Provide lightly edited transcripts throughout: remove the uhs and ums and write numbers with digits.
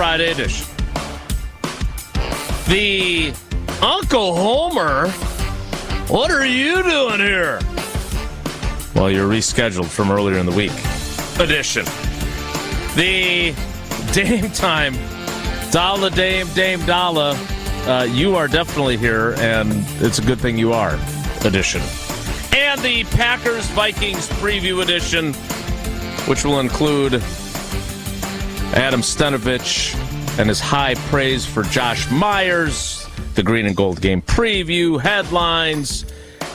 Friday edition. The Uncle Homer, what are you doing here? Well, you're rescheduled from earlier in the week edition. The Dame Time, Dalla Dame Dalla, you are definitely here, and it's a good thing you are edition. And the Packers Vikings preview edition, which will include Adam Stenovich and his high praise for Josh Myers, the Green and Gold game preview, headlines,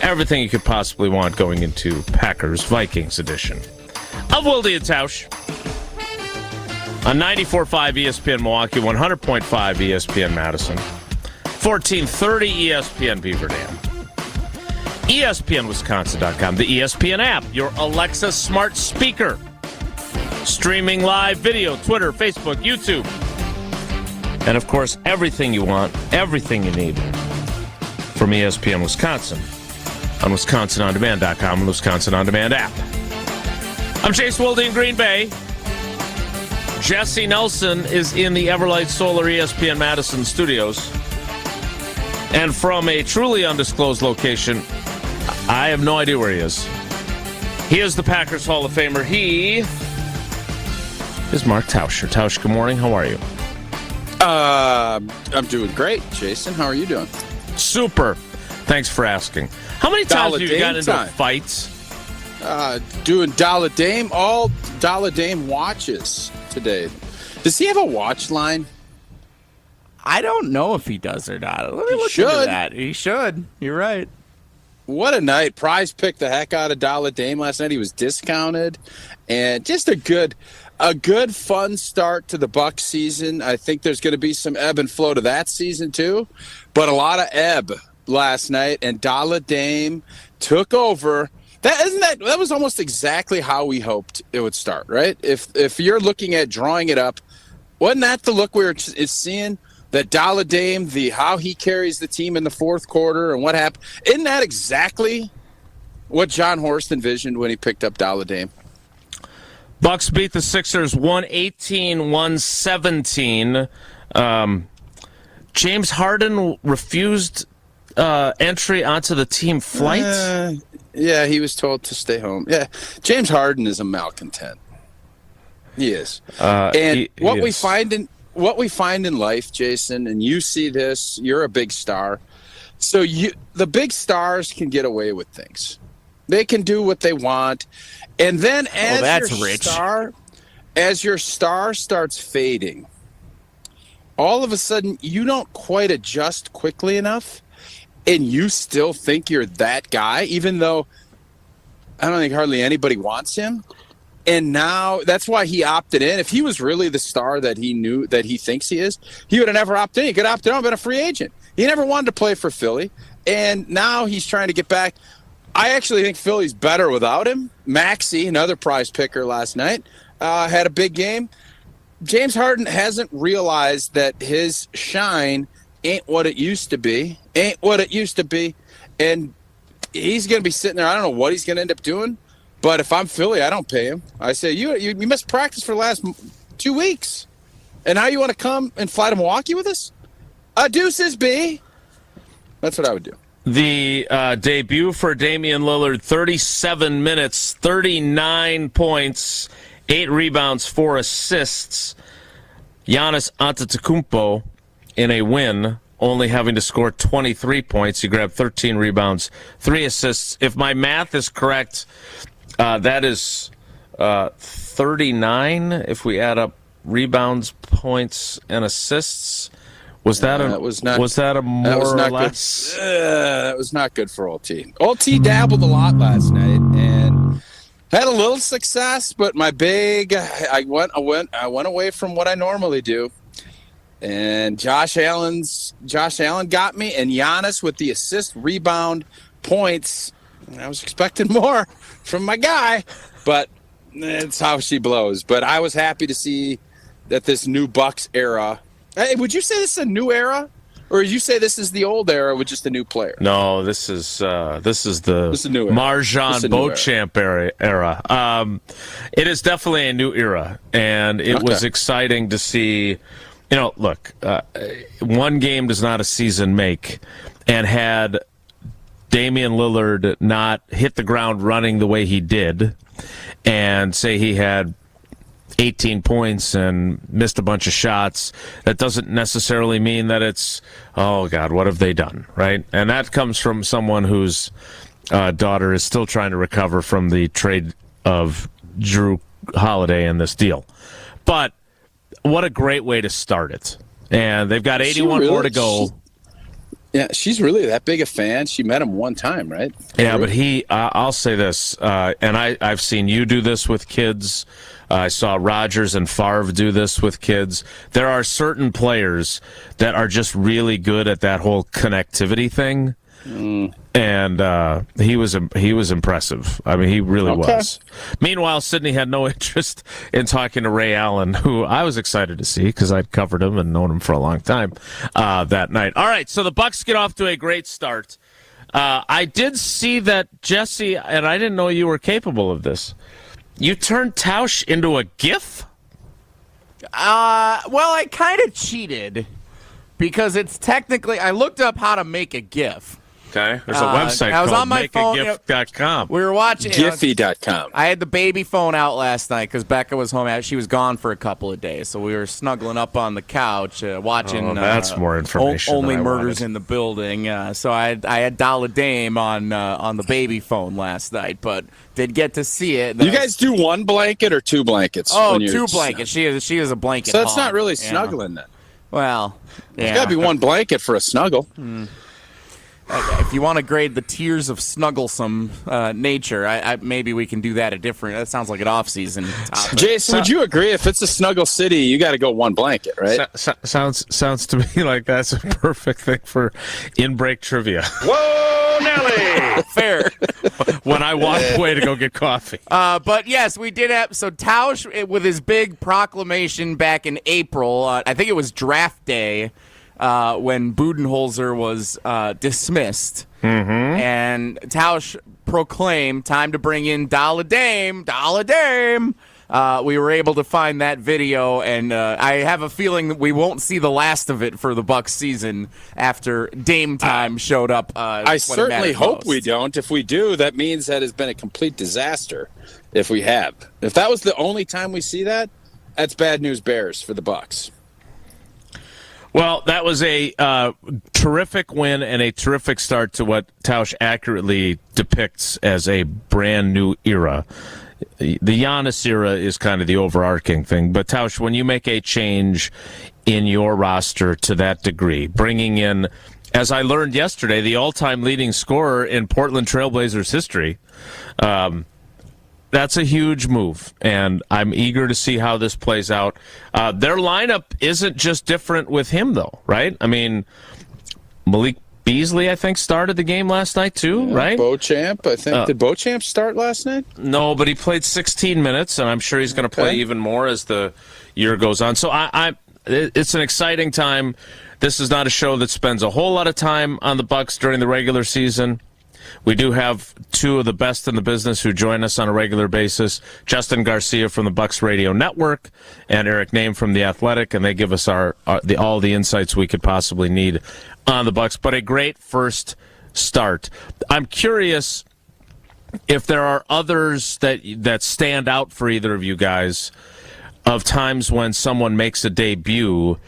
everything you could possibly want going into Packers Vikings edition of Wilde and Tausch on 94.5 ESPN Milwaukee, 100.5 ESPN Madison, 1430 ESPN Beaver Dam, ESPNWisconsin.com, the ESPN app, your Alexa smart speaker, streaming live video, Twitter, Facebook, YouTube, and of course, everything you want, everything you need from ESPN Wisconsin on WisconsinOnDemand.com and Wisconsin On Demand app. I'm Chase Wilde in Green Bay. Jesse Nelson is in the Everlight Solar ESPN Madison studios. And from a truly undisclosed location, I have no idea where he is. He is the Packers Hall of Famer. He is Mark Tausch. Tausch, good morning. How are you? I'm doing great, Jason. How are you doing? Super. Thanks for asking. How many times have you gotten into fights? Doing Dalla Dame, all Dalla Dame watches today. Does he have a watch line? I don't know if he does or not. Let me look into that. He should. You're right. What a night. Prize picked the heck out of Dalla Dame last night. He was discounted. And just a good fun start to the Bucks season. I think there's going to be some ebb and flow to that season too. But a lot of ebb last night, and Dalla Dame took over. That was almost exactly how we hoped it would start, right? If you're looking at drawing it up, wasn't that the look we were seeing? That Dalla Dame, how he carries the team in the fourth quarter and what happened. Isn't that exactly what John Horst envisioned when he picked up Dalla Dame? Bucks beat the Sixers 118-117. James Harden refused entry onto the team flight. Yeah, he was told to stay home. Yeah, James Harden is a malcontent. He is. What we find in life, Jason, and you see this, you're a big star. So the big stars can get away with things. They can do what they want. And then as your star starts fading, all of a sudden you don't quite adjust quickly enough, and you still think you're that guy, even though I don't think hardly anybody wants him. And now that's why he opted in. If he was really the star that he knew that he thinks he is, he would have never opted in. He could have opted out and been a free agent. He never wanted to play for Philly. And now he's trying to get back. I actually think Philly's better without him. Maxey, another prize picker last night, had a big game. James Harden hasn't realized that his shine ain't what it used to be. And he's going to be sitting there. I don't know what he's going to end up doing. But if I'm Philly, I don't pay him. I say, you must practice for the last 2 weeks. And now you want to come and fly to Milwaukee with us? Deuces B. That's what I would do. The debut for Damian Lillard, 37 minutes, 39 points, 8 rebounds, 4 assists. Giannis Antetokounmpo in a win, only having to score 23 points. He grabbed 13 rebounds, 3 assists. If my math is correct, that is 39 if we add up rebounds, points, and assists. Was that a more or less? That was not good for OT. OT dabbled a lot last night and had a little success, but I went away from what I normally do. And Josh Allen got me, and Giannis with the assist, rebound, points. I was expecting more from my guy, but it's how she blows. But I was happy to see that this new Bucks era. Hey, would you say this is a new era, or would you say this is the old era with just a new player? No, this is the Marjan Beauchamp era. It is definitely a new era, and it was exciting to see Look, one game does not a season make, and had Damian Lillard not hit the ground running the way he did, and say he had 18 points and missed a bunch of shots, that doesn't necessarily mean that it's, oh, God, what have they done, right? And that comes from someone whose daughter is still trying to recover from the trade of Drew Holiday in this deal. But what a great way to start it. And they've got 81 more to go. She's really that big a fan. She met him one time, right? Yeah, but I'll say this, and I've seen you do this with kids. I saw Rodgers and Favre do this with kids. There are certain players that are just really good at that whole connectivity thing. And he was impressive. I mean, he really was. Meanwhile, Sydney had no interest in talking to Ray Allen, who I was excited to see because I'd covered him and known him for a long time that night. All right, so the Bucks get off to a great start. I did see that, Jesse, and I didn't know you were capable of this. You turned Tausch into a GIF? Well, I kind of cheated because it's technically, I looked up how to make a GIF. Okay. There's a website called makeagif.com. We were watching Giphy.com. I had the baby phone out last night because Becca was home. She was gone for a couple of days, so we were snuggling up on the couch watching. That's more information. Only Murders in the Building. So I had Dollar Dame on the baby phone last night, but did get to see it. You guys do one blanket or two blankets? Oh, two blankets. She is a blanket. So that's hog, not really snuggling then. Well, yeah. There's got to be one blanket for a snuggle. If you want to grade the tiers of snugglesome nature, maybe we can do that a different. That sounds like an off-season topic. Jason, would you agree? If it's a snuggle city, you got to go one blanket, right? Sounds to me like that's a perfect thing for in-break trivia. Whoa, Nelly! Fair. When I walk away to go get coffee. But yes, we did have. So Tausch, with his big proclamation back in April, I think it was draft day. When Budenholzer was dismissed. And Tausch proclaimed, time to bring in Dollar Dame. We were able to find that video, and I have a feeling that we won't see the last of it for the Bucks season after Dame time showed up. I certainly hope we don't. If we do, that means that has been a complete disaster if we have. If that was the only time we see that, that's bad news bears for the Bucks. Well, that was a terrific win and a terrific start to what Tausch accurately depicts as a brand new era. The Giannis era is kind of the overarching thing, but Tausch, when you make a change in your roster to that degree, bringing in, as I learned yesterday, the all-time leading scorer in Portland Trailblazers history, that's a huge move, and I'm eager to see how this plays out. Their lineup isn't just different with him, though, right? I mean, Malik Beasley, I think, started the game last night, too, right? Beauchamp, I think. Did Beauchamp start last night? No, but he played 16 minutes, and I'm sure he's going to play even more as the year goes on. So it's an exciting time. This is not a show that spends a whole lot of time on the Bucks during the regular season. We do have two of the best in the business who join us on a regular basis, Justin Garcia from the Bucks Radio Network and Eric Name from The Athletic, and they give us all the insights we could possibly need on the Bucks. But a great first start. I'm curious if there are others that stand out for either of you guys of times when someone makes a debut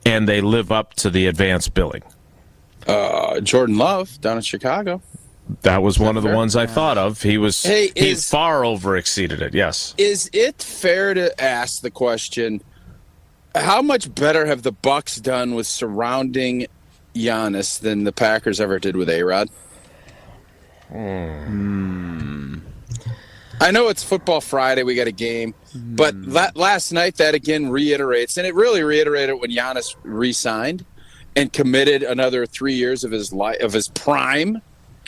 and they live up to the advanced billing. Jordan Love down in Chicago. That was one of the ones I thought of. He far over exceeded it, yes. Is it fair to ask the question, how much better have the Bucks done with surrounding Giannis than the Packers ever did with A-Rod? I know it's Football Friday, we got a game, but last night that again reiterates, and it really reiterated when Giannis re-signed and committed another 3 years of his prime.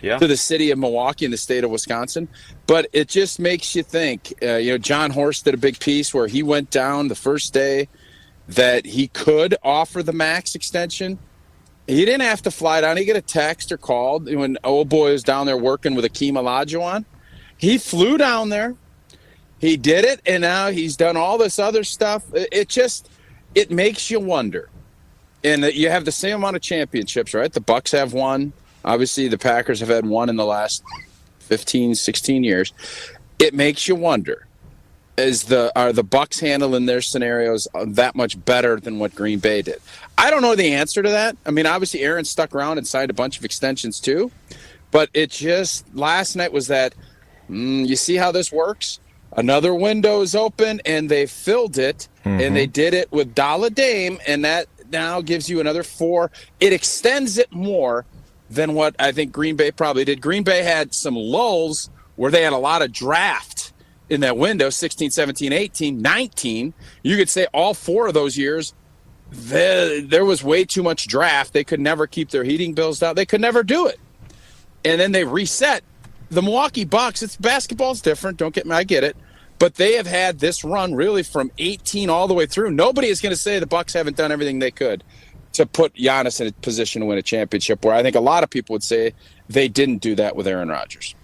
Yeah. To the city of Milwaukee and the state of Wisconsin. But it just makes you think, John Horst did a big piece where he went down the first day that he could offer the max extension. He didn't have to fly down. He got a text or called when old boy was down there working with Akeem Olajuwon. He flew down there. He did it, and now he's done all this other stuff. it makes you wonder. And you have the same amount of championships, right? The Bucks have one. Obviously, the Packers have had one in the last 15, 16 years. It makes you wonder, are the Bucks handling their scenarios that much better than what Green Bay did? I don't know the answer to that. I mean, obviously, Aaron stuck around and signed a bunch of extensions too. But it just, last night was that, you see how this works? Another window is open, and they filled it, and they did it with Dollar Dame, and that now gives you another 4. It extends it more than what I think Green Bay probably did. Green Bay had some lulls where they had a lot of draft in that window, 16, 17, 18, 19. You could say all 4 of those years, there was way too much draft. They could never keep their heating bills down. They could never do it. And then they reset. The Milwaukee Bucks, basketball's different. I get it. But they have had this run really from 18 all the way through. Nobody is going to say the Bucks haven't done everything they could to put Giannis in a position to win a championship, where I think a lot of people would say they didn't do that with Aaron Rodgers.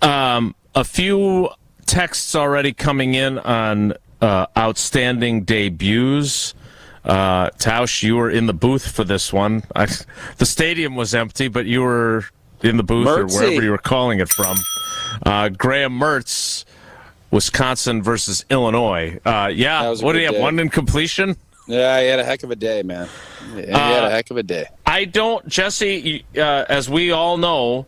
A few texts already coming in on outstanding debuts. Tausch, you were in the booth for this one. The stadium was empty, but you were in the booth or wherever you were calling it from. Graham Mertz, Wisconsin versus Illinois. What did he have? One incompletion? Yeah, he had a heck of a day, man. He had a heck of a day. Jesse, as we all know,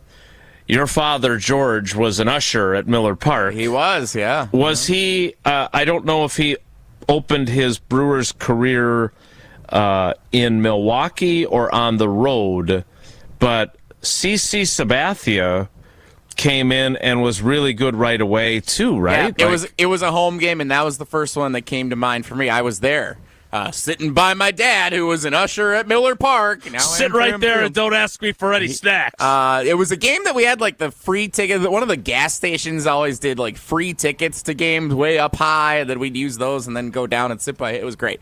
your father, George, was an usher at Miller Park. He was, yeah. Was he, I don't know if he opened his Brewers career in Milwaukee or on the road, but CC Sabathia came in and was really good right away too, right? Yeah, it was a home game, and that was the first one that came to mind for me. I was there. Sitting by my dad, who was an usher at Miller Park. Now sit right there and don't ask me for any snacks. It was a game that we had like the free ticket. One of the gas stations always did like free tickets to games way up high, and then we'd use those and then go down and sit by. It was great.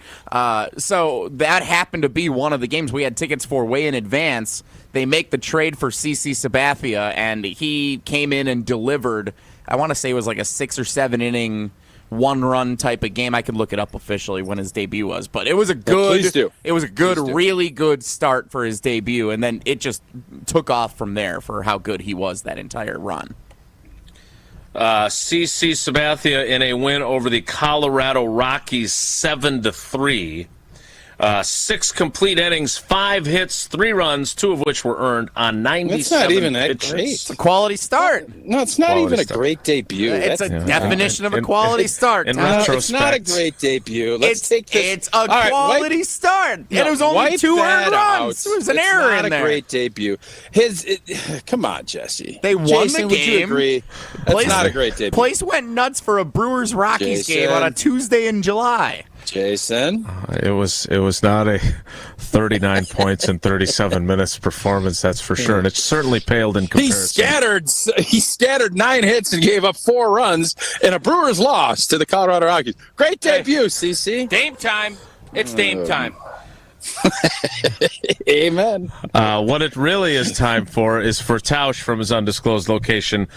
So that happened to be one of the games we had tickets for way in advance. They make the trade for CC Sabathia, and he came in and delivered. I want to say it was like a 6 or 7 inning one-run type of game. I could look it up officially when his debut was, but it was a good. Please do. It was a good, really good start for his debut, and then it just took off from there for how good he was that entire run. CC Sabathia in a win over the Colorado Rockies 7-3. 6 complete innings, 5 hits, 3 runs, 2 of which were earned on 97 That's not even that pitches. great. It's a quality start. No, it's not even a great debut. It's a definition of a quality start. It's not a great debut. Let's take this. It's a quality start. And it was only 2 earned runs. There was an error in there. It's not a great debut. Come on, Jesse. They won Jason, the game. Would you agree? That's not a great debut. Place went nuts for a Brewers-Rockies game on a Tuesday in July. Jason, it was not a 39 points in 37 minutes performance, that's for sure, and it certainly paled in comparison. He scattered 9 hits and gave up 4 runs in a Brewers loss to the Colorado Rockies. Great debut, CC. Dame time. It's Dame time. Amen. What it really is time for is for Tausch from his undisclosed location.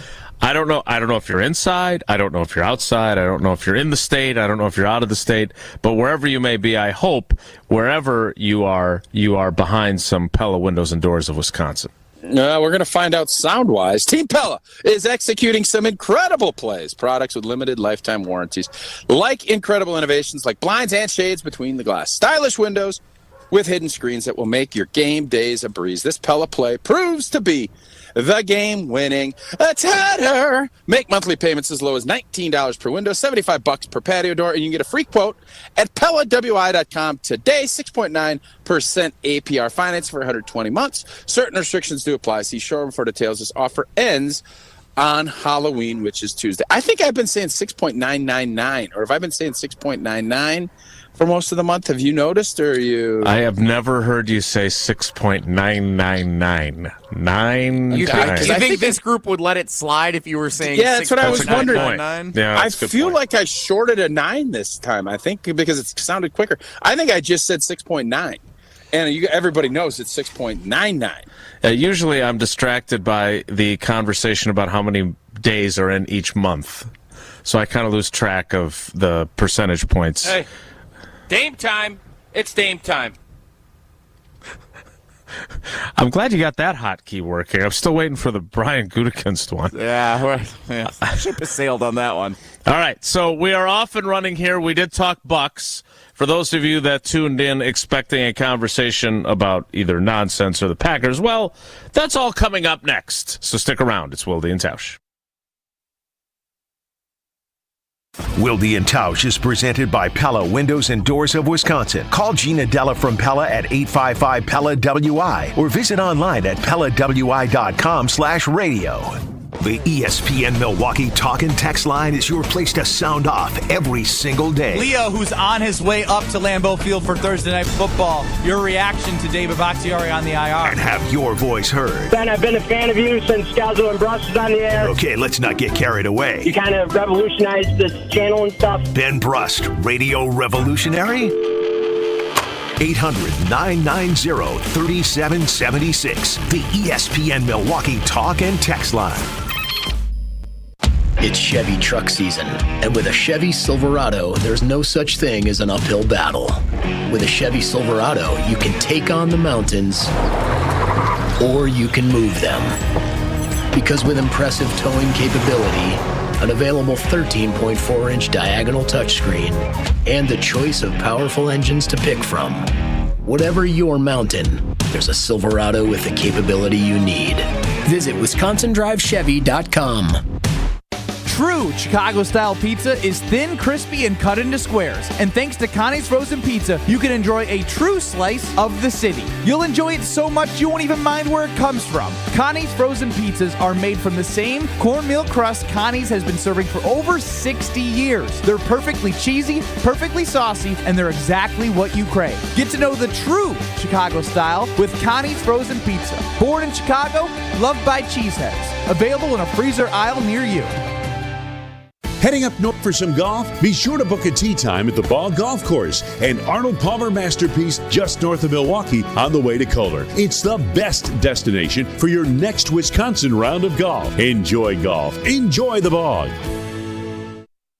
I don't know if you're inside. I don't know if you're outside. I don't know if you're in the state. I don't know if you're out of the state. But wherever you may be, I hope wherever you are behind some Pella windows and doors of Wisconsin. We're going to find out sound-wise. Team Pella is executing some incredible plays, products with limited lifetime warranties, like incredible innovations like blinds and shades between the glass, stylish windows with hidden screens that will make your game days a breeze. This Pella play proves to be the game-winning tatter. Make monthly payments as low as $19 per window, $75 per patio door, and you can get a free quote at PellaWI.com today. 6.9% APR finance for 120 months. Certain restrictions do apply. See showroom for details. This offer ends on Halloween, which is Tuesday. I think I've been saying 6.999, or have I been saying 6.99 for most of the month? Have you noticed, or you? I have never heard you say 6.999. You think this group would let it slide if you were saying? Yeah, that's what I was wondering. Yeah, I feel like I shorted a 9 this time. I think because it sounded quicker. I think I just said 6.9, and everybody knows it's 6.99. Usually, I'm distracted by the conversation about how many days are in each month, so I kind of lose track of the percentage points. Hey. Dame time. It's Dame time. I'm glad you got that hotkey working. I'm still waiting for the Brian Gutekunst one. Yeah, ship has sailed on that one. All right, so we are off and running here. We did talk Bucks. For those of you that tuned in expecting a conversation about either nonsense or the Packers, well, that's all coming up next. So stick around. It's Wilde and Tausch. Wilde and Tausch is presented by Pella Windows and Doors of Wisconsin. Call Gina Della from Pella at 855-PELLA-WI or visit online at PellaWI.com/radio. The ESPN Milwaukee talk and text line is your place to sound off every single day. Leo, who's on his way up to Lambeau Field for Thursday Night Football, your reaction to David Bakhtiari on the IR. And have your voice heard. Ben, I've been a fan of you since Scalzo and Bruss was on the air. Okay, let's not get carried away. You kind of revolutionized this channel and stuff. Ben Brust, Radio Revolutionary? 800-990-3776. The ESPN Milwaukee talk and text line. It's Chevy truck season, and with a Chevy Silverado, there's no such thing as an uphill battle. With a Chevy Silverado, you can take on the mountains, or you can move them. Because with impressive towing capability, an available 13.4-inch diagonal touchscreen, and the choice of powerful engines to pick from, whatever your mountain, there's a Silverado with the capability you need. Visit WisconsinDriveChevy.com. True Chicago-style pizza is thin, crispy, and cut into squares. And thanks to Connie's Frozen Pizza, you can enjoy a true slice of the city. You'll enjoy it so much you won't even mind where it comes from. Connie's Frozen Pizzas are made from the same cornmeal crust Connie's has been serving for over 60 years. They're perfectly cheesy, perfectly saucy, and they're exactly what you crave. Get to know the true Chicago style with Connie's Frozen Pizza. Born in Chicago, loved by cheeseheads. Available in a freezer aisle near you. Heading up north for some golf? Be sure to book a tee time at the Ball Golf Course, an Arnold Palmer masterpiece just north of Milwaukee on the way to Kohler. It's the best destination for your next Wisconsin round of golf. Enjoy golf. Enjoy the bog.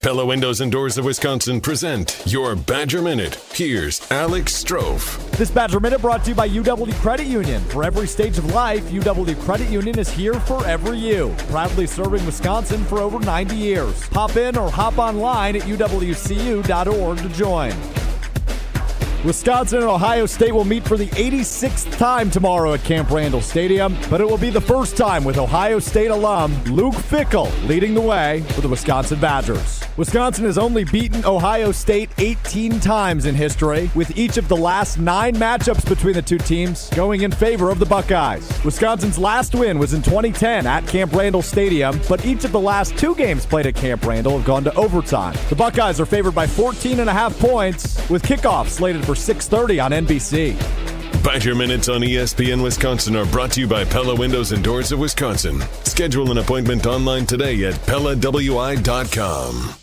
Pella Windows and Doors of Wisconsin present your Badger Minute. Here's Alex Strofe. This Badger Minute brought to you by UW Credit Union. For every stage of life, UW Credit Union is here for every you. Proudly serving Wisconsin for over 90 years. Hop in or hop online at uwcu.org to join. Wisconsin and Ohio State will meet for the 86th time tomorrow at Camp Randall Stadium, but it will be the first time with Ohio State alum Luke Fickell leading the way for the Wisconsin Badgers. Wisconsin has only beaten Ohio State 18 times in history, with each of the last 9 matchups between the two teams going in favor of the Buckeyes. Wisconsin's last win was in 2010 at Camp Randall Stadium, but each of the last 2 games played at Camp Randall have gone to overtime. The Buckeyes are favored by 14.5 points, with kickoff slated for 6:30 on NBC. Badger Minutes on ESPN Wisconsin are brought to you by Pella Windows and Doors of Wisconsin. Schedule an appointment online today at PellaWI.com.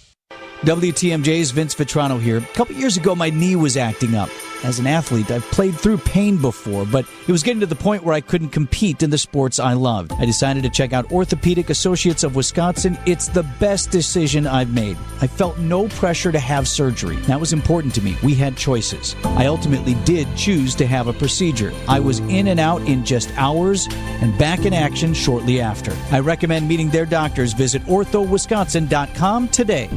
WTMJ's Vince Vitrano here. A couple years ago, my knee was acting up. As an athlete, I've played through pain before, but it was getting to the point where I couldn't compete in the sports I loved. I decided to check out Orthopedic Associates of Wisconsin. It's the best decision I've made. I felt no pressure to have surgery. That was important to me. We had choices. I ultimately did choose to have a procedure. I was in and out in just hours and back in action shortly after. I recommend meeting their doctors. Visit orthowisconsin.com today.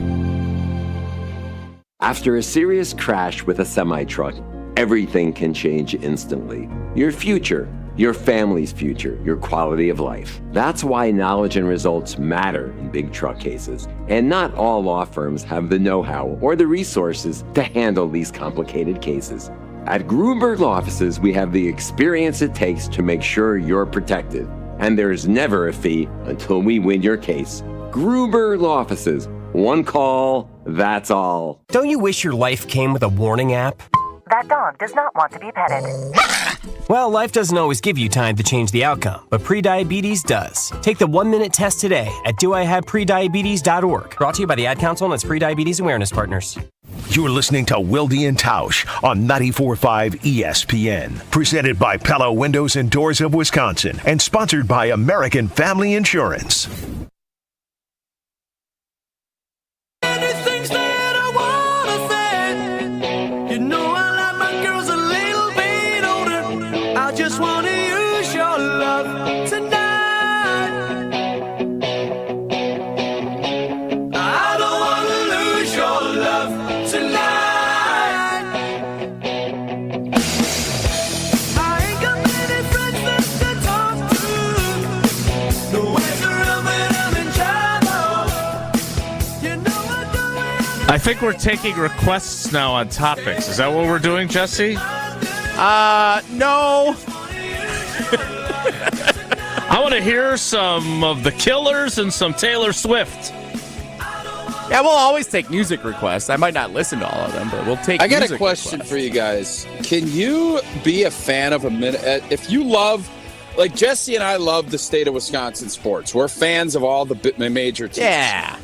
After a serious crash with a semi-truck, everything can change instantly. Your future, your family's future, your quality of life. That's why knowledge and results matter in big truck cases. And not all law firms have the know-how or the resources to handle these complicated cases. At Gruberg Law Offices, we have the experience it takes to make sure you're protected. And there's never a fee until we win your case. Gruberg Law Offices. One call, that's all. Don't you wish your life came with a warning app? That dog does not want to be petted. Well, life doesn't always give you time to change the outcome, but prediabetes does. Take the 1-minute test today at doihaveprediabetes.org. Brought to you by the Ad Council and its Prediabetes Awareness Partners. You're listening to Wilde and Tausch on 94.5 ESPN. Presented by Pella Windows and Doors of Wisconsin and sponsored by American Family Insurance. love tonight. I don't wanna lose your love tonight. I ain't got many friends left to talk to. Nowhere to run when I'm in trouble. You know what doing? I think we're taking requests now on topics. Is that what we're doing, Jesse? No. I want to hear some of the Killers and some Taylor Swift. Yeah, we'll always take music requests. I might not listen to all of them, but we'll take. I got music a question requests. for you guys. Can you be a fan of a minute? If you love, like Jesse and I love the state of Wisconsin sports. We're fans of all the major teams. Yeah.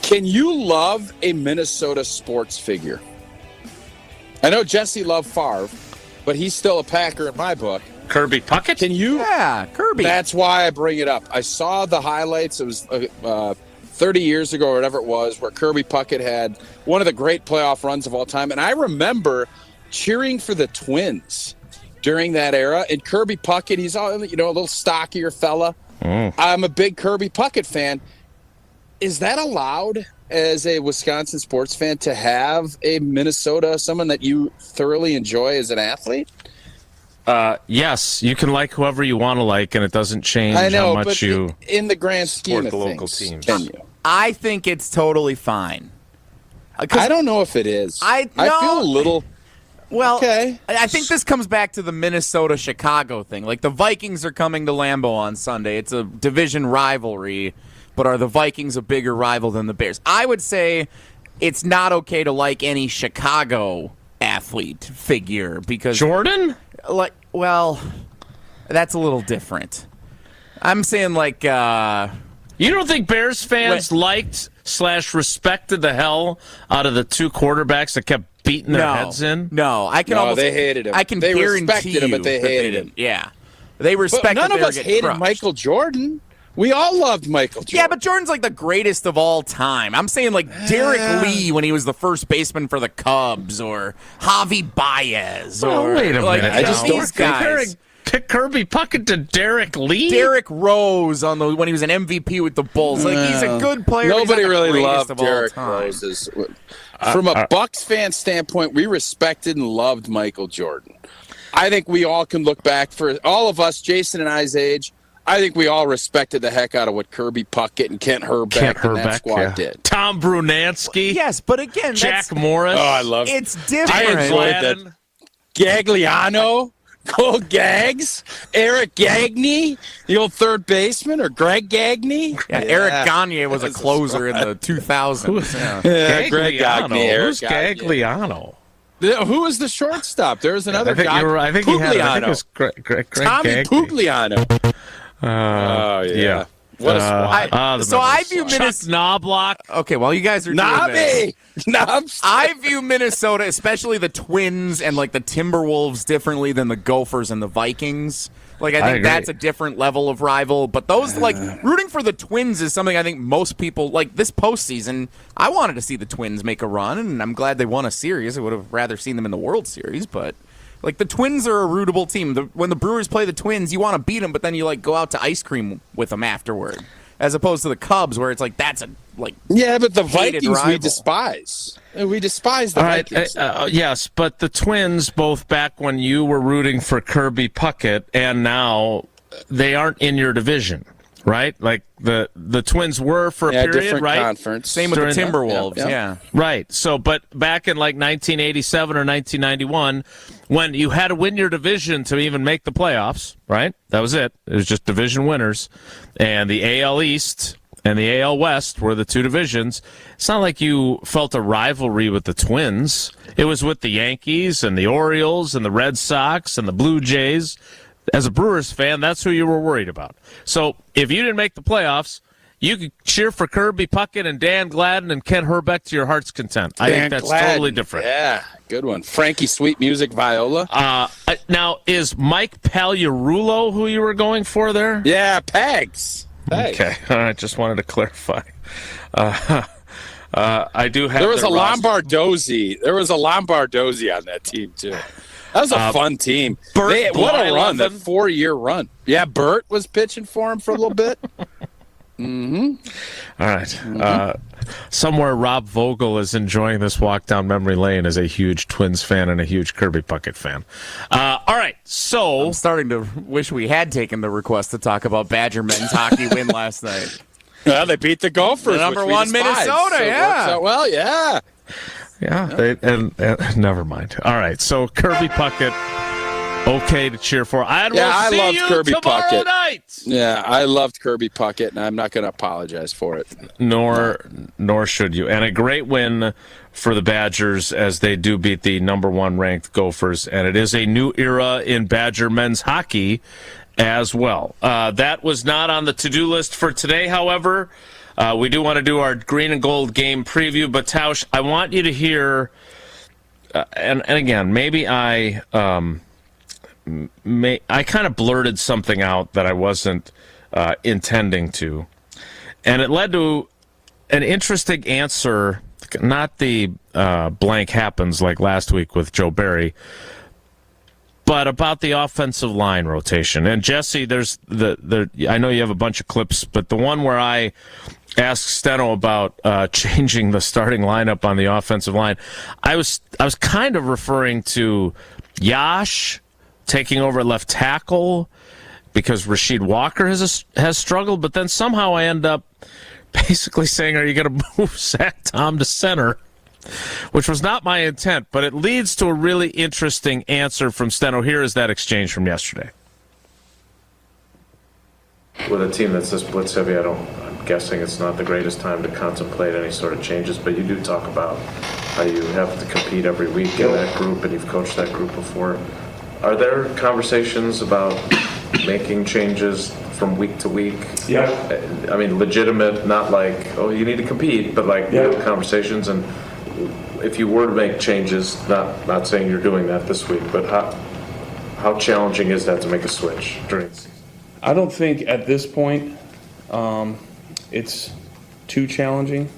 Can you love a Minnesota sports figure? I know Jesse loved Favre, but he's still a Packer in my book. Kirby Puckett? Can you? Yeah, Kirby. That's why I bring it up. I saw the highlights. It was 30 years ago or whatever it was, where Kirby Puckett had one of the great playoff runs of all time. And I remember cheering for the Twins during that era. And Kirby Puckett, he's all, a little stockier fella. I'm a big Kirby Puckett fan. Is that allowed as a Wisconsin sports fan to have a Minnesota, someone that you thoroughly enjoy as an athlete? Yes, you can like whoever you want to like, and it doesn't change I know, how much but you in the grand scheme support of the local things, teams. can you? I think it's totally fine. I don't know if it is. I feel a little. Well, okay. I think this comes back to the Minnesota-Chicago thing. Like, the Vikings are coming to Lambeau on Sunday. It's a division rivalry, but are the Vikings a bigger rival than the Bears? I would say it's not okay to like any Chicago athlete figure because Jordan? Well, that's a little different. I'm saying like you don't think Bears fans liked / respected the hell out of the two quarterbacks that kept beating their heads in? No, I can almost. They hated him. I can they guarantee respected him, but they that hated him. Yeah, they respected. But none of they us were getting hated crushed. Michael Jordan. We all loved Michael Jordan. Yeah, but Jordan's like the greatest of all time. I'm saying like Derek Lee when he was the first baseman for the Cubs, or Javi Baez, or wait a like, minute. I just don't these guys. Kirby Puckett to Derek Lee? Derek Rose when he was an MVP with the Bulls. Like he's a good player. Nobody really loved loved Derek Rose. From a Bucks fan standpoint, we respected and loved Michael Jordan. I think we all can look back, for all of us, Jason and I's age, I think we all respected the heck out of what Kirby Puckett and Kent Herbeck and that squad did. Tom Brunansky. Yes, but again, Jack Morris. Oh, I love it. It's different. I enjoyed that. Gagliano, Cole Gags, Eric Gagne, the old third baseman, or Greg Gagne. Yeah, Eric Gagne was a closer in the 2000s. Yeah, Greg Gagne. Who's Gagliano? Who was the shortstop? There was another guy. I think he had. I think it was Greg Tommy Pugliano. Oh yeah. What a squad. So I view Minnesota. Knobloch. Okay, well, you guys are doing this. I view Minnesota, especially the Twins and like the Timberwolves, differently than the Gophers and the Vikings. Like I think that's a different level of rival. But those like rooting for the Twins is something I think most people like. This postseason, I wanted to see the Twins make a run, and I'm glad they won a series. I would have rather seen them in the World Series, but. Like, the Twins are a rootable team. When the Brewers play the Twins, you want to beat them, but then you, like, go out to ice cream with them afterward. As opposed to the Cubs, where it's like, that's a, like, yeah, but the Vikings rival. we despise. We despise the Vikings. Yes, but the Twins, both back when you were rooting for Kirby Puckett and now, they aren't in your division, right? Like, the Twins were for a period, different right? Conference. Same with the Timberwolves, yeah. Right. So, but back in like 1987 or 1991, when you had to win your division to even make the playoffs, right? That was it. It was just division winners. And the AL East and the AL West were the two divisions. It's not like you felt a rivalry with the Twins. It was with the Yankees and the Orioles and the Red Sox and the Blue Jays. As a Brewers fan, that's who you were worried about. So if you didn't make the playoffs, you could cheer for Kirby Puckett and Dan Gladden and Kent Herbeck to your heart's content. I think that's totally different. Yeah, good one. Frankie Sweet Music Viola. Now, is Mike Pagliarulo who you were going for there? Yeah, Pags. Okay, all right, just wanted to clarify. I do have. There was a Lombardozzi. There was a Lombardozzi on that team too. That was a fun team. Bert What a run, that Blyleven. 4-year run. Yeah, Bert was pitching for him for a little bit. All right. Somewhere Rob Vogel is enjoying this walk down memory lane as a huge Twins fan and a huge Kirby Puckett fan. All right, so I'm starting to wish we had taken the request to talk about Badger men's hockey win last night. Well, they beat the Gophers. The number which we one despise, Minnesota, so it yeah. works out well, yeah. yeah, and never mind. All right, so Kirby Puckett, okay to cheer for. I I loved Kirby tomorrow Puckett. night. Yeah, I loved Kirby Puckett, and I'm not going to apologize for it. Nor should you. And a great win for the Badgers as they do beat the number one ranked Gophers. And it is a new era in Badger men's hockey as well. That was not on the to-do list for today, however. We do want to do our green and gold game preview. But, Tausch, I want you to hear, and again, maybe I kind of blurted something out that I wasn't intending to. And it led to an interesting answer, not the blank happens like last week with Joe Barry, but about the offensive line rotation. And Jesse, there's I know you have a bunch of clips, but the one where I asked Steno about changing the starting lineup on the offensive line, I was kind of referring to Yash taking over at left tackle because Rasheed Walker has struggled, but then somehow I end up basically saying, are you going to move Zach Tom to center? Which was not my intent, but it leads to a really interesting answer from Steno. Here is that exchange from yesterday. With a team that's this blitz heavy, I'm guessing it's not the greatest time to contemplate any sort of changes, but you do talk about how you have to compete every week in that group, and you've coached that group before. Are there conversations about making changes from week to week? Yeah. I mean, legitimate, not like, oh, you need to compete, but like real conversations. And if you were to make changes, not saying you're doing that this week, but how challenging is that to make a switch during the season? I don't think at this point it's too challenging.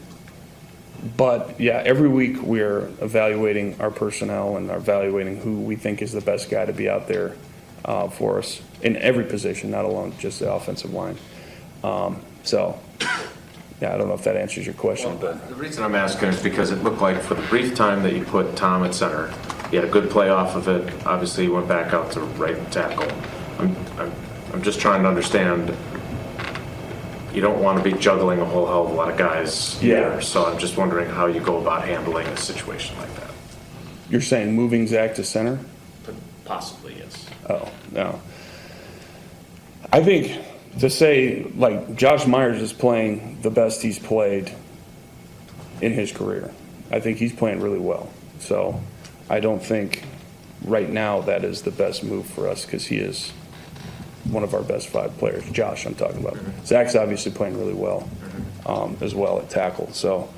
But, yeah, every week we're evaluating our personnel and evaluating who we think is the best guy to be out there for us in every position, not alone just the offensive line. So, yeah, I don't know if that answers your question. But the reason I'm asking is because it looked like for the brief time that you put Tom at center, you had a good play off of it. Obviously, you went back out to right tackle. I'm just trying to understand. You don't want to be juggling a whole hell of a lot of guys here, so I'm just wondering how you go about handling a situation like that. You're saying moving Zach to center? Possibly, yes. Oh, no. I think to say, like, Josh Myers is playing the best he's played in his career. I think he's playing really well. So I don't think right now that is the best move for us because he is one of our best 5 players. Josh, I'm talking about. Zach's obviously playing really well as well at tackle. So,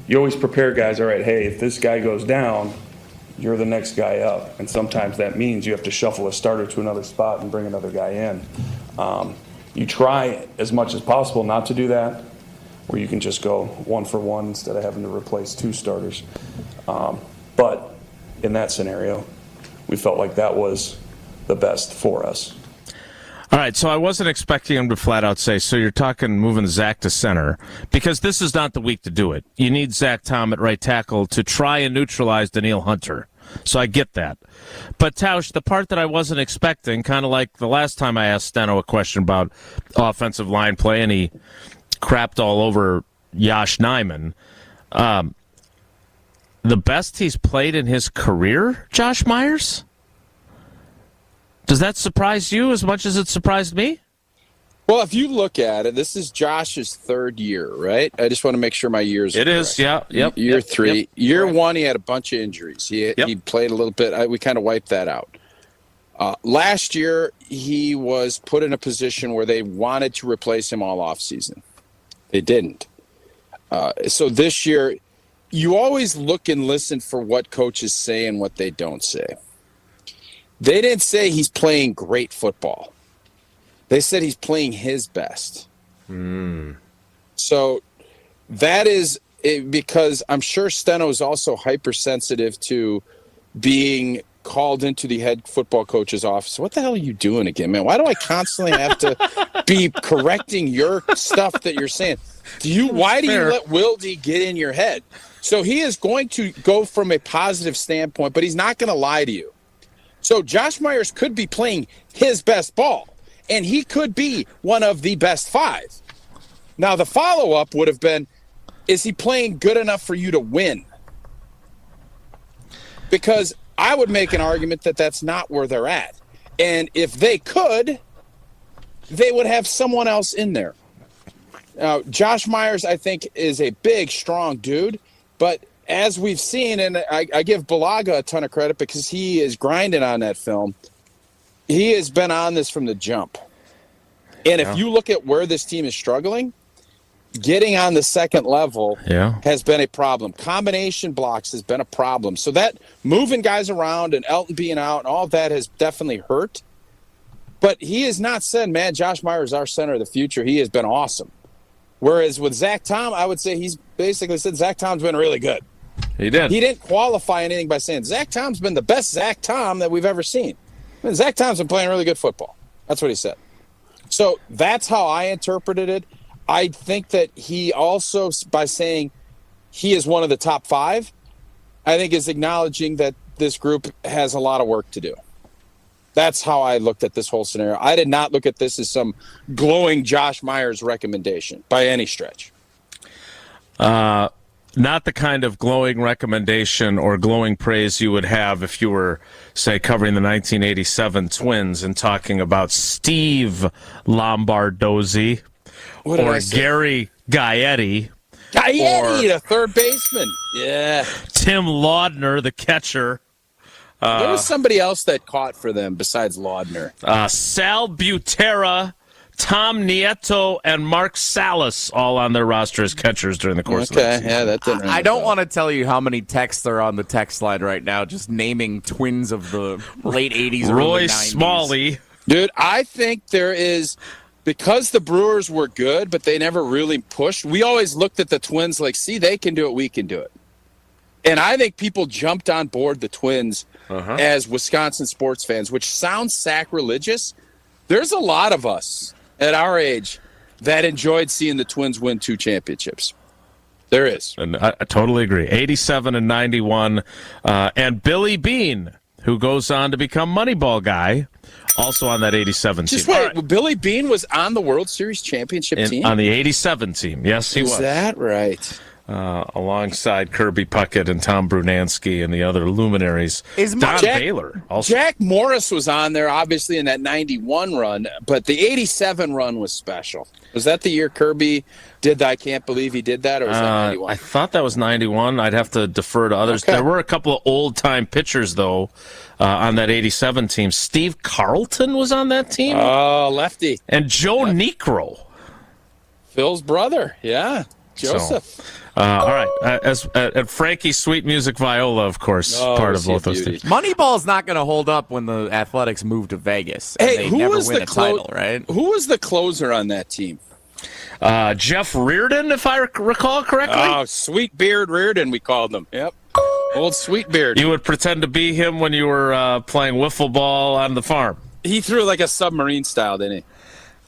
you always prepare guys, all right, hey, if this guy goes down, you're the next guy up. And sometimes that means you have to shuffle a starter to another spot and bring another guy in. You try as much as possible not to do that, where you can just go 1 for 1 instead of having to replace 2 starters. But in that scenario, we felt like that was the best for us. All right, so I wasn't expecting him to flat out say, so you're talking moving Zach to center, because this is not the week to do it. You need Zach Tom at right tackle to try and neutralize Daniil Hunter. So I get that. But, Tausch, the part that I wasn't expecting, kind of like the last time I asked Steno a question about offensive line play, and he crapped all over Yash Nyman, the best he's played in his career, Josh Myers? Does that surprise you as much as it surprised me? Well, if you look at it, this is Josh's 3rd year, right? I just want to make sure my years are It is, correct. yeah. Yep. Year 3. Yep. Year 1, he had a bunch of injuries. He played a little bit. We kind of wiped that out. Last year, he was put in a position where they wanted to replace him all offseason. They didn't. So this year, you always look and listen for what coaches say and what they don't say. They didn't say he's playing great football. They said he's playing his best. So that is because I'm sure Steno is also hypersensitive to being called into the head football coach's office. What the hell are you doing again, man? Why do I constantly have to be correcting your stuff that you're saying? Why do you let Wilde get in your head? So he is going to go from a positive standpoint, but he's not going to lie to you. So Josh Myers could be playing his best ball, and he could be one of the best 5. Now, the follow-up would have been, is he playing good enough for you to win? Because I would make an argument that that's not where they're at. And if they could, they would have someone else in there. Now, Josh Myers, I think, is a big, strong dude. But as we've seen, and I give Balaga a ton of credit because he is grinding on that film, he has been on this from the jump. And if you look at where this team is struggling, getting on the second level has been a problem. Combination blocks has been a problem. So that moving guys around and Elton being out and all of that has definitely hurt. But he has not said, man, Josh Myers is our center of the future. He has been awesome. Whereas with Zach Tom, I would say he's basically said Zach Tom's been really good. He did. He didn't qualify anything by saying Zach Tom's been the best Zach Tom that we've ever seen. I mean, Zach Tom's been playing really good football. That's what he said. So that's how I interpreted it. I think that he also, by saying he is one of the top 5, I think is acknowledging that this group has a lot of work to do. That's how I looked at this whole scenario. I did not look at this as some glowing Josh Myers recommendation by any stretch. Not the kind of glowing recommendation or glowing praise you would have if you were, say, covering the 1987 Twins and talking about Steve Lombardozzi or Gary Gaetti. Gaetti, the third baseman. Yeah. Tim Laudner, the catcher. There was somebody else that caught for them besides Laudner. Sal Butera, Tom Nieto, and Mark Salas all on their roster as catchers during the course of that season. Yeah, that didn't I don't want to tell you how many texts are on the text line right now just naming Twins of the late 80s, Roy early 90s. Smalley. Dude, I think there is, because the Brewers were good, but they never really pushed, we always looked at the Twins like, see, they can do it, we can do it. And I think people jumped on board the Twins as Wisconsin sports fans, which sounds sacrilegious. There's a lot of us at our age that enjoyed seeing the Twins win 2 championships. There is. And I totally agree. 87 and 91. And Billy Bean, who goes on to become Moneyball guy, also on that 87 team. Just wait, Billy Bean was on the World Series championship team? On the 87 team, yes, he was. Is that right? Alongside Kirby Puckett and Tom Brunansky and the other luminaries. Don Baylor also. Jack Morris was on there, obviously, in that 91 run, but the 87 run was special. Was that the year Kirby did that? I can't believe he did that, or was that 91? I thought that was 91. I'd have to defer to others. Okay. There were a couple of old-time pitchers, though, on that 87 team. Steve Carlton was on that team. Oh, lefty. And Joe Niekro. Phil's brother, yeah. Joseph. So, all right. And Frankie's Sweet Music Viola, of course, part of both those teams. Moneyball's not going to hold up when the Athletics move to Vegas. And they never win a title, right? Who was the closer on that team? Jeff Reardon, if I recall correctly. Oh, Sweet Beard Reardon, we called him. Yep. Old Sweet Beard. You would pretend to be him when you were playing wiffle ball on the farm. He threw like a submarine style, didn't he?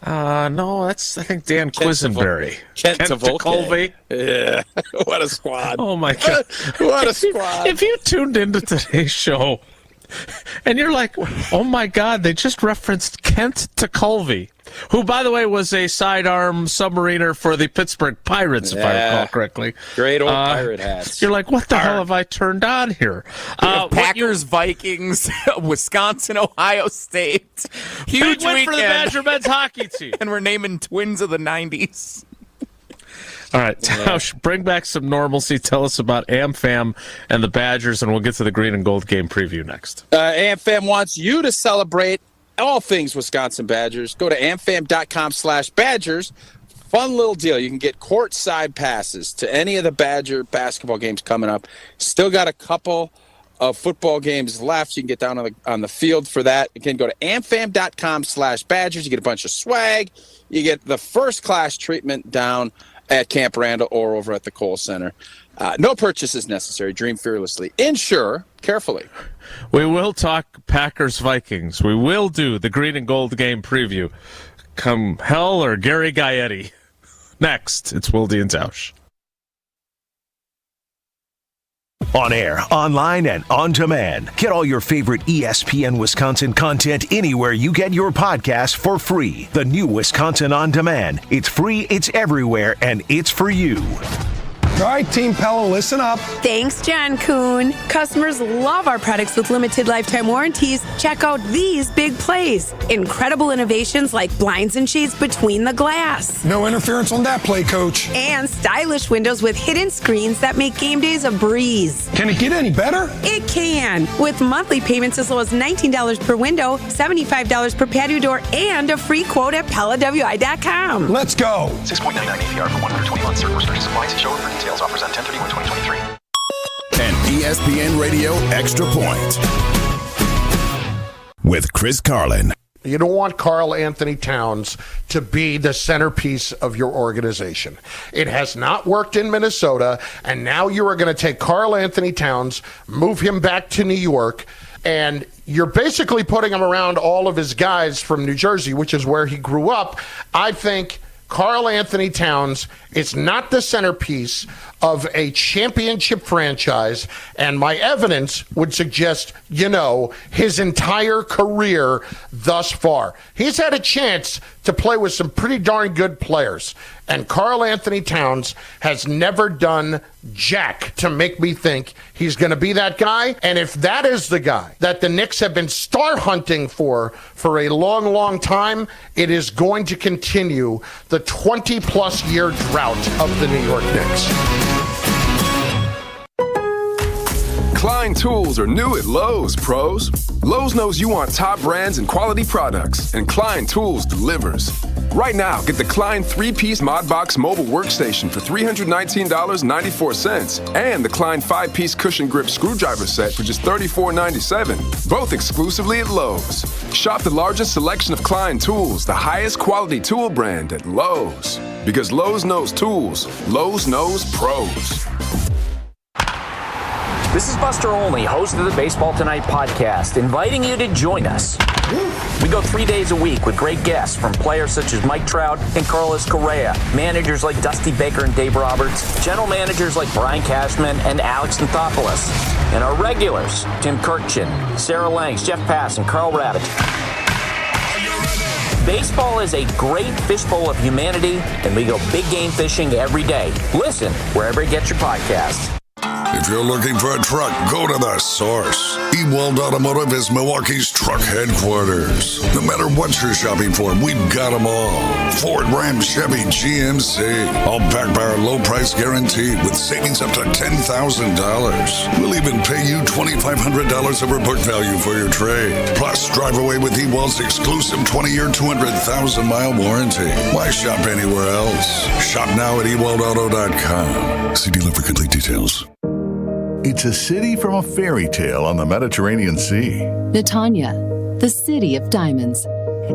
No, that's, I think, Dan Quisenberry. Kent Colby. Yeah. What a squad. Oh, my God. What a squad. If you tuned into today's show and you're like, oh, my God, they just referenced Kent Colby, who, by the way, was a sidearm submariner for the Pittsburgh Pirates, if I recall correctly. Great old pirate hats. You're like, what the hell have I turned on here? Packers, Vikings, Wisconsin, Ohio State. Huge Big win weekend for the Badger men's hockey team. And we're naming Twins of the 90s. All right, Tausch, bring back some normalcy. Tell us about AmFam and the Badgers, and we'll get to the green and gold game preview next. AmFam wants you to celebrate all things Wisconsin Badgers. Go to amfam.com/Badgers. Fun little deal. You can get courtside passes to any of the Badger basketball games coming up. Still got a couple of football games left. You can get down on the field for that. Again, go to amfam.com/Badgers. You get a bunch of swag. You get the first-class treatment down at Camp Randall or over at the Kohl Center. No purchase is necessary. Dream fearlessly. Insure carefully. We will talk Packers-Vikings. We will do the green and gold game preview. Come hell or Gary Gaetti. Next, it's Wilde and Tausch. On air, online, and on demand. Get all your favorite ESPN Wisconsin content anywhere you get your podcasts for free. The new Wisconsin On Demand. It's free, it's everywhere, and it's for you. All right, Team Pella, listen up. Thanks, John Kuhn. Customers love our products with limited lifetime warranties. Check out these big plays. Incredible innovations like blinds and shades between the glass. No interference on that play, Coach. And stylish windows with hidden screens that make game days a breeze. Can it get any better? It can. With monthly payments as low as $19 per window, $75 per patio door, and a free quote at PellaWI.com. Let's go. 6.99 APR for 120 months. Certain restrictions apply. See showroom for details. Offers end 10/31/2023. An ESPN Radio Extra Point with Chris Carlin. You don't want Karl Anthony Towns to be the centerpiece of your organization. It has not worked in Minnesota, and now you are going to take Karl Anthony Towns, move him back to New York, and you're basically putting him around all of his guys from New Jersey, which is where he grew up. I think Karl Anthony Towns is not the centerpiece of a championship franchise, and my evidence would suggest, his entire career thus far. He's had a chance to play with some pretty darn good players, and Karl Anthony Towns has never done jack to make me think he's going to be that guy. And if that is the guy that the Knicks have been star hunting for a long, long time, it is going to continue the 20-plus year drought of the New York Knicks. Klein tools are new at Lowe's, pros. Lowe's knows you want top brands and quality products, and Klein Tools delivers. Right now, get the Klein 3-piece Modbox mobile workstation for $319.94 and the Klein 5-piece cushion grip screwdriver set for just $34.97, both exclusively at Lowe's. Shop the largest selection of Klein tools, the highest quality tool brand at Lowe's. Because Lowe's knows tools, Lowe's knows pros. This is Buster Olney, host of the Baseball Tonight podcast, inviting you to join us. We go 3 days a week with great guests from players such as Mike Trout and Carlos Correa, managers like Dusty Baker and Dave Roberts, general managers like Brian Cashman and Alex Anthopoulos, and our regulars, Tim Kirkchin, Sarah Langs, Jeff Pass, and Carl Ravitch. Baseball is a great fishbowl of humanity, and we go big game fishing every day. Listen wherever you get your podcasts. If you're looking for a truck, go to the source. Wilde Automotive is Milwaukee's truck headquarters. No matter what you're shopping for, we've got them all. Ford, Ram, Chevy, GMC. All backed by our low price guarantee with savings up to $10,000. We'll even pay you $2,500 over book value for your trade. Plus, drive away with Ewald's exclusive 20-year, 200,000-mile warranty. Why shop anywhere else? Shop now at ewaldauto.com. See dealer for complete details. It's a city from a fairy tale on the Mediterranean Sea. Netanya, the city of diamonds.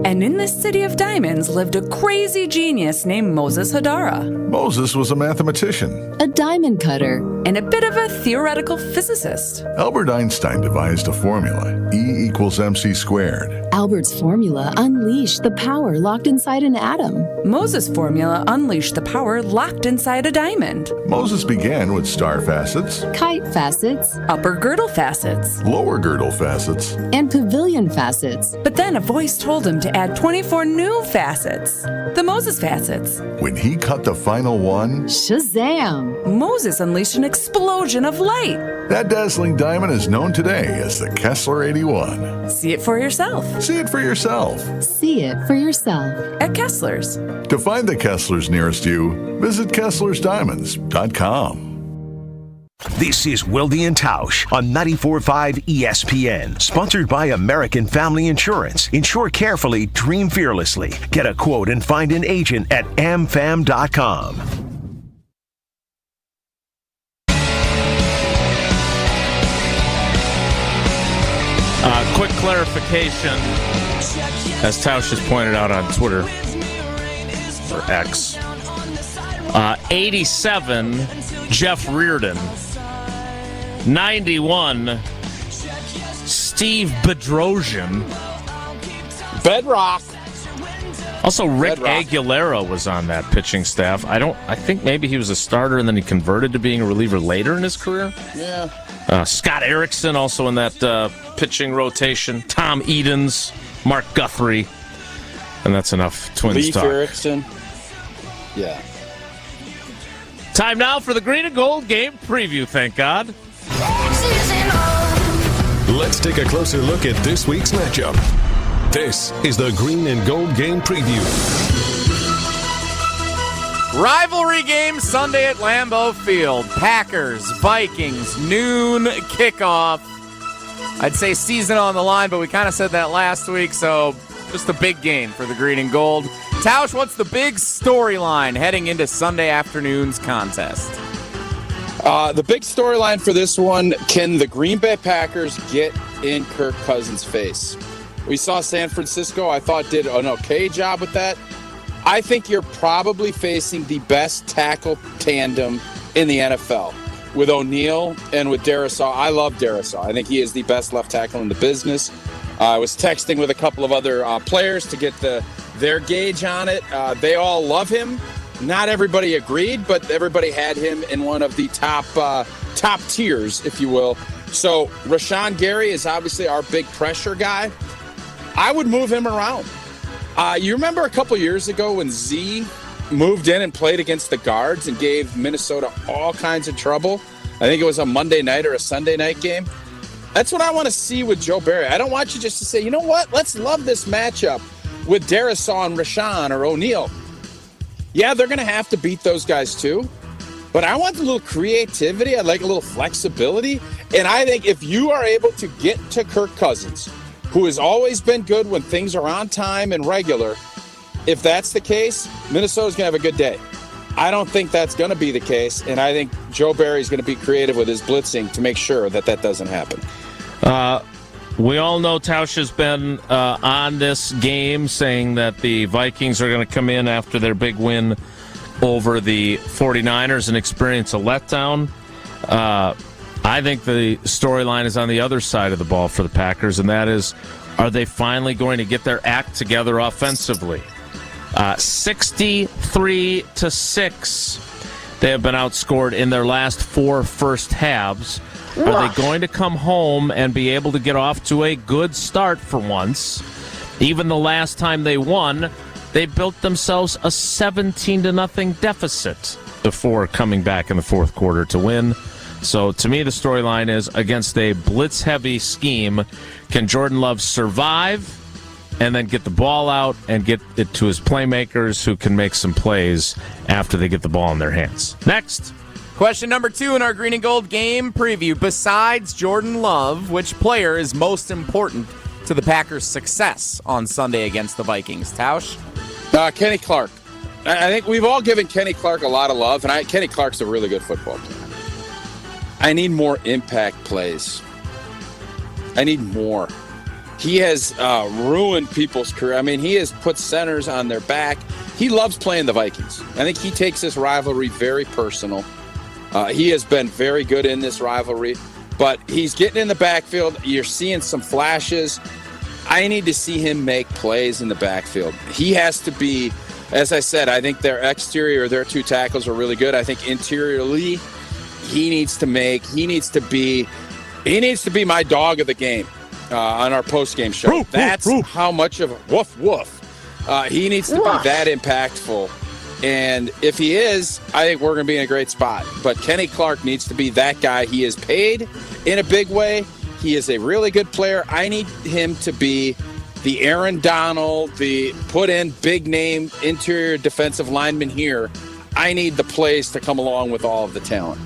And in this city of diamonds lived a crazy genius named Moses Hadara. Moses was a mathematician, a diamond cutter, and a bit of a theoretical physicist. Albert Einstein devised a formula, E = mc squared. Albert's formula unleashed the power locked inside an atom. Moses' formula unleashed the power locked inside a diamond. Moses began with star facets, kite facets, upper girdle facets, lower girdle facets, and pavilion facets. But then a voice told him to add 24 new facets, the Moses facets. When he cut the final one, Shazam! Moses unleashed an explosion of light. That dazzling diamond is known today as the Kessler 81. See it for yourself. See it for yourself. See it for yourself. At Kessler's. To find the Kesslers nearest you, visit KesslersDiamonds.com. This is Wilde and Tausch on 94.5 ESPN. Sponsored by American Family Insurance. Insure carefully, dream fearlessly. Get a quote and find an agent at amfam.com. Quick clarification, as Tausch has pointed out on Twitter, or X, 87, Jeff Reardon. 91, Steve Bedrosian. Bedrock. Also, Rick Bedrock. Aguilera was on that pitching staff. I think maybe he was a starter and then he converted to being a reliever later in his career. Yeah. Scott Erickson also in that pitching rotation. Tom Edens, Mark Guthrie. And that's enough Twins Leif talk. Erickson. Yeah. Time now for the Green and Gold game preview, thank God. Let's take a closer look at this week's matchup. This is the Green and Gold game preview. Rivalry game Sunday at Lambeau Field. Packers, Vikings, noon kickoff. I'd say season on the line, but we kind of said that last week, so just a big game for the Green and Gold. Tausch, what's the big storyline heading into Sunday afternoon's contest? The big storyline for this one, can the Green Bay Packers get in Kirk Cousins' face? We saw San Francisco, I thought, did an okay job with that. I think you're probably facing the best tackle tandem in the NFL with O'Neal and with Darisaw. I love Darisaw. I think he is the best left tackle in the business. I was texting with a couple of other players to get their gauge on it. They all love him. Not everybody agreed, but everybody had him in one of the top tiers, if you will. So Rashawn Gary is obviously our big pressure guy. I would move him around. You remember a couple years ago when Z moved in and played against the guards and gave Minnesota all kinds of trouble? I think it was a Monday night or a Sunday night game. That's what I want to see with Joe Barry. I don't want you just to say, you know what, let's love this matchup with Darisaw and Rashawn or O'Neal. Yeah, they're going to have to beat those guys too. But I want a little creativity. I like a little flexibility. And I think if you are able to get to Kirk Cousins, who has always been good when things are on time and regular, if that's the case, Minnesota's going to have a good day. I don't think that's going to be the case. And I think Joe Barry's going to be creative with his blitzing to make sure that that doesn't happen. We all know Tausch has been on this game saying that the Vikings are going to come in after their big win over the 49ers and experience a letdown. I think the storyline is on the other side of the ball for the Packers, and that is, are they finally going to get their act together offensively? 63-6, they have been outscored in their last 4 first halves. Are they going to come home and be able to get off to a good start for once? Even the last time they won, they built themselves a 17-0 deficit before coming back in the fourth quarter to win. So to me, the storyline is, against a blitz-heavy scheme, can Jordan Love survive and then get the ball out and get it to his playmakers who can make some plays after they get the ball in their hands? Next. Question number 2 in our Green and Gold game preview. Besides Jordan Love, which player is most important to the Packers' success on Sunday against the Vikings? Tausch? Kenny Clark. I think we've all given Kenny Clark a lot of love, and Kenny Clark's a really good football player. I need more impact plays. I need more. He has ruined people's career. I mean, he has put centers on their back. He loves playing the Vikings. I think he takes this rivalry very personal. He has been very good in this rivalry, but he's getting in the backfield. You're seeing some flashes. I need to see him make plays in the backfield. He has to be, as I said, I think their exterior, their 2 tackles are really good. I think interiorly, he needs to be my dog of the game on our post-game show. Roof, That's roof. how much of a woof, woof. He needs to be that impactful. And if he is, I think we're going to be in a great spot. But Kenny Clark needs to be that guy. He is paid in a big way. He is a really good player. I need him to be the Aaron Donald, the put-in big-name interior defensive lineman here. I need the plays to come along with all of the talent.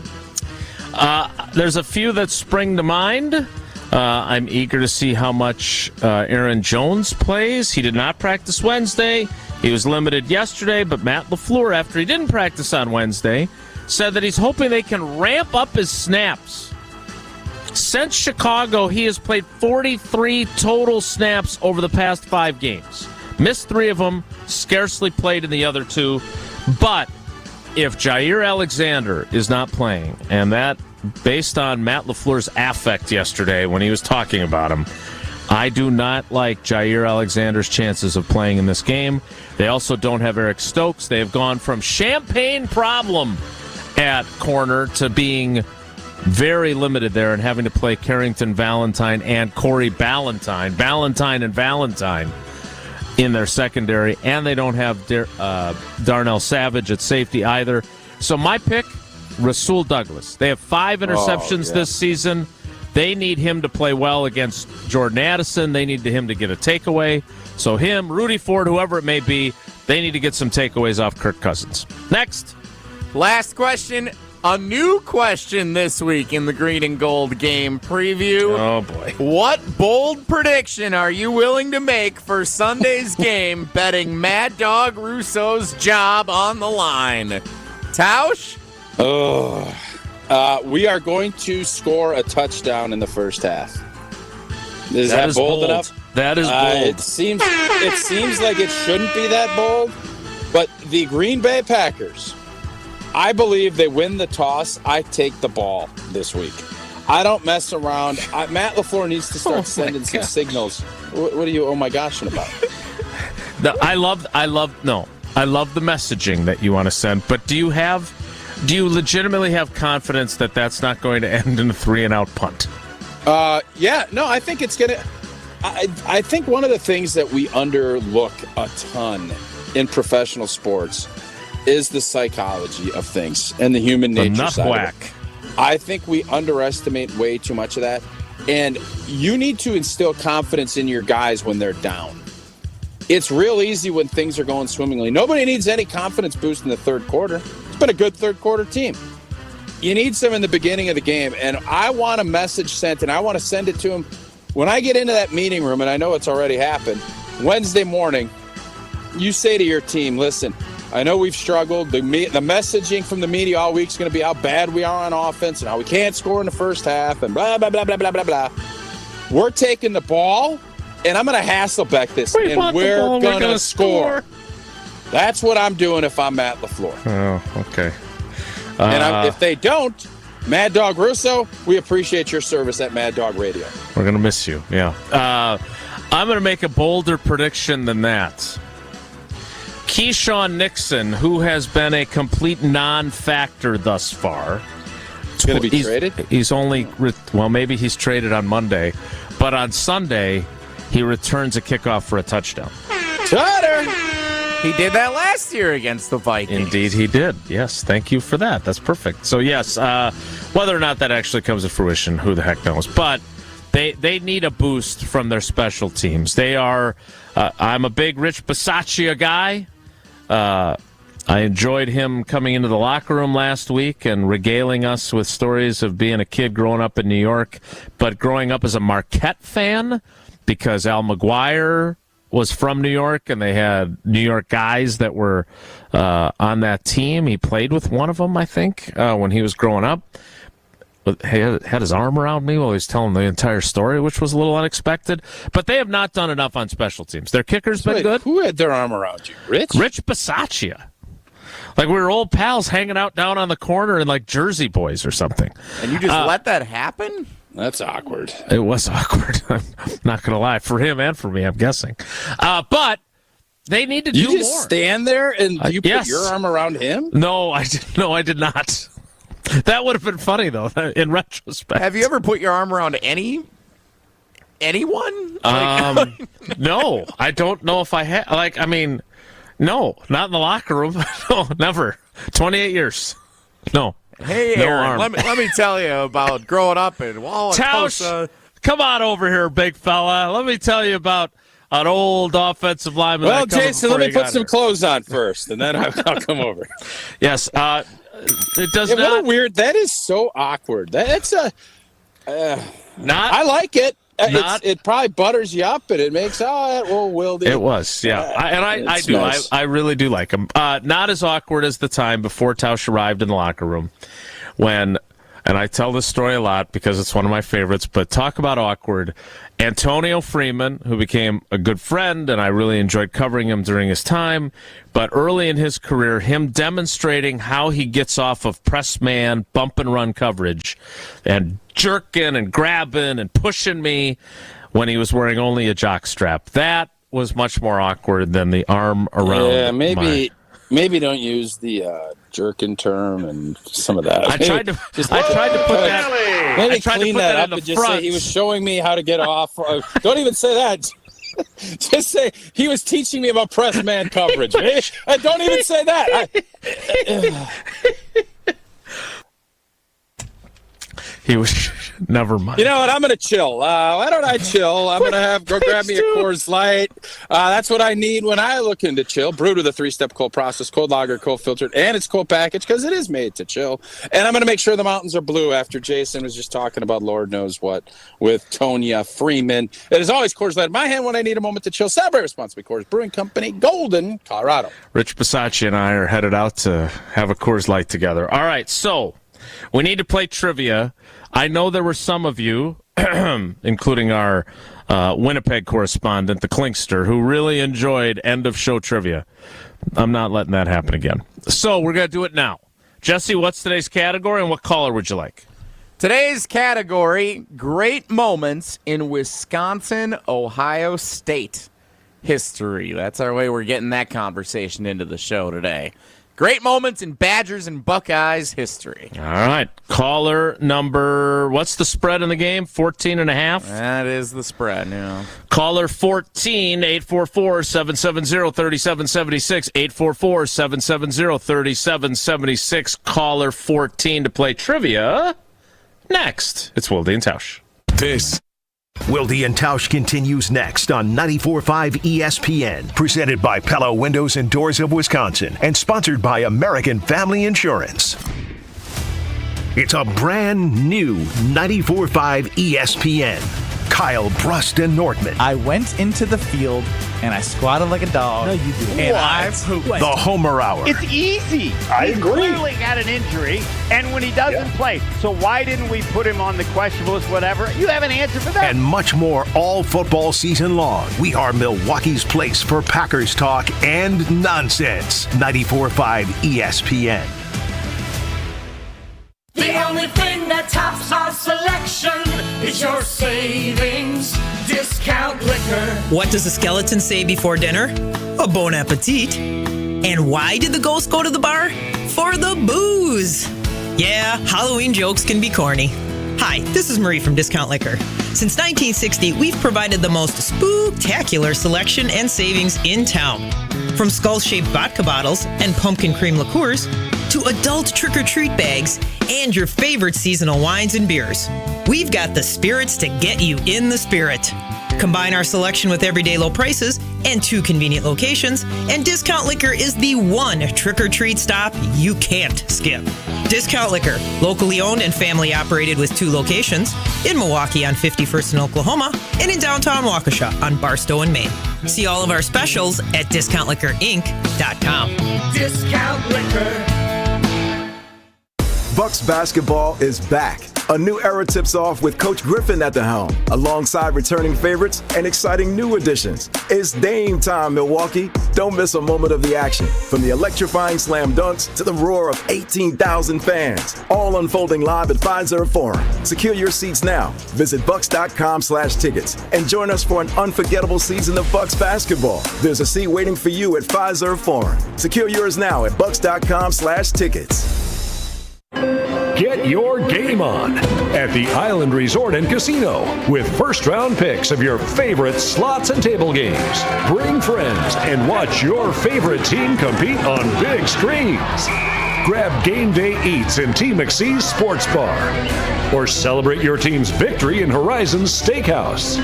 There's a few that spring to mind. I'm eager to see how much Aaron Jones plays. He did not practice Wednesday. He was limited yesterday, but Matt LaFleur, after he didn't practice on Wednesday, said that he's hoping they can ramp up his snaps. Since Chicago, he has played 43 total snaps over the past 5 games. Missed 3 of them, scarcely played in the other 2. But if Jair Alexander is not playing, and that based on Matt LaFleur's affect yesterday when he was talking about him, I do not like Jair Alexander's chances of playing in this game. They also don't have Eric Stokes. They have gone from champagne problem at corner to being very limited there and having to play Carrington Valentine and Corey Ballantyne and Valentine in their secondary, and they don't have Darnell Savage at safety either. So my pick, Rasul Douglas. They have 5 interceptions this season. They need him to play well against Jordan Addison. They need him to get a takeaway. So him, Rudy Ford, whoever it may be, they need to get some takeaways off Kirk Cousins. Next. Last question. A new question this week in the Green and Gold game preview. Oh, boy. What bold prediction are you willing to make for Sunday's game betting Mad Dog Russo's job on the line? Tausch? We are going to score a touchdown in the first half. Is that bold enough? That is bold. It seems like it shouldn't be that bold, but the Green Bay Packers, I believe they win the toss. I take the ball this week. I don't mess around. Matt LaFleur needs to start sending some signals. What are you, oh my gosh, about? I love the messaging that you want to send, but do you legitimately have confidence that that's not going to end in a 3-and-out punt? Yeah, no, I think it's going to. I think one of the things that we underlook a ton in professional sports is the psychology of things and the human nature side of it. I think we underestimate way too much of that. And you need to instill confidence in your guys when they're down. It's real easy when things are going swimmingly. Nobody needs any confidence boost in the third quarter. It's been a good third quarter team. You need some in the beginning of the game. And I want a message sent, and I want to send it to them. When I get into that meeting room, and I know it's already happened, Wednesday morning, you say to your team, listen, I know we've struggled. The messaging from the media all week is going to be how bad we are on offense and how we can't score in the first half and blah, blah, blah, blah, blah, blah, blah. We're taking the ball, and I'm going to Hasselbeck this, and we're going to score. That's what I'm doing if I'm Matt LaFleur. Oh, okay. And if they don't, Mad Dog Russo, we appreciate your service at Mad Dog Radio. We're going to miss you, yeah. I'm going to make a bolder prediction than that. Keyshawn Nixon, who has been a complete non-factor thus far. He's going to be traded? He's only, maybe he's traded on Monday, but on Sunday, he returns a kickoff for a touchdown. Tutter! He did that last year against the Vikings. Indeed he did. Yes, thank you for that. That's perfect. So, yes, whether or not that actually comes to fruition, who the heck knows. But they need a boost from their special teams. They are I'm a big Rich Bisaccia guy. I enjoyed him coming into the locker room last week and regaling us with stories of being a kid growing up in New York, but growing up as a Marquette fan because Al McGuire was from New York, and they had New York guys that were on that team. He played with one of them, I think, when he was growing up. He had his arm around me while he was telling the entire story, which was a little unexpected. But they have not done enough on special teams. Their kicker's been good. Who had their arm around you? Rich? Rich Bisaccia. Like we were old pals hanging out down on the corner in like Jersey Boys or something. And you just let that happen? That's awkward. It was awkward. I'm not going to lie. For him and for me, I'm guessing. But they need to do more. You just stand there and you put your arm around him? No, I did not. That would have been funny, though, in retrospect. Have you ever put your arm around anyone? No, I don't know if I have. No, not in the locker room. No, never. 28 years. No. Hey, no Aaron, arm. let me tell you about growing up in Tausch, come on over here, big fella. Let me tell you about an old offensive lineman. Well, Jason, let me put some clothes on first, and then I'll come over. Yes, it does not. What a weird. That is so awkward. That's a. Not. I like it. It probably butters you up, and it makes Wilde. It was, yeah. I do. Nice. I really do like him. Not as awkward as the time before Tausch arrived in the locker room, when and I tell this story a lot because it's one of my favorites, but talk about awkward. Antonio Freeman, who became a good friend, and I really enjoyed covering him during his time, but early in his career, him demonstrating how he gets off of press man, bump and run coverage, and jerking and grabbing and pushing me when he was wearing only a jock strap. That was much more awkward than the arm around. Yeah, maybe don't use the jerkin term and some of that. I tried to put that. Maybe clean that up and just say he was showing me how to get off. Don't even say that. Just say he was teaching me about press man coverage. Don't even say that. He was never mind. You know what? I'm going to chill. Why don't I chill? I'm going to go grab me a Coors Light. That's what I need when I look into chill. Brewed with a 3-step cold process, cold lager, cold filtered, and it's cold package because it is made to chill. And I'm going to make sure the mountains are blue after Jason was just talking about Lord knows what with Tonya Freeman. It is always Coors Light in my hand when I need a moment to chill. Celebrate responsibly. Coors Brewing Company, Golden, Colorado. Rich Bisacci and I are headed out to have a Coors Light together. All right, so we need to play trivia. I know there were some of you, including our Winnipeg correspondent, the Klinkster, who really enjoyed end-of-show trivia. I'm not letting that happen again. So we're going to do it now. Jesse, what's today's category, and what caller would you like? Today's category, great moments in Wisconsin-Ohio State history. That's our way we're getting that conversation into the show today. Great moments in Badgers and Buckeyes history. All right. Caller number, what's the spread in the game? 14.5? That is the spread, yeah. Caller 14, 844-770-3776. 844-770-3776. Caller 14 to play trivia. Next, it's Wilde and Tausch. This Wilde and Tausch continues next on 94.5 ESPN, presented by Pella Windows and Doors of Wisconsin, and sponsored by American Family Insurance. It's a brand new 94.5 ESPN. Kyle, Brust, and Nordman. I went into the field and I squatted like a dog. No, you didn't. And I pooped. The Homer Hour. It's easy. I He's agree. clearly got an injury, and when he doesn't play, so why didn't we put him on the questionable list, whatever? You have an answer for that. And much more all football season long. We are Milwaukee's place for Packers talk and nonsense. 94.5 ESPN. The only thing that tops our selection is your savings discount liquor. What does the skeleton say before dinner? A bon appetit. And why did the ghost go to the bar? For the booze. Yeah, Halloween jokes can be corny. Hi, this is Marie from Discount Liquor. Since 1960, we've provided the most spooktacular selection and savings in town. From skull-shaped vodka bottles and pumpkin cream liqueurs to adult trick-or-treat bags and your favorite seasonal wines and beers. We've got the spirits to get you in the spirit. Combine our selection with everyday low prices and 2 convenient locations, and Discount Liquor is the one trick-or-treat stop you can't skip. Discount Liquor, locally owned and family operated with 2 locations, in Milwaukee on 51st in Oklahoma, and in downtown Waukesha on Barstow in Maine. See all of our specials at DiscountLiquorInc.com. Discount Liquor. Bucks basketball is back. A new era tips off with Coach Griffin at the helm, alongside returning favorites and exciting new additions. It's Dame time, Milwaukee. Don't miss a moment of the action. From the electrifying slam dunks to the roar of 18,000 fans, all unfolding live at Pfizer Forum. Secure your seats now. Visit Bucks.com/tickets and join us for an unforgettable season of Bucks basketball. There's a seat waiting for you at Pfizer Forum. Secure yours now at Bucks.com/tickets. Get your game on at the Island Resort and Casino with first-round picks of your favorite slots and table games. Bring friends and watch your favorite team compete on big screens. Grab game day eats in T. McSee's Sports Bar or celebrate your team's victory in Horizon's Steakhouse.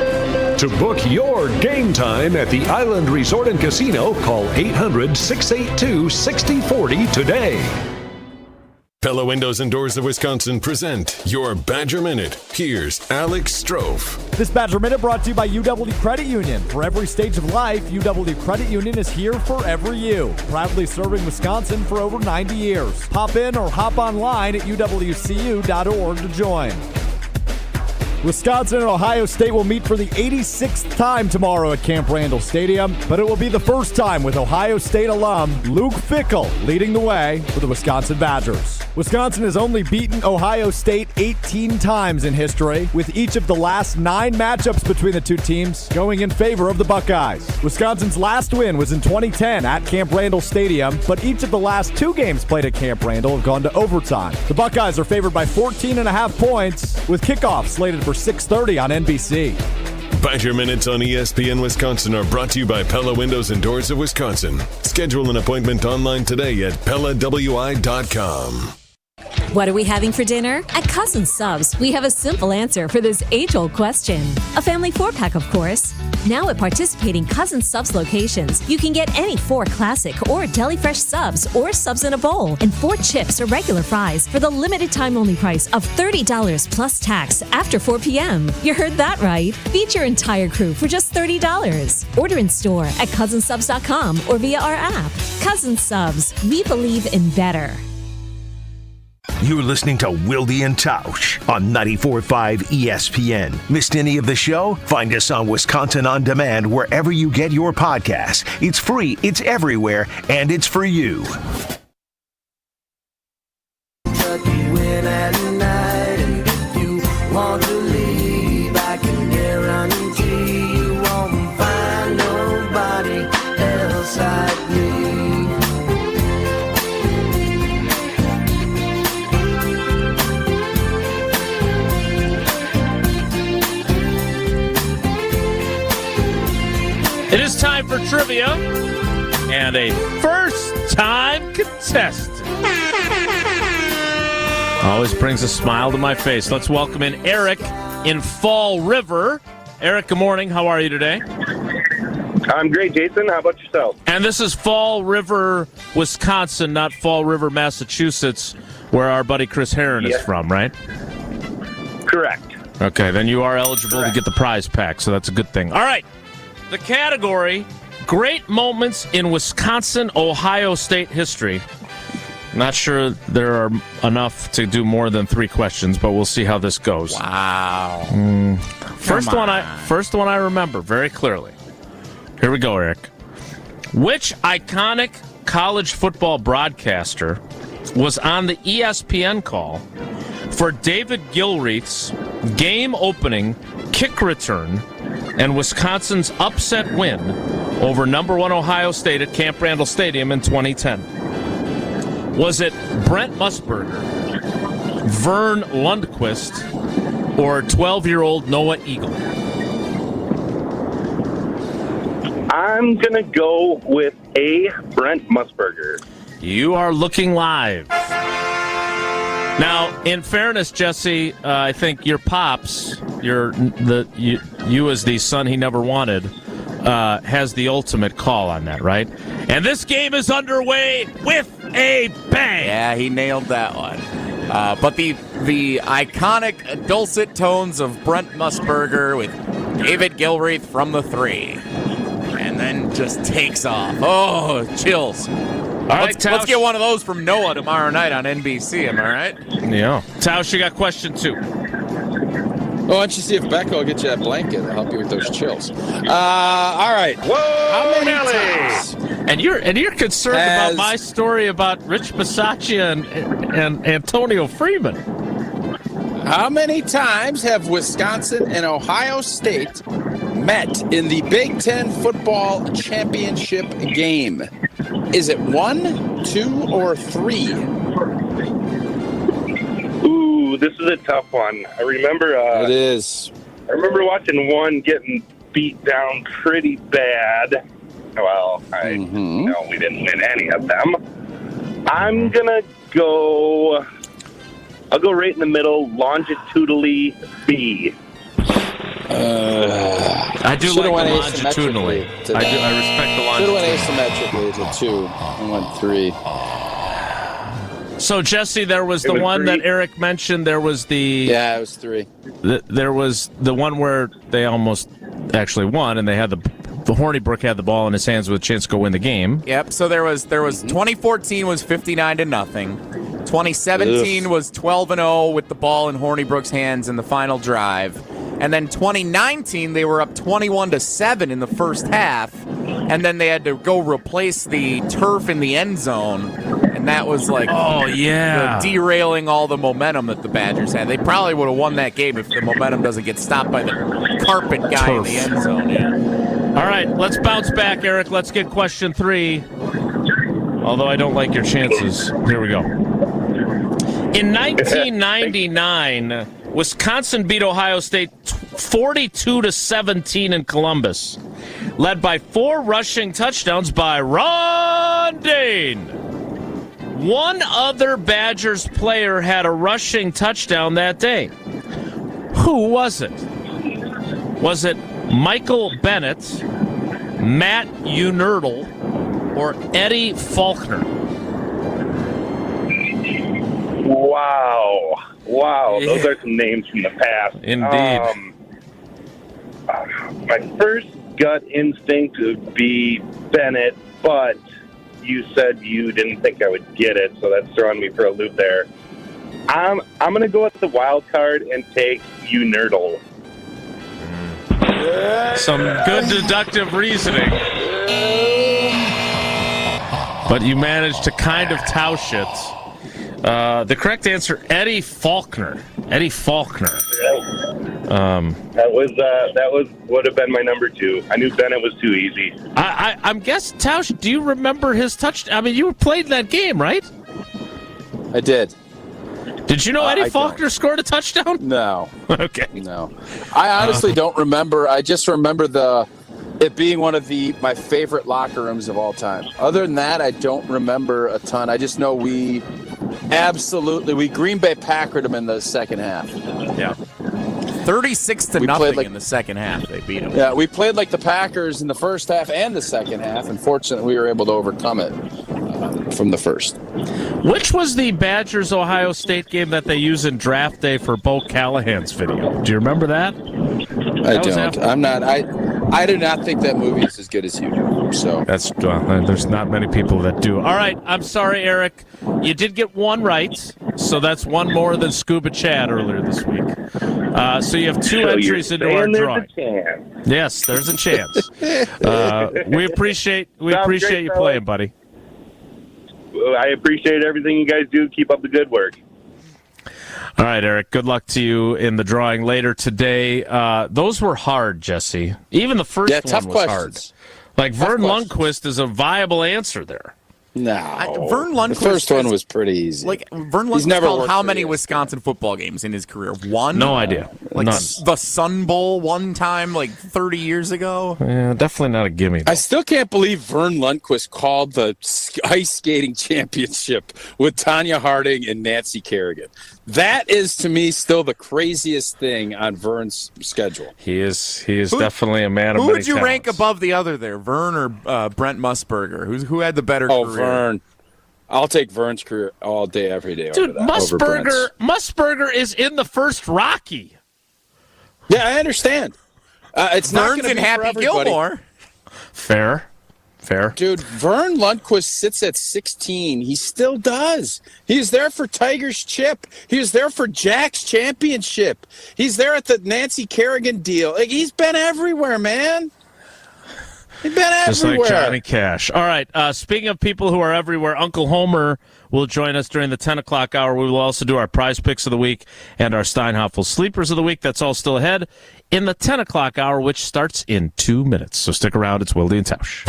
To book your game time at the Island Resort and Casino, call 800-682-6040 today. Pella Windows and Doors of Wisconsin present your Badger Minute. Here's Alex Strofe. This Badger Minute brought to you by UW Credit Union. For every stage of life, UW Credit Union is here for every you. Proudly serving Wisconsin for over 90 years. Hop in or hop online at uwcu.org to join. Wisconsin and Ohio State will meet for the 86th time tomorrow at Camp Randall Stadium, but it will be the first time with Ohio State alum Luke Fickell leading the way for the Wisconsin Badgers. Wisconsin has only beaten Ohio State 18 times in history, with each of the last 9 matchups between the two teams going in favor of the Buckeyes. Wisconsin's last win was in 2010 at Camp Randall Stadium, but each of the last 2 games played at Camp Randall have gone to overtime. The Buckeyes are favored by 14.5 points, with kickoff slated for 6:30 on NBC. Badger Minutes on ESPN Wisconsin are brought to you by Pella Windows and Doors of Wisconsin. Schedule an appointment online today at PellaWI.com. What are we having for dinner? At Cousin Subs, we have a simple answer for this age-old question. A family 4-pack, of course. Now at participating Cousin Subs locations, you can get any 4 classic or deli fresh subs or subs in a bowl and 4 chips or regular fries for the limited time only price of $30 plus tax after 4 p.m. You heard that right. Feed your entire crew for just $30. Order in store at cousinsubs.com or via our app. Cousin Subs, we believe in better. You're listening to Wilde and Tausch on 94.5 ESPN. Missed any of the show? Find us on Wisconsin On Demand wherever you get your podcasts. It's free, it's everywhere, and it's for you. Win at night, and if you want to leave, I can guarantee you won't find nobody else like me. It is time for trivia and a first-time contestant. Always brings a smile to my face. Let's welcome in Eric in Fall River. Eric, good morning. How are you today? I'm great, Jason. How about yourself? And this is Fall River, Wisconsin, not Fall River, Massachusetts, where our buddy Chris Herron is from, right? Correct. Okay, then you are eligible to get the prize pack, so that's a good thing. All right. The category, great moments in Wisconsin-Ohio State history. Not sure there are enough to do more than 3 questions, but we'll see how this goes. Wow. First one I remember very clearly. Here we go, Eric. Which iconic college football broadcaster was on the ESPN call for David Gilreath's game-opening kick return and Wisconsin's upset win over number 1 Ohio State at Camp Randall Stadium in 2010? Was it Brent Musburger, Vern Lundquist, or 12-year-old Noah Eagle? I'm going to go with A. Brent Musburger. You are looking live. Now, in fairness, Jesse, I think your pops, you as the son he never wanted, has the ultimate call on that, right? And this game is underway with a bang. Yeah, he nailed that one. But the iconic dulcet tones of Brent Musburger with David Gilreath from the 3, and then just takes off. Oh, chills. All right, let's get one of those from Noah tomorrow night on NBC, am I right? Yeah. Tausch, you got question 2. Why don't you see if Becca will get you that blanket and help you with those chills? All right. Whoa, how many times? And you're concerned about my story about Rich Bisaccia and Antonio Freeman. How many times have Wisconsin and Ohio State met in the Big Ten football championship game? Is it 1, 2, or 3? Ooh, this is a tough one. I remember. It is. I remember watching one getting beat down pretty bad. Well, no, we didn't win any of them. I'm gonna go. I'll go right in the middle, longitudinally B. I do like the longitudinally. I respect the longitudinally. Should have went asymmetrically to 2 and went 3. So, Jesse, there was the one 3. that Eric mentioned. There was the... Yeah, it was 3. There was the one where they almost actually won, and they had the Hornibrook had the ball in his hands with a chance to go win the game. Yep, so there was 2014 was 59-0. 2017 was 12-0 with the ball in Hornibrook's hands in the final drive. And then 2019, they were up 21-7 in the first half, and then they had to go replace the turf in the end zone, and that was like derailing all the momentum that the Badgers had. They probably would have won that game if the momentum doesn't get stopped by the carpet guy in the end zone. Yeah. All right, let's bounce back, Eric. Let's get question 3. Although I don't like your chances. Here we go. In 1999, Wisconsin beat Ohio State 42-17 in Columbus, led by 4 rushing touchdowns by Ron Dane. One other Badgers player had a rushing touchdown that day. Who was it? Was it Michael Bennett, Matt Unerdl, or Eddie Faulkner? Wow, those are some names from the past. Indeed. My first gut instinct would be Bennett, but you said you didn't think I would get it, so that's throwing me for a loop there. I'm going to go with the wild card and take Unerdl. Some good deductive reasoning. But you managed to kind of Tausch it. The correct answer, Eddie Faulkner. Eddie Faulkner. That would have been my number 2. I knew Bennett was too easy. I'm guessing, Tausch, do you remember his touchdown? I mean, you played that game, right? I did. Did you know Eddie Faulkner scored a touchdown? No. Okay. No. I honestly don't remember. I just remember it being one of my favorite locker rooms of all time. Other than that, I don't remember a ton. I just know we Green Bay Packered them in the second half. Yeah. 36-0 in the second half. They beat them. Yeah, we played like the Packers in the first half and the second half. Unfortunately, we were able to overcome it from the first. Which was the Badgers-Ohio State game that they use in draft day for Bo Callahan's video? Do you remember that? I don't. I'm not. I do not think that movie is as good as you do. So there's not many people that do. All right, I'm sorry, Eric. You did get one right, so that's one more than Scuba Chad earlier this week. So you have 2 entries into our drawing. Yes, there's a chance. We appreciate you playing, buddy. I appreciate everything you guys do. Keep up the good work. All right, Eric, good luck to you in the drawing later today. Those were hard, Jesse. Even the first one was hard. Like Vern Lundquist is a viable answer there. No. Vern Lundquist. The first one was pretty easy. Like Vern Lundquist called how many Wisconsin football games in his career? 1? No idea. Like None. the Sun Bowl one time, like 30 years ago. Yeah, definitely not a gimme, though. I still can't believe Vern Lundquist called the ice skating championship with Tanya Harding and Nancy Kerrigan. That is, to me, still the craziest thing on Vern's schedule. He is definitely a man of many talents. Who would you rank above the other there, Vern or Brent Musburger? Who had the better career? Vern. I'll take Vern's career all day, every day. Dude, Musburger is in the first Rocky. Yeah, I understand. It's not Vern's in Happy Gilmore. Fair. Dude, Vern Lundquist sits at 16. He still does. He's there for Tiger's chip. He was there for Jack's championship. He's there at the Nancy Kerrigan deal. Like, he's been everywhere, man. He's been everywhere. Just like Johnny Cash. All right, speaking of people who are everywhere, Uncle Homer will join us during the 10 o'clock hour. We will also do our prize picks of the week and our Steinhoff sleepers of the week. That's all still ahead in the 10 o'clock hour, which starts in 2 minutes. So stick around. It's Wilde and Tausch.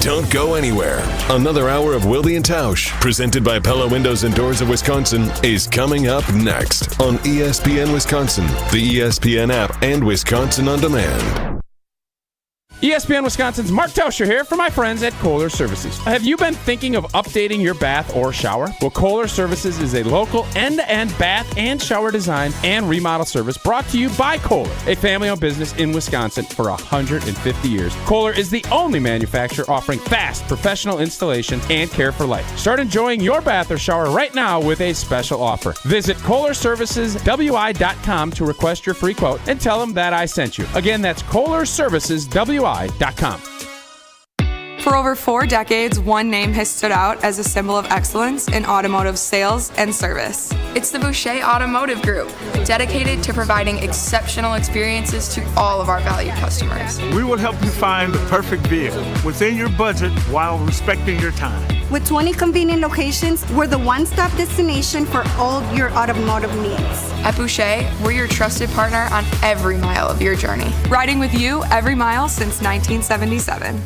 Don't go anywhere. Another hour of Wilde and Tausch, presented by Pella Windows and Doors of Wisconsin, is coming up next on ESPN Wisconsin, the ESPN app, and Wisconsin On Demand. ESPN Wisconsin's Mark Tausch here for my friends at Kohler Services. Have you been thinking of updating your bath or shower? Well, Kohler Services is a local end-to-end bath and shower design and remodel service brought to you by Kohler, a family-owned business in Wisconsin for 150 years. Kohler is the only manufacturer offering fast, professional installation and care for life. Start enjoying your bath or shower right now with a special offer. Visit KohlerServicesWI.com to request your free quote and tell them that I sent you. Again, that's KohlerServicesWI.com. For over 4 decades, one name has stood out as a symbol of excellence in automotive sales and service. It's the Boucher Automotive Group, dedicated to providing exceptional experiences to all of our valued customers. We will help you find the perfect vehicle within your budget while respecting your time. With 20 convenient locations, we're the one-stop destination for all your automotive needs. At Boucher, we're your trusted partner on every mile of your journey, riding with you every mile since 1977.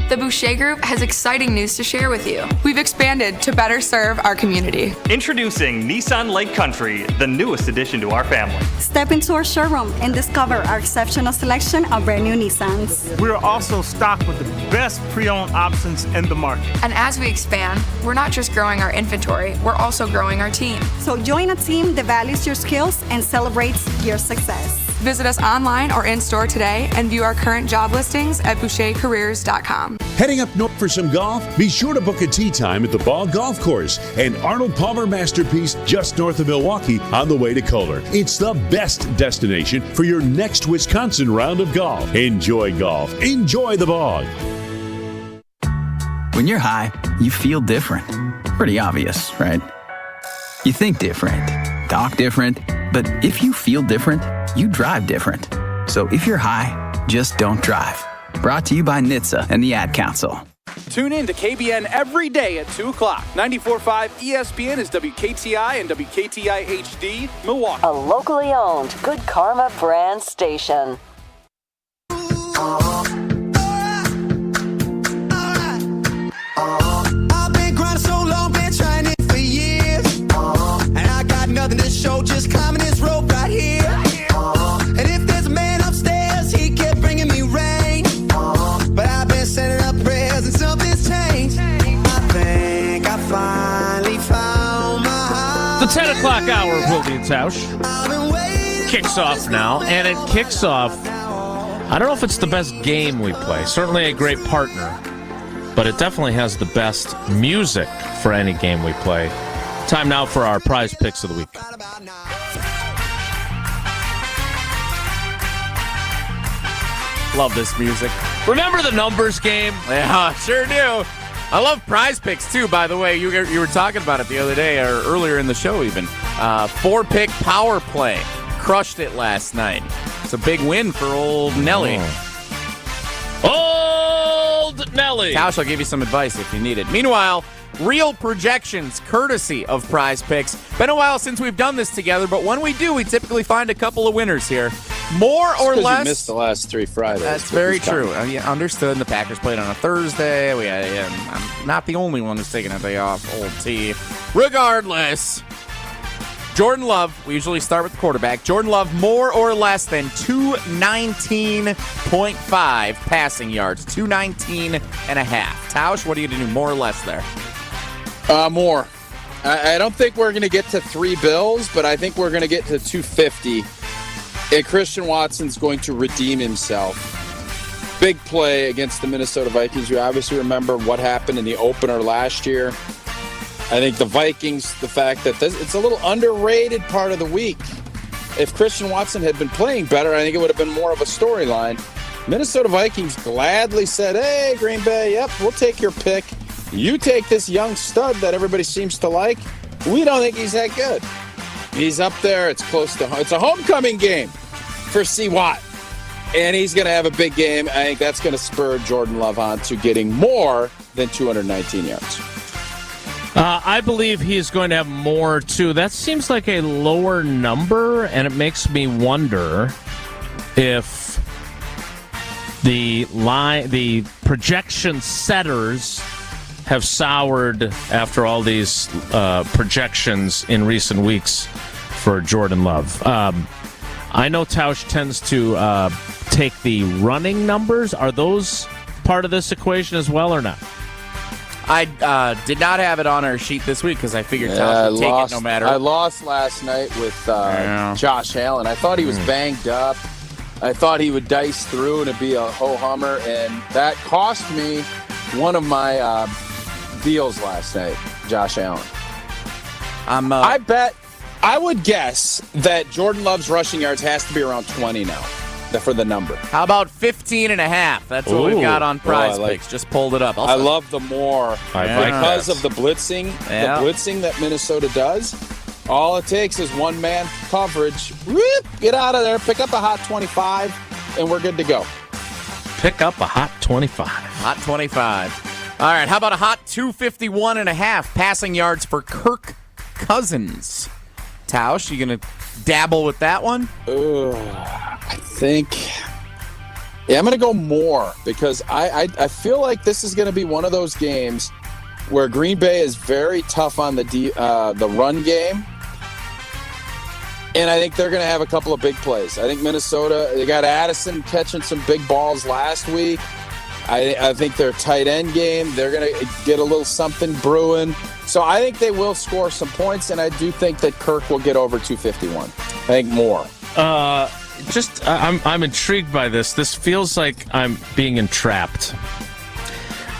The Boucher Group has exciting news to share with you. We've expanded to better serve our community. Introducing Nissan Lake Country, the newest addition to our family. Step into our showroom and discover our exceptional selection of brand new Nissans. We're also stocked with the best pre-owned options in the market. And as we expand, we're not just growing our inventory, we're also growing our team. So join a team that values your skills and celebrates your success. Visit us online or in-store today and view our current job listings at bouchercareers.com. Heading up north for some golf? Be sure to book a tee time at the Ball Golf Course, an Arnold Palmer masterpiece just north of Milwaukee on the way to Kohler. It's the best destination for your next Wisconsin round of golf. Enjoy golf. Enjoy the bog. When you're high, you feel different. Pretty obvious, right? You think different, talk different, but if you feel different, you drive different. So if you're high, just don't drive. Brought to you by NHTSA and the Ad Council. Tune in to KBN every day at 2 o'clock. 94.5 ESPN is WKTI and WKTI HD, Milwaukee. A locally owned Good Karma brand station. I've been grinding so long, been trying it for years. And I got nothing to show, just climbing this rope right here. And if there's a man upstairs, he kept bringing me rain. But I've been sending up prayers and something's changed. I think I finally found my heart. The 10 o'clock hour of Wilde and Tausch kicks off now, and it kicks off. I don't know if it's the best game we play. Certainly a great partner, but it definitely has the best music for any game we play. Time now for our prize picks of the week. Love this music. Remember the numbers game? Yeah, sure do. I love prize picks, too, by the way. You were talking about it the other day, or earlier in the show, even. 4-pick power play. Crushed it last night. It's a big win for old Nelly. Old Nelly. Tausch, I'll give you some advice if you need it. Meanwhile, real projections, courtesy of Prize Picks. Been a while since we've done this together, but when we do, we typically find a couple of winners here. More or less. You missed the last 3 Fridays. That's very true. Understood. The Packers played on a Thursday. I'm not the only one who's taking a day off, old T. Regardless, Jordan Love, we usually start with the quarterback. Jordan Love, more or less than 219.5 passing yards. 219 and a half. Tausch, what are you going to do, more or less there? More. I don't think we're going to get to 3 bills, but I think we're going to get to 250. And Christian Watson's going to redeem himself. Big play against the Minnesota Vikings. You obviously remember what happened in the opener last year. I think the Vikings, the fact that it's a little underrated part of the week. If Christian Watson had been playing better, I think it would have been more of a storyline. Minnesota Vikings gladly said, hey, Green Bay, yep, we'll take your pick. You take this young stud that everybody seems to like. We don't think he's that good. He's up there. It's close to home. It's a homecoming game for C. Watt. And he's going to have a big game. I think that's going to spur Jordan Love on to getting more than 219 yards. I believe he's going to have more, too. That seems like a lower number, and it makes me wonder if the projection setters have soured after all these projections in recent weeks for Jordan Love. I know Tausch tends to take the running numbers. Are those part of this equation as well or not? I did not have it on our sheet this week because I figured Tausch would take it no matter. I lost last night with Josh Allen. I thought he was banged up. I thought he would dice through and it'd be a ho-hummer, and that cost me one of my deals last night, Josh Allen. I would guess that Jordan Love's rushing yards has to be around 20 now for the number. How about 15 and a half? That's what we've got on Prize Picks. Just pulled it up. I love the more because of the blitzing, that Minnesota does. All it takes is one-man coverage. Whoop, get out of there, pick up a hot 25, and we're good to go. Pick up a hot 25. Hot 25. All right, how about a hot 251 and a half passing yards for Kirk Cousins? Tausch, you going to dabble with that one? I think... Yeah, I'm going to go more because I feel like this is going to be one of those games where Green Bay is very tough on the run game. And I think they're going to have a couple of big plays. I think Minnesota, they got Addison catching some big balls last week. I think their tight end game, they're going to get a little something brewing. So I think they will score some points, and I do think that Kirk will get over 251. I think more. I'm intrigued by this. This feels like I'm being entrapped.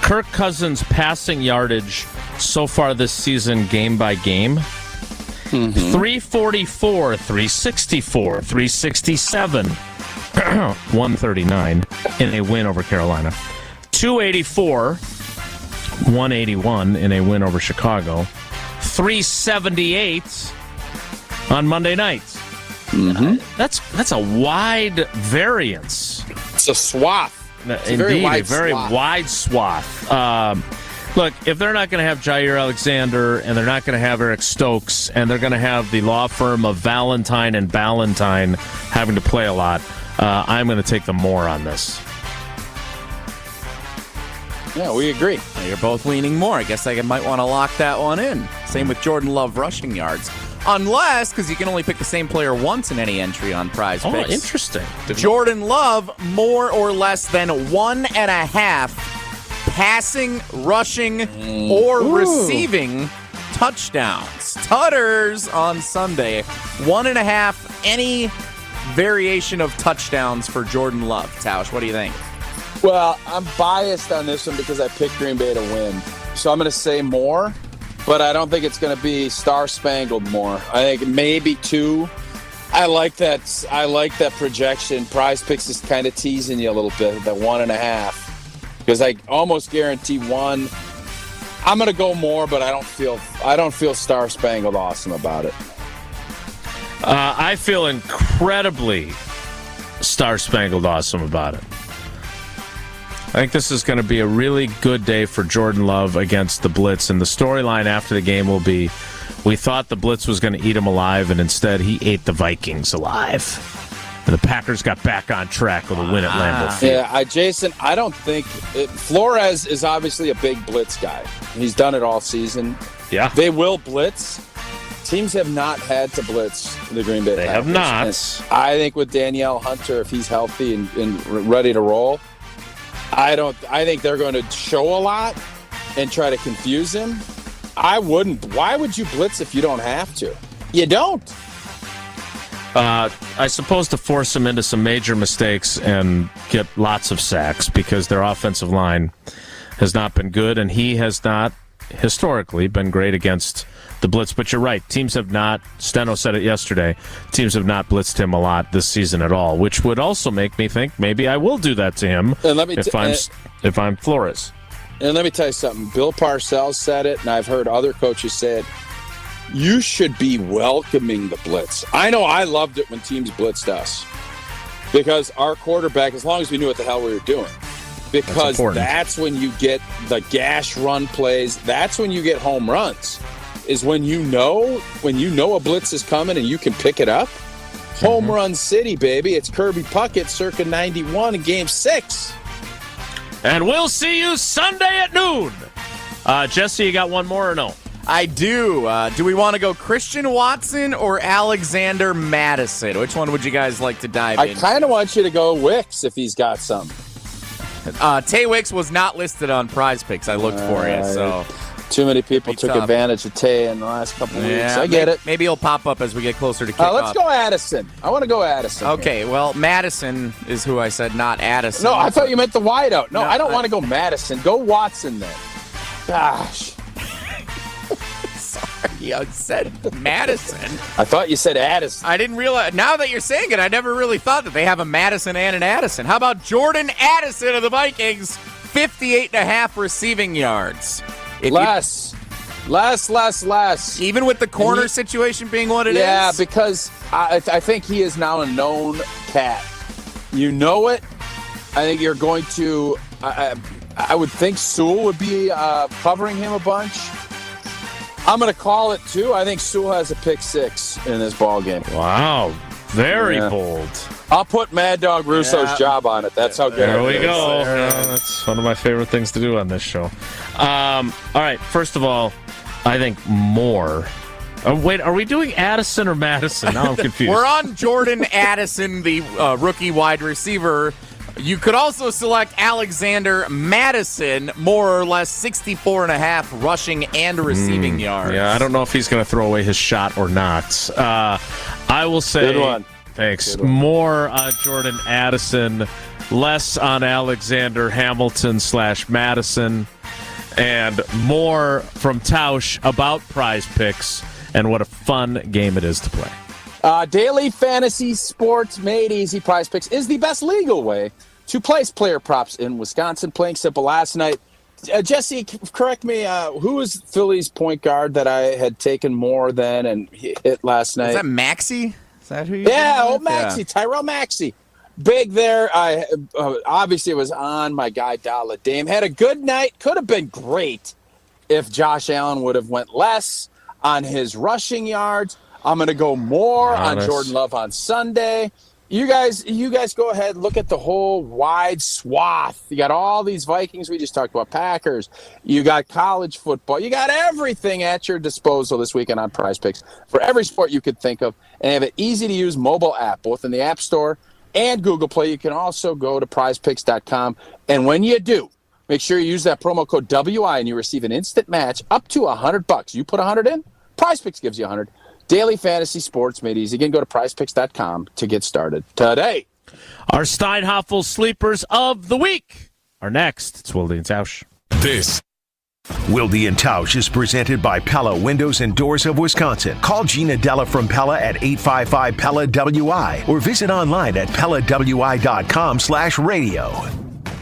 Kirk Cousins' passing yardage so far this season, game by game, 344, 364, 367, 139 in a win over Carolina, 284, 181 in a win over Chicago, 378 on Monday night. That's a wide variance. It's a swath. Indeed, a very wide swath. Look, if they're not going to have Jair Alexander and they're not going to have Eric Stokes and they're going to have the law firm of Valentine and Ballantyne having to play a lot, I'm going to take the more on this. Yeah, we agree. Well, you're both leaning more. I guess I might want to lock that one in. Same with Jordan Love rushing yards. Unless, because you can only pick the same player once in any entry on Prize Picks. Oh, interesting. Jordan Love, more or less than 1.5 passing, rushing, or receiving touchdowns. Tutters on Sunday. 1.5, any variation of touchdowns for Jordan Love. Tausch, what do you think? Well, I'm biased on this one because I picked Green Bay to win. So I'm going to say more, but I don't think it's going to be star-spangled more. I think maybe 2. I like that projection. Prize Picks is kind of teasing you a little bit, that 1.5. Because I almost guarantee 1. I'm going to go more, but I don't feel star-spangled awesome about it. I feel incredibly star-spangled awesome about it. I think this is going to be a really good day for Jordan Love against the Blitz, and the storyline after the game will be, we thought the Blitz was going to eat him alive, and instead he ate the Vikings alive. And the Packers got back on track with a win at Lambeau Field. Yeah, Jason, I don't think Flores is obviously a big blitz guy. He's done it all season. Yeah. They will blitz. Teams have not had to blitz the Green Bay Packers. They have not. And I think with Danielle Hunter, if he's healthy and ready to roll, I think they're going to show a lot and try to confuse him. I wouldn't. Why would you blitz if you don't have to? You don't. I suppose to force him into some major mistakes and get lots of sacks because their offensive line has not been good, and he has not historically been great against the blitz. But you're right. Teams have not, Steno said it yesterday, teams have not blitzed him a lot this season at all, which would also make me think maybe I will do that to him if I'm Flores. And let me tell you something. Bill Parcells said it, and I've heard other coaches say it. You should be welcoming the blitz. I know I loved it when teams blitzed us because our quarterback, as long as we knew what the hell we were doing, because that's when you get the gash run plays. That's when you get home runs, is when you know a blitz is coming and you can pick it up. Home run city, baby. It's Kirby Puckett circa 91 in Game 6. And we'll see you Sunday at noon. Jesse, you got one more or no? I do. Do we want to go Christian Watson or Alexander Madison? Which one would you guys like to dive in? I kind of want you to go Wicks if he's got some. Tay Wicks was not listed on Prize Picks. I looked for you, so too many people took advantage of Tay in the last couple of weeks. I get it. Maybe he'll pop up as we get closer to kickoff. Let's go Addison. I want to go Addison. Okay, well, Madison is who I said, not Addison. No, I thought you meant the wideout. No, I don't want to go Madison. Go Watson then. Gosh. Sorry, I said Madison. I thought you said Addison. I didn't realize. Now that you're saying it, I never really thought that they have a Madison and an Addison. How about Jordan Addison of the Vikings? 58.5 receiving yards. Less. Even with the corner situation being what it is? Yeah, because I think he is now a known cat. You know it. I think you're going to I would think Sewell would be covering him a bunch. I'm going to call it, too. I think Sewell has a pick 6 in this ball game. Wow. Very bold. I'll put Mad Dog Russo's job on it. That's how good There it we is. go. That's one of my favorite things to do on this show. All right. First of all, I think more. Wait, are we doing Addison or Madison? Now I'm confused. We're on Jordan Addison, the rookie wide receiver. You could also select Alexander Madison, more or less 64.5 rushing and receiving yards. Yeah, I don't know if he's going to throw away his shot or not. I will say, Good one. Thanks. More on Jordan Addison, less on Alexander Hamilton / Madison, and more from Tausch about Prize Picks and what a fun game it is to play. Daily fantasy sports made easy. Prize Picks is the best legal way to place player props in Wisconsin. Playing simple last night. Jesse, correct me. Who was Philly's point guard that I had taken more than and hit last night? Is that Maxey? Is that who you? Yeah, old Maxey, Tyrell Maxey. Big there. I obviously it was on my guy Dalla Dame. Had a good night. Could have been great if Josh Allen would have went less on his rushing yards. I'm going to go more on Jordan Love on Sunday. You guys go ahead. Look at the whole wide swath. You got all these Vikings. We just talked about Packers. You got college football. You got everything at your disposal this weekend on Prize Picks for every sport you could think of. And they have an easy-to-use mobile app, both in the App Store and Google Play. You can also go to prizepicks.com. And when you do, make sure you use that promo code WI and you receive an instant match up to $100. You put $100 in, Prize Picks gives you $100. Daily fantasy sports made easy. Again, go to prizepicks.com to get started today. Our Steinhoff sleepers of the week are next. It's Wilde and Tausch. This Wilde and Tausch is presented by Pella Windows and Doors of Wisconsin. Call Gina Della from Pella at 855-PELLA-WI or visit online at PellaWI.com/radio.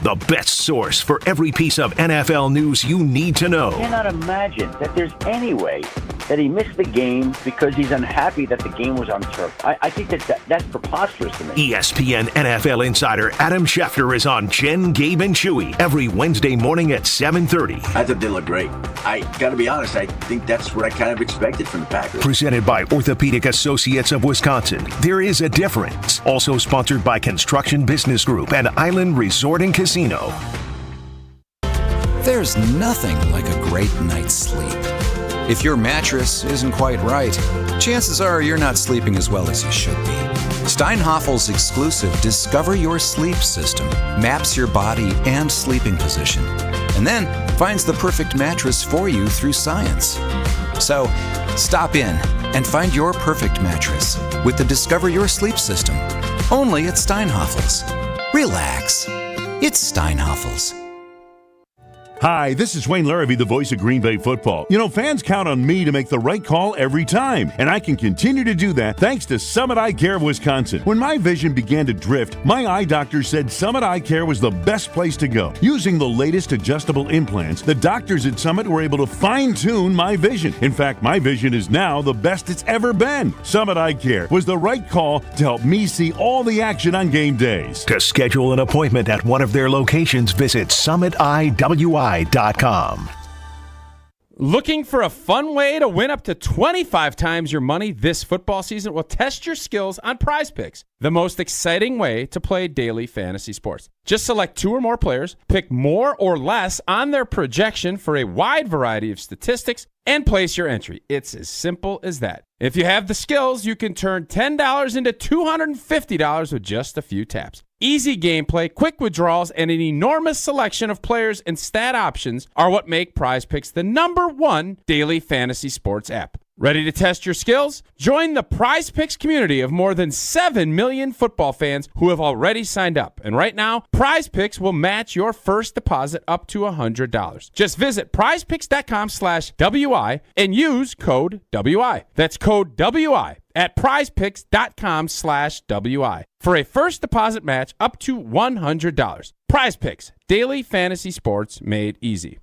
The best source for every piece of NFL news you need to know. I cannot imagine that there's any way that he missed the game because he's unhappy that the game was on turf. I think that's preposterous to me. ESPN NFL insider Adam Schefter is on Jen, Gabe, and Chewy every Wednesday morning at 7:30. I thought they looked great. I got to be honest, I think that's what I kind of expected from the Packers. Presented by Orthopedic Associates of Wisconsin. There is a difference. Also sponsored by Construction Business Group and Island Resort and Casino. There's nothing like a great night's sleep. If your mattress isn't quite right, chances are you're not sleeping as well as you should be. Steinhoff's exclusive Discover Your Sleep system maps your body and sleeping position, and then finds the perfect mattress for you through science. So, stop in and find your perfect mattress with the Discover Your Sleep system, only at Steinhoff's. Relax. It's Steinhoff's. Hi, this is Wayne Larrabee, the voice of Green Bay football. You know, fans count on me to make the right call every time, and I can continue to do that thanks to Summit Eye Care of Wisconsin. When my vision began to drift, my eye doctor said Summit Eye Care was the best place to go. Using the latest adjustable implants, the doctors at Summit were able to fine-tune my vision. In fact, my vision is now the best it's ever been. Summit Eye Care was the right call to help me see all the action on game days. To schedule an appointment at one of their locations, visit summitiwi.com. Looking for a fun way to win up to 25 times your money this football season? Well, test your skills on Prize Picks, the most exciting way to play daily fantasy sports. Just select 2 or more players, pick more or less on their projection for a wide variety of statistics, and place your entry. It's as simple as that. If you have the skills, you can turn $10 into $250 with just a few taps. Easy gameplay, quick withdrawals, and an enormous selection of players and stat options are what make Prize Picks the #1 daily fantasy sports app. Ready to test your skills? Join the Prize Picks community of more than 7 million football fans who have already signed up. And right now, Prize Picks will match your first deposit up to $100. Just visit prizepicks.com/WI and use code WI. That's code WI at prizepicks.com/WI for a first deposit match up to $100. Prize Picks, daily fantasy sports made easy.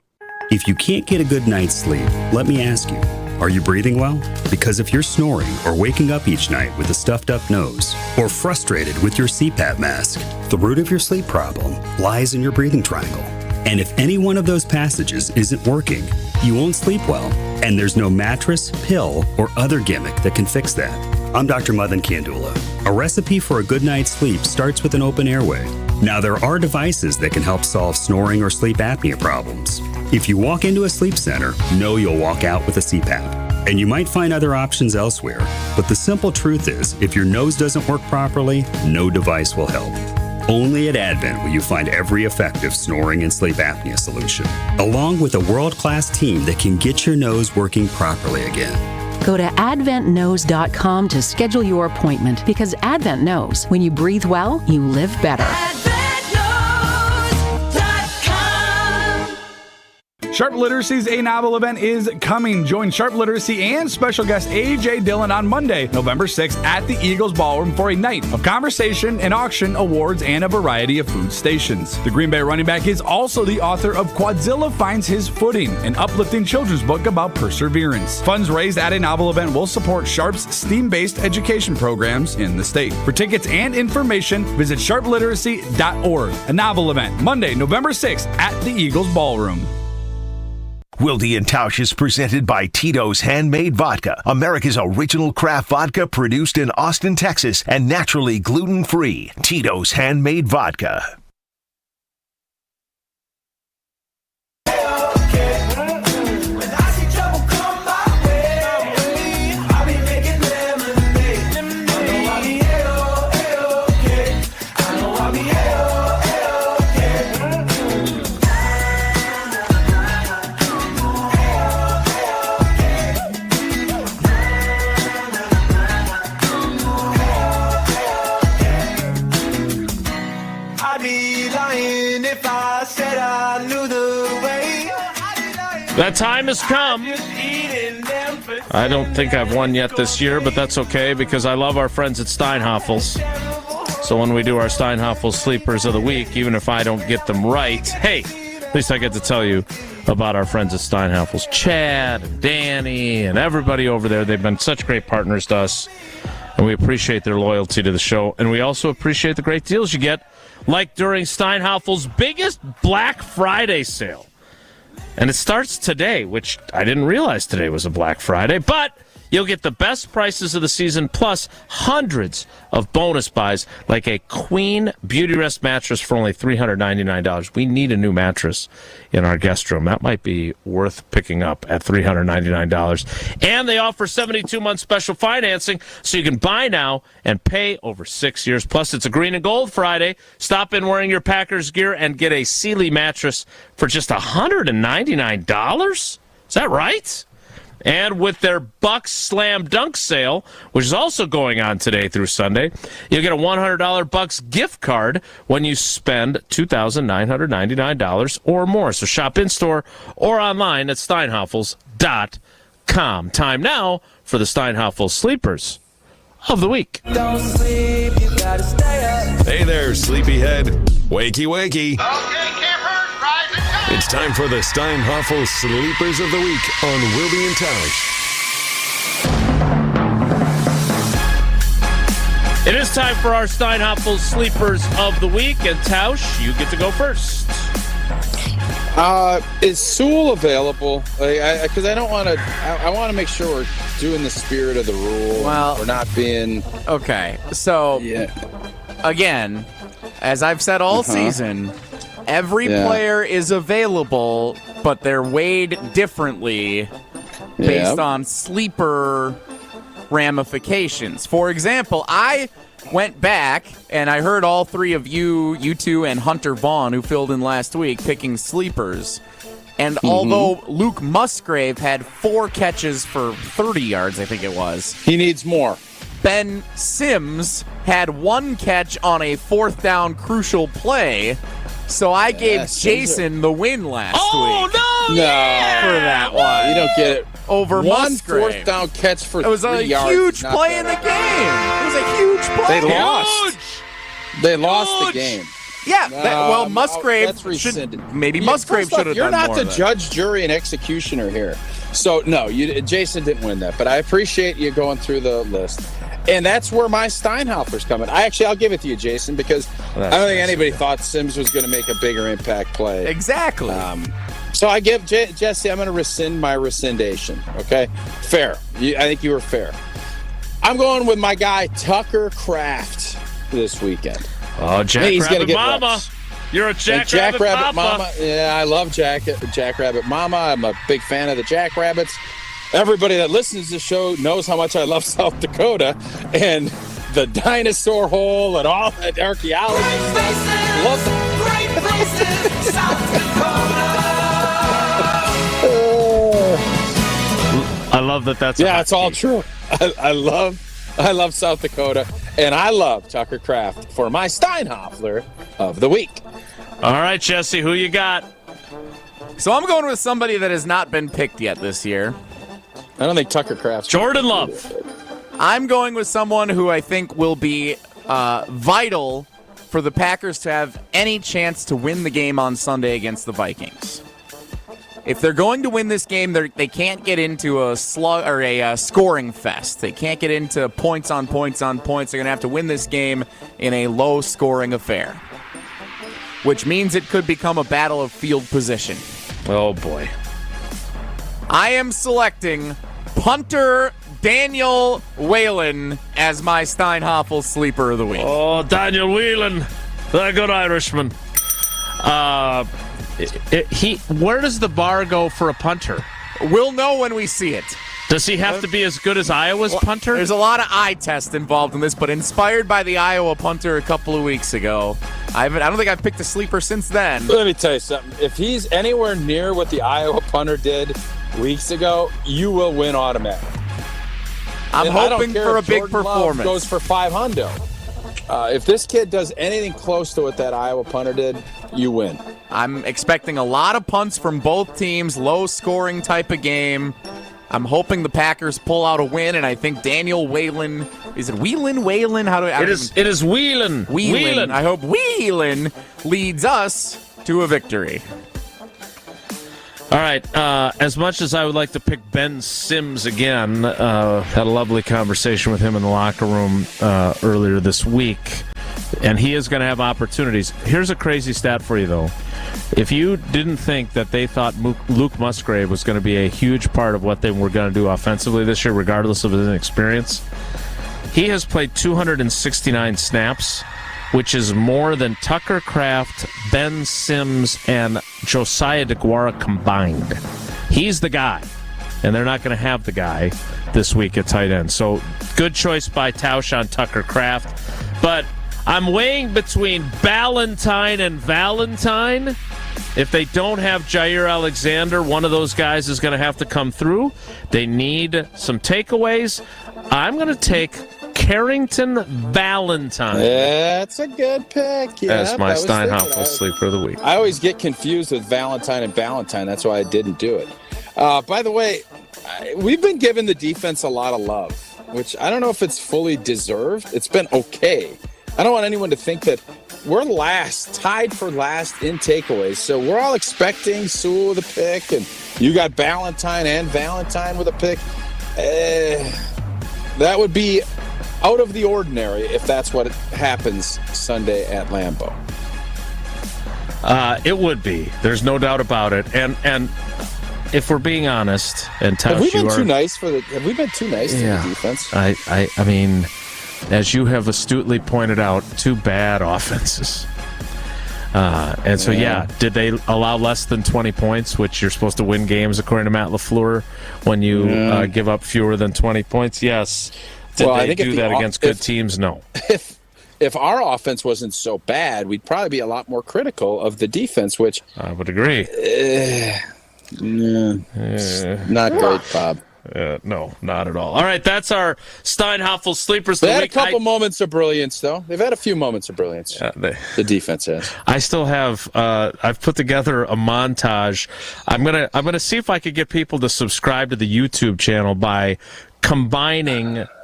If you can't get a good night's sleep, let me ask you, are you breathing well? Because if you're snoring or waking up each night with a stuffed up nose, or frustrated with your CPAP mask, the root of your sleep problem lies in your breathing triangle. And if any one of those passages isn't working, you won't sleep well. And there's no mattress, pill, or other gimmick that can fix that. I'm Dr. Madan Kandula. A recipe for a good night's sleep starts with an open airway. Now, there are devices that can help solve snoring or sleep apnea problems. If you walk into a sleep center, know you'll walk out with a CPAP. And you might find other options elsewhere. But the simple truth is, if your nose doesn't work properly, no device will help. Only at Advent will you find every effective snoring and sleep apnea solution, along with a world-class team that can get your nose working properly again. Go to adventknows.com to schedule your appointment, because Advent knows when you breathe well, you live better. Sharp Literacy's A Novel event is coming. Join Sharp Literacy and special guest A.J. Dillon on Monday, November 6th at the Eagles Ballroom for a night of conversation, an auction, awards, and a variety of food stations. The Green Bay running back is also the author of Quadzilla Finds His Footing, an uplifting children's book about perseverance. Funds raised at A Novel event will support Sharp's STEAM-based education programs in the state. For tickets and information, visit sharpliteracy.org. A Novel event, Monday, November 6th at the Eagles Ballroom. Wilde and Tausch is presented by Tito's Handmade Vodka, America's original craft vodka produced in Austin, Texas, and naturally gluten-free. Tito's Handmade Vodka. That time has come. I don't think I've won yet this year, but that's okay because I love our friends at Steinhoffels. So when we do our Steinhoffels Sleepers of the Week, even if I don't get them right, hey, at least I get to tell you about our friends at Steinhoffels. Chad and Danny and everybody over there. They've been such great partners to us, and we appreciate their loyalty to the show. And we also appreciate the great deals you get, like during Steinhoffels' biggest Black Friday sale. And it starts today, which I didn't realize today was a Black Friday, but you'll get the best prices of the season plus hundreds of bonus buys like a Queen Beauty Rest mattress for only $399. We need a new mattress in our guest room. That might be worth picking up at $399. And they offer 72-month special financing so you can buy now and pay over 6 years. Plus, it's a Green and Gold Friday. Stop in wearing your Packers gear and get a Sealy mattress for just $199. Is that right? And with their Bucks Slam Dunk sale, which is also going on today through Sunday, you'll get a $100 Bucks gift card when you spend $2,999 or more. So shop in-store or online at steinhoffels.com. Time now for the Steinhoffels Sleepers of the Week. Don't sleep, you gotta stay up. Hey there, sleepyhead. Wakey, wakey. It's time for the Steinhoffel Sleepers of the Week on Wilde and Tausch. It is time for our Steinhoffel Sleepers of the Week, and Tausch, you get to go first. Is Sewell available? Because I don't want to. I want to make sure we're doing the spirit of the rule. Well, we're not being okay. So again, as I've said all season, every player is available, but they're weighed differently based on sleeper ramifications. For example, I went back and I heard all three of you two, and Hunter Vaughn, who filled in last week, picking sleepers. And although Luke Musgrave had 4 catches for 30 yards, I think it was. He needs more. Ben Sims had 1 catch on a 4th down crucial play. So I gave Jason the win last week. No, for that one. You don't get it. Over One Musgrave. 4th down catch for 3 yards. It was a huge play in the game. It was a huge play. They lost. They lost the game. Yeah. Musgrave should. Maybe Musgrave should have done more. You're not the then. judge, jury, and executioner here. So no, Jason didn't win that. But I appreciate you going through the list. And that's where my Steinhoffer's coming. I'll give it to you, Jason, because I don't think anybody thought Sims was going to make a bigger impact play. Exactly. So I give Jesse, I'm going to rescind my rescindation. Okay? Fair. I think you were fair. I'm going with my guy, Tucker Kraft, this weekend. Oh, Jackrabbit Mama. Reps. You're a Jackrabbit Mama. Yeah, I love Jackrabbit Mama. I'm a big fan of the Jackrabbits. Everybody that listens to the show knows how much I love South Dakota and the dinosaur hole and all that archaeology stuff. Great places, South Dakota. I love that. That's it's all true. I love South Dakota, and I love Tucker Kraft for my Steinhoffler of the week. All right, Jesse, who you got? So I'm going with somebody that has not been picked yet this year. I don't think Tucker Kraft's Jordan Love. I'm going with someone who I think will be vital for the Packers to have any chance to win the game on Sunday against the Vikings. If they're going to win this game, they can't get into a slug or a scoring fest. They can't get into points on points on points. They're going to have to win this game in a low-scoring affair, which means it could become a battle of field position. Oh, boy. I am selecting punter Daniel Whalen as my Steinhoffel sleeper of the week. Oh, Daniel Whalen, the good Irishman. Where does the bar go for a punter? We'll know when we see it. Does he have to be as good as Iowa's punter? There's a lot of eye test involved in this, but inspired by the Iowa punter a couple of weeks ago. I don't think I've picked a sleeper since then. Let me tell you something. If he's anywhere near what the Iowa punter did weeks ago, you will win automatically. I'm hoping for a big Jordan performance. Love goes for $500. If this kid does anything close to what that Iowa punter did, you win. I'm expecting a lot of punts from both teams, low-scoring type of game. I'm hoping the Packers pull out a win, and I think Daniel Whalen, is it Whelan? It is Whelan. Whelan. I hope Whelan leads us to a victory. All right. As much as I would like to pick Ben Sims again, had a lovely conversation with him in the locker room earlier this week, and he is going to have opportunities. Here's a crazy stat for you, though. If you didn't think that they thought Luke Musgrave was going to be a huge part of what they were going to do offensively this year, regardless of his inexperience, he has played 269 snaps, which is more than Tucker Kraft, Ben Sims, and Josiah DeGuara combined. He's the guy, and they're not going to have the guy this week at tight end. So good choice by Tausch on Tucker Kraft. But I'm weighing between Ballantyne and Valentine. If they don't have Jair Alexander, one of those guys is going to have to come through. They need some takeaways. I'm going to take Carrington Valentine. That's a good pick. As my Steinhoff sleeper of the week. I always get confused with Valentine and Ballantyne. That's why I didn't do it. By the way, we've been giving the defense a lot of love, which I don't know if it's fully deserved. It's been okay. I don't want anyone to think that we're tied for last in takeaways. So we're all expecting Sewell with a pick, and you got Ballantyne and Valentine with a pick. That would be out of the ordinary if that's what happens Sunday at Lambeau. It would be. There's no doubt about it. And if we're being honest, and Tausch, have we been too nice to the defense? I mean, as you have astutely pointed out, two bad offenses. And so, did they allow less than 20 points, which you're supposed to win games according to Matt LaFleur when you give up fewer than 20 points? Yes. Did they do that against good teams? No. If our offense wasn't so bad, we'd probably be a lot more critical of the defense, which I would agree. Not great, Bob. No, not at all. All right, that's our Steinhoff sleepers. They had a couple moments of brilliance, though. They've had a few moments of brilliance. The defense has. I still have. I've put together a montage. I'm gonna see if I could get people to subscribe to the YouTube channel by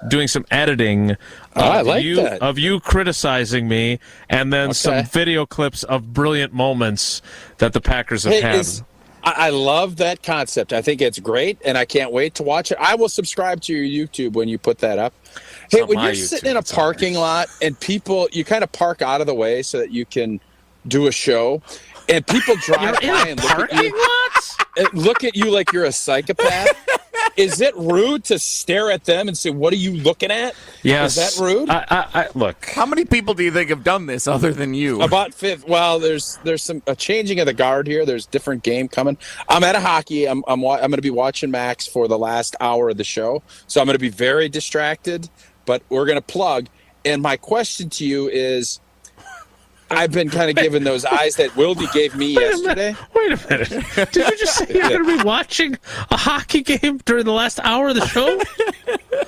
doing some editing of you criticizing me, and then some video clips of brilliant moments that the Packers have had. I love that concept. I think it's great, and I can't wait to watch it. I will subscribe to your YouTube when you put that up. Hey, when you're sitting in a parking lot and you kind of park out of the way so that you can do a show, and people drive by and look at you like you're a psychopath. Is it rude to stare at them and say, "What are you looking at"? Yes. Is that rude? Look. How many people do you think have done this other than you? About 5. Well, there's a changing of the guard here. There's a different game coming. I'm at a hockey. I'm going to be watching Max for the last hour of the show, so I'm going to be very distracted. But we're going to plug. And my question to you is, I've been kind of giving those eyes that Wilde gave me yesterday. Wait a minute. Did you just say you're going to be watching a hockey game during the last hour of the show?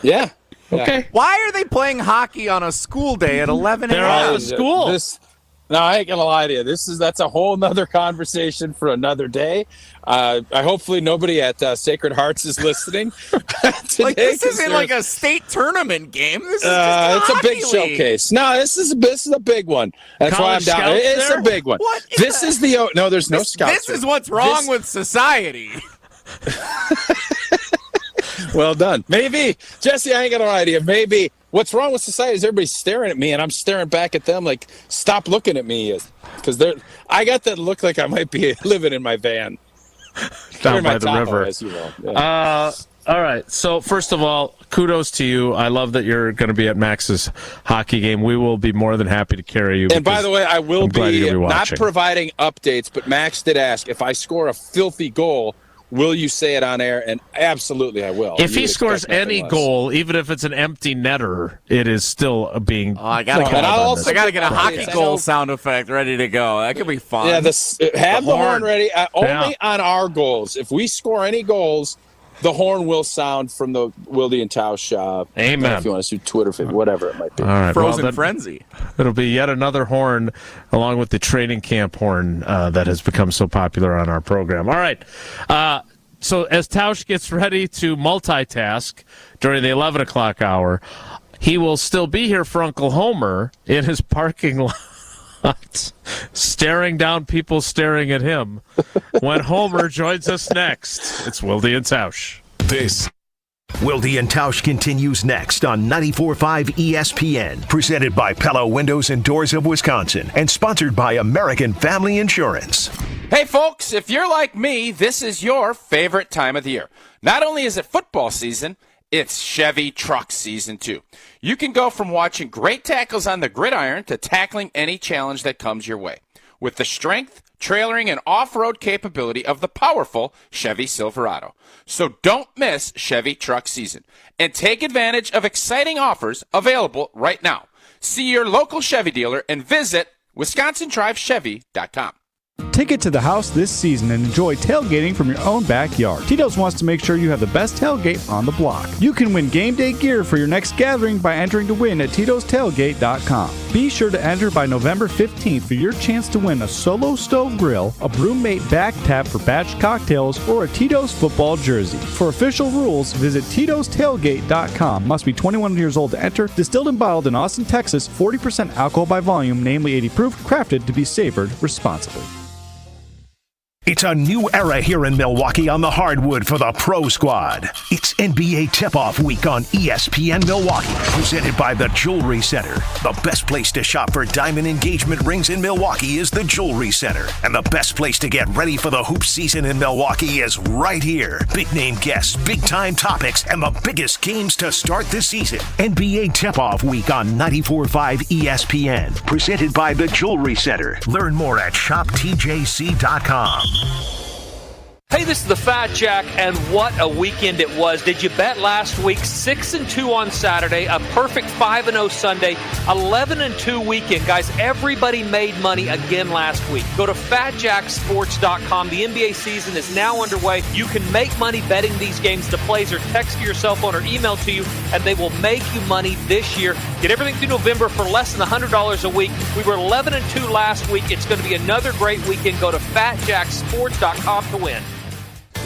Yeah. Okay. Why are they playing hockey on a school day at 11 a.m.? They're out of school. No, I ain't gonna lie to you. That's a whole nother conversation for another day. Hopefully nobody at Sacred Hearts is listening. Like this isn't like a state tournament game. This is just it's a big showcase. No, this is a big one. That's College why I'm down. It's there? a big one. What? This is the no. There's no scouts. This is what's wrong with society. Well done. Maybe, Jesse, I ain't gonna lie to you. Maybe what's wrong with society is everybody's staring at me and I'm staring back at them like, stop looking at me. Because I got that look like I might be living in my van. Down by the river. As you will. Yeah. All right. So, first of all, kudos to you. I love that you're going to be at Max's hockey game. We will be more than happy to carry you. And by the way, I will be not watching. providing updates, but Max did ask, if I score a filthy goal, will you say it on air? And absolutely, I will. If he scores any goal, even if it's an empty netter, it is still being. I gotta get a hockey goal sound effect ready to go. That could be fun. Yeah, have the horn ready. Only on our goals. If we score any goals, the horn will sound from the Wilde and Tausch. Amen. If you want to do Twitter feed, whatever it might be. All right, Frozen Frenzy. It'll be yet another horn, along with the training camp horn that has become so popular on our program. All right. So as Tausch gets ready to multitask during the 11 o'clock hour, he will still be here for Uncle Homer in his parking lot, staring down people staring at him when Homer joins us next. It's Wilde and Tausch. This Wilde and Tausch continues next on 94.5 ESPN, presented by Pella Windows and Doors of Wisconsin, and sponsored by American Family Insurance. Hey folks, if you're like me, this is your favorite time of the year. Not only is it football season, it's Chevy truck season too. You can go from watching great tackles on the gridiron to tackling any challenge that comes your way with the strength, trailering, and off-road capability of the powerful Chevy Silverado. So don't miss Chevy truck season and take advantage of exciting offers available right now. See your local Chevy dealer and visit WisconsinDriveChevy.com. Take it to the house this season and enjoy tailgating from your own backyard. Tito's wants to make sure you have the best tailgate on the block. You can win game day gear for your next gathering by entering to win at Tito'sTailgate.com. Be sure to enter by November 15th for your chance to win a Solo Stove Grill, a Brewmate back tap for batch cocktails, or a Tito's football jersey. For official rules, visit Tito'sTailgate.com. Must be 21 years old to enter. Distilled and bottled in Austin, Texas. 40% alcohol by volume, namely 80 proof, crafted to be savored responsibly. It's a new era here in Milwaukee on the hardwood for the Pro Squad. It's NBA Tip-Off Week on ESPN Milwaukee, presented by the Jewelry Center. The best place to shop for diamond engagement rings in Milwaukee is the Jewelry Center. And the best place to get ready for the hoop season in Milwaukee is right here. Big name guests, big time topics, and the biggest games to start the season. NBA Tip-Off Week on 94.5 ESPN, presented by the Jewelry Center. Learn more at shoptjc.com. Hey, this is the Fat Jack, and what a weekend it was. Did you bet last week? 6-2 on Saturday, a perfect 5-0 Sunday, 11-2 weekend. Guys, everybody made money again last week. Go to fatjacksports.com. The NBA season is now underway. You can make money betting these games. The plays are text to your cell phone or email to you, and they will make you money this year. Get everything through November for less than $100 a week. We were 11-2 last week. It's going to be another great weekend. Go to fatjacksports.com to win.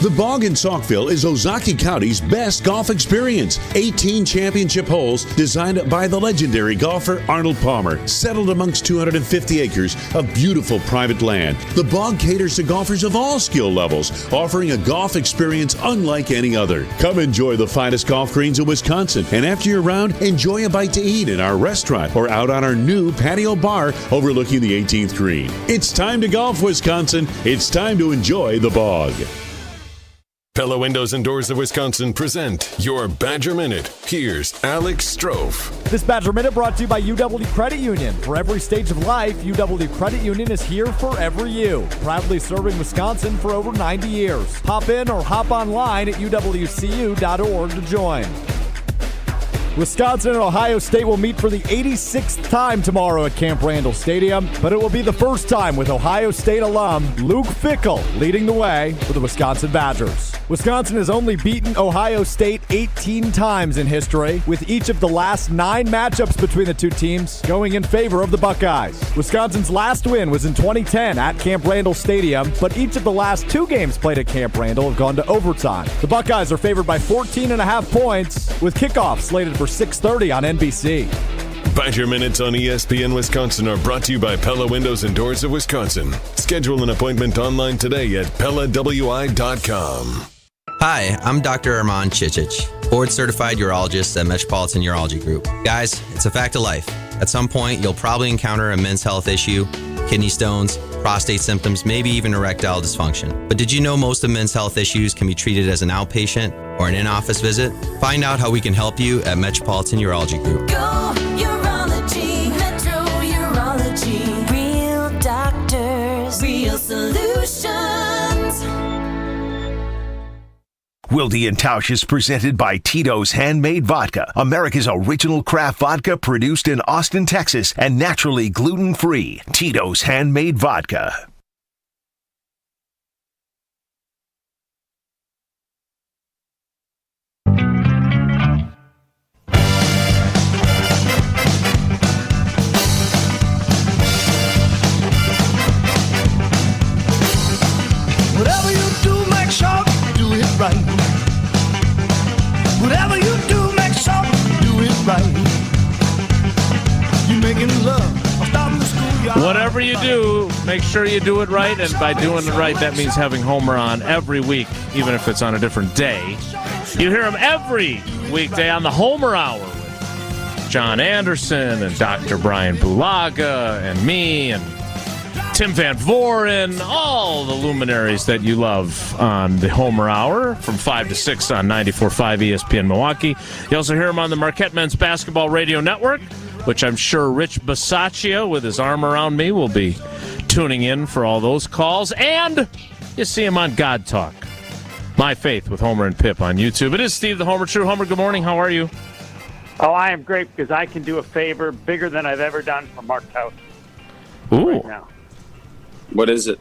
The Bog in Saukville is Ozaukee County's best golf experience. 18 championship holes designed by the legendary golfer Arnold Palmer, settled amongst 250 acres of beautiful private land. The Bog caters to golfers of all skill levels, offering a golf experience unlike any other. Come enjoy the finest golf greens in Wisconsin, and after your round, enjoy a bite to eat in our restaurant or out on our new patio bar overlooking the 18th green. It's time to golf, Wisconsin. It's time to enjoy the Bog. Pella Windows and Doors of Wisconsin present your Badger Minute. Here's Alex Strofe. This Badger Minute brought to you by UW Credit Union. For every stage of life, UW Credit Union is here for every you. Proudly serving Wisconsin for over 90 years. Hop in or hop online at uwcu.org to join. Wisconsin and Ohio State will meet for the 86th time tomorrow at Camp Randall Stadium, but it will be the first time with Ohio State alum Luke Fickell leading the way for the Wisconsin Badgers. Wisconsin has only beaten Ohio State 18 times in history, with each of the last 9 matchups between the two teams going in favor of the Buckeyes. Wisconsin's last win was in 2010 at Camp Randall Stadium, but each of the last 2 games played at Camp Randall have gone to overtime. The Buckeyes are favored by 14.5 points, with kickoff slated for 6:30 on NBC. Badger Minutes on ESPN Wisconsin are brought to you by Pella Windows and Doors of Wisconsin. Schedule an appointment online today at PellaWI.com. Hi, I'm Dr. Armand Chichich, board-certified urologist at Metropolitan Urology Group. Guys, it's a fact of life. At some point, you'll probably encounter a men's health issue, kidney stones, prostate symptoms, maybe even erectile dysfunction. But did you know most of men's health issues can be treated as an outpatient or an in-office visit? Find out how we can help you at Metropolitan Urology Group. Go Urology, Metro Urology. Real doctors, real solutions. Wilde and Tausch is presented by Tito's Handmade Vodka, America's original craft vodka produced in Austin, Texas, and naturally gluten-free. Tito's Handmade Vodka. Whatever you do, make sure you do it right. Whatever you do, make sure you do it right. You making love, or starting the schoolyard. Whatever you do, make sure you do it right. And by doing it right, that means having Homer on every week, even if it's on a different day. You hear him every weekday on the Homer Hour with John Anderson and Dr. Brian Bulaga and me and Tim Van Voren, all the luminaries that you love on the Homer Hour from 5 to 6 on 94.5 ESPN Milwaukee. You also hear him on the Marquette Men's Basketball Radio Network, which I'm sure Rich Bisaccia, with his arm around me, will be tuning in for all those calls. And you see him on God Talk, My Faith with Homer and Pip on YouTube. It is Steve the Homer True. Homer, good morning. How are you? Oh, I am great because I can do a favor bigger than I've ever done for Mark Tausch. Ooh. Right now. What is it?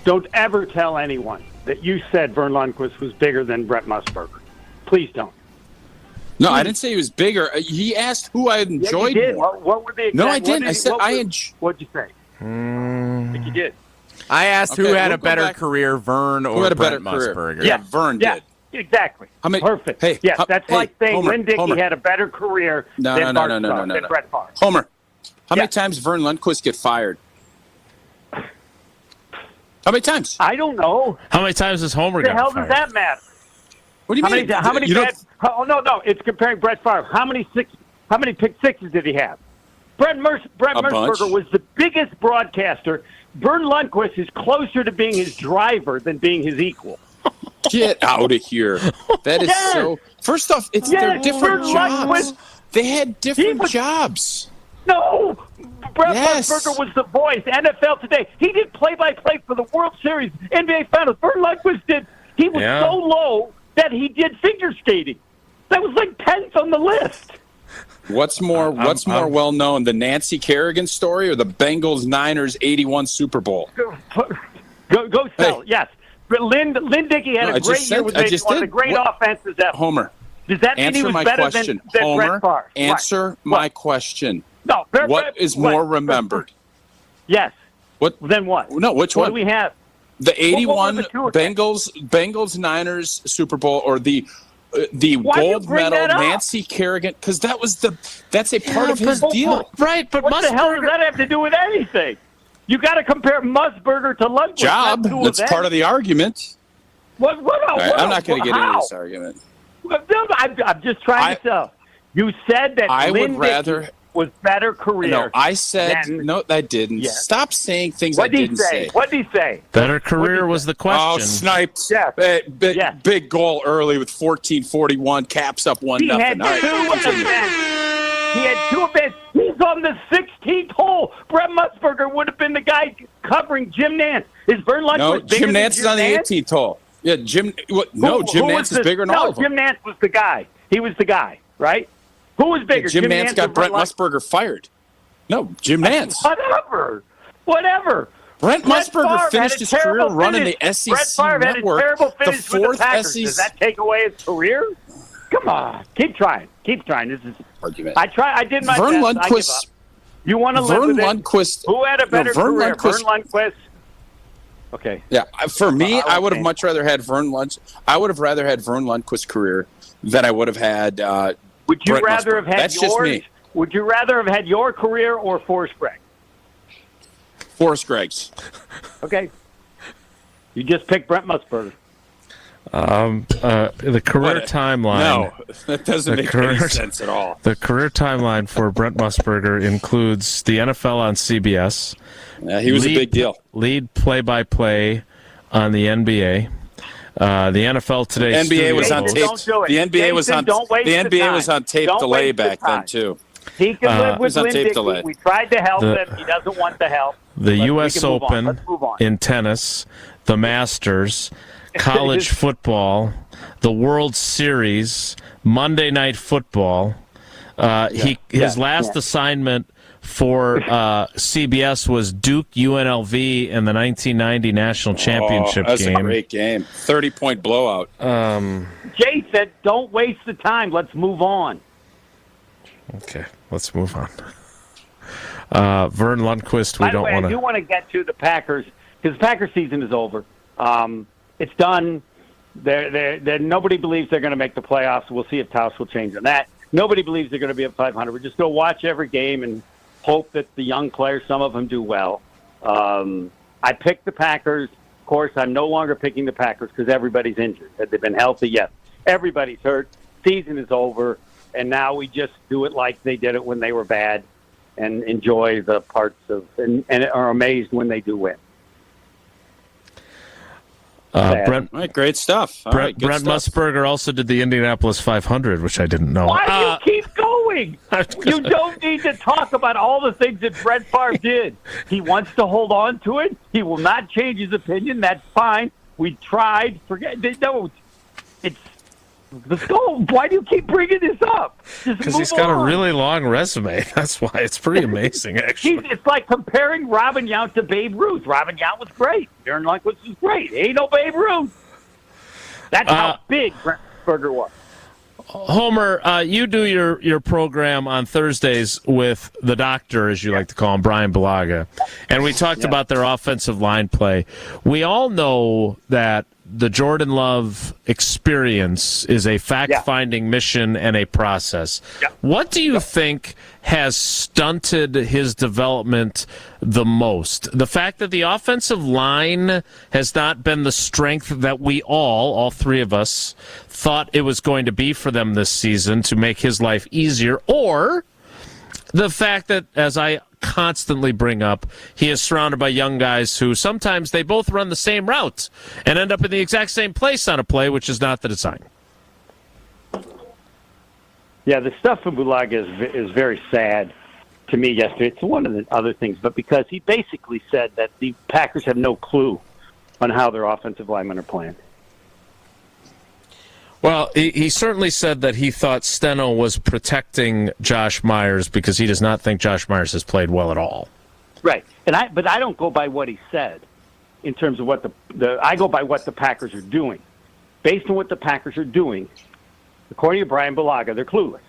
Don't ever tell anyone that you said Vern Lundquist was bigger than Brett Musburger. Please don't. No, I didn't say he was bigger. He asked who I enjoyed you did. more. What were the exact, No, I didn't. I said I enjoyed. What'd you say? I think you did. I asked who had a better career, Vern or Brett Musburger. Yeah, Vern did. Exactly. Perfect. Hey, yes, that's like saying Homer, Lynn Dickey Homer. had a better career No, than no, no, no, no, no, than no. Brett Favre. Homer, how many times Vern Lundquist get fired? How many times? I don't know. How many times has Homer What the got hell fired? does that matter? What do you mean? How many You don't- Oh, no. It's comparing Brett Favre. How many pick sixes did he have? Brett Musburger was the biggest broadcaster. Vern Lundquist is closer to being his driver than being his equal. Get out of here. That is so. First off, they're different Vern jobs. Lundquist- They had different jobs. No, Brett Musburger was the voice. NFL Today. He did play-by-play for the World Series, NBA Finals. Vern Lundquist did. He was so low that he did figure skating. That was like 10th on the list. What's more well known, the Nancy Kerrigan story or the Bengals Niners 81 Super Bowl? Go sell it. Yes. But Lynn Dickey had a great year with one of the great offenses ever. Homer. Does that mean he was better than Homer, Brett Favre? answer my question. No. What is more remembered? Yes. What? Then what? No, which one? What do we have? The 81 What were the Bengals Niners Super Bowl or the gold medal Nancy Kerrigan, because that's a part of his deal. Right, but what the hell does that have to do with anything? You got to compare Musburger to Lundquist. Job. That's part of the argument. What I'm not going to get into this argument. I'm just trying to tell. You said that Lynn Dickey was better career. No, I said no. I didn't. Yes. Stop saying things I didn't say. What did he say? Better career was the question. Oh, sniped. Big goal early with 14:41. Caps up 1-0. He had two events. He's on the 16th hole. Brett Musburger would have been the guy covering Jim Nance. Is Vern Lundquist bigger Jim Nance is on the 18th hole. Yeah, Jim. Jim Nance is bigger than all of them. Jim Nance was the guy. He was the guy, right? Who was bigger? Jim Nance got Brett Musburger fired. No, Jim Nance. Whatever. Brett Musburger finished his career running the SEC Brett Favre had a network. terrible finish The fourth with the Packers. SEC. Does that take away his career? Come on, keep trying. This is argument. I did my Vern best. I give up. You want to live with Lundquist. Who had a better career? Vern Lundquist. Okay. Yeah, for me, I would have much rather had Vern Lundquist. I would have rather had Vern Lundquist's career than I would have had. Would you Brett rather Musburger. have had That's just yours? me. Would you rather have had your career or Forrest Gregg? Forrest Gregg's. Okay. You just picked Brett Musburger. The career timeline. No, that doesn't make any sense at all. The career timeline for Brett Musburger includes the NFL on CBS. Yeah, he was a big deal. Lead play-by-play on the NBA. The NFL Today. NBA was on tape. The NBA was on. The NBA was on tape Don't delay waste the back then time. too. He can live with Lynn Dickey. delay. We tried to help him. He doesn't want the help. The U.S. We can move on. Open Let's move on. in tennis, the Masters, college football, the World Series, Monday Night Football. His last assignment for CBS was Duke UNLV in the 1990 National Championship That's game. a great game. 30-point blowout. Jay said, "Don't waste the time. Let's move on." Okay, let's move on. Vern Lundquist, we By the don't way, want I do want to get to the Packers because the Packers season is over. It's done. They're nobody believes they're going to make the playoffs. We'll see if Tausch will change on that. Nobody believes they're going to be at 500. We're just going to watch every game and hope that the young players, some of them, do well. I picked the Packers. Of course, I'm no longer picking the Packers because everybody's injured. Had they been healthy, yes. Everybody's hurt. Season is over, and now we just do it like they did it when they were bad and enjoy the parts of and are amazed when they do win. Brent, all right, great stuff. Brent Musburger also did the Indianapolis 500, which I didn't know. Why do you keep going? You don't need to talk about all the things that Brett Favre did. He wants to hold on to it. He will not change his opinion. That's fine. We tried. Forget. No, it's. Let's go. Why do you keep bringing this up? Because he's got a really long resume. That's why it's pretty amazing, actually. It's like comparing Robin Yount to Babe Ruth. Robin Yount was great. Aaron Lundquist was great. Ain't no Babe Ruth. That's how big Brent Musburger was. Homer, you do your program on Thursdays with the doctor, as you like to call him, Brian Balaga. And we talked about their offensive line play. We all know that the Jordan Love experience is a fact-finding mission and a process. What do you think has stunted his development the most? The fact that the offensive line has not been the strength that we all three of us, thought it was going to be for them this season to make his life easier, or the fact that, as I constantly bring up, he is surrounded by young guys who sometimes they both run the same route and end up in the exact same place on a play, which is not the design. Yeah, the stuff from Bulaga is very sad to me yesterday. It's one of the other things, but because he basically said that the Packers have no clue on how their offensive linemen are playing. Well, he certainly said that he thought Steno was protecting Josh Myers because he does not think Josh Myers has played well at all. Right, but I don't go by what he said in terms of what I go by what the Packers are doing. Based on what the Packers are doing, according to Brian Bulaga, they're clueless.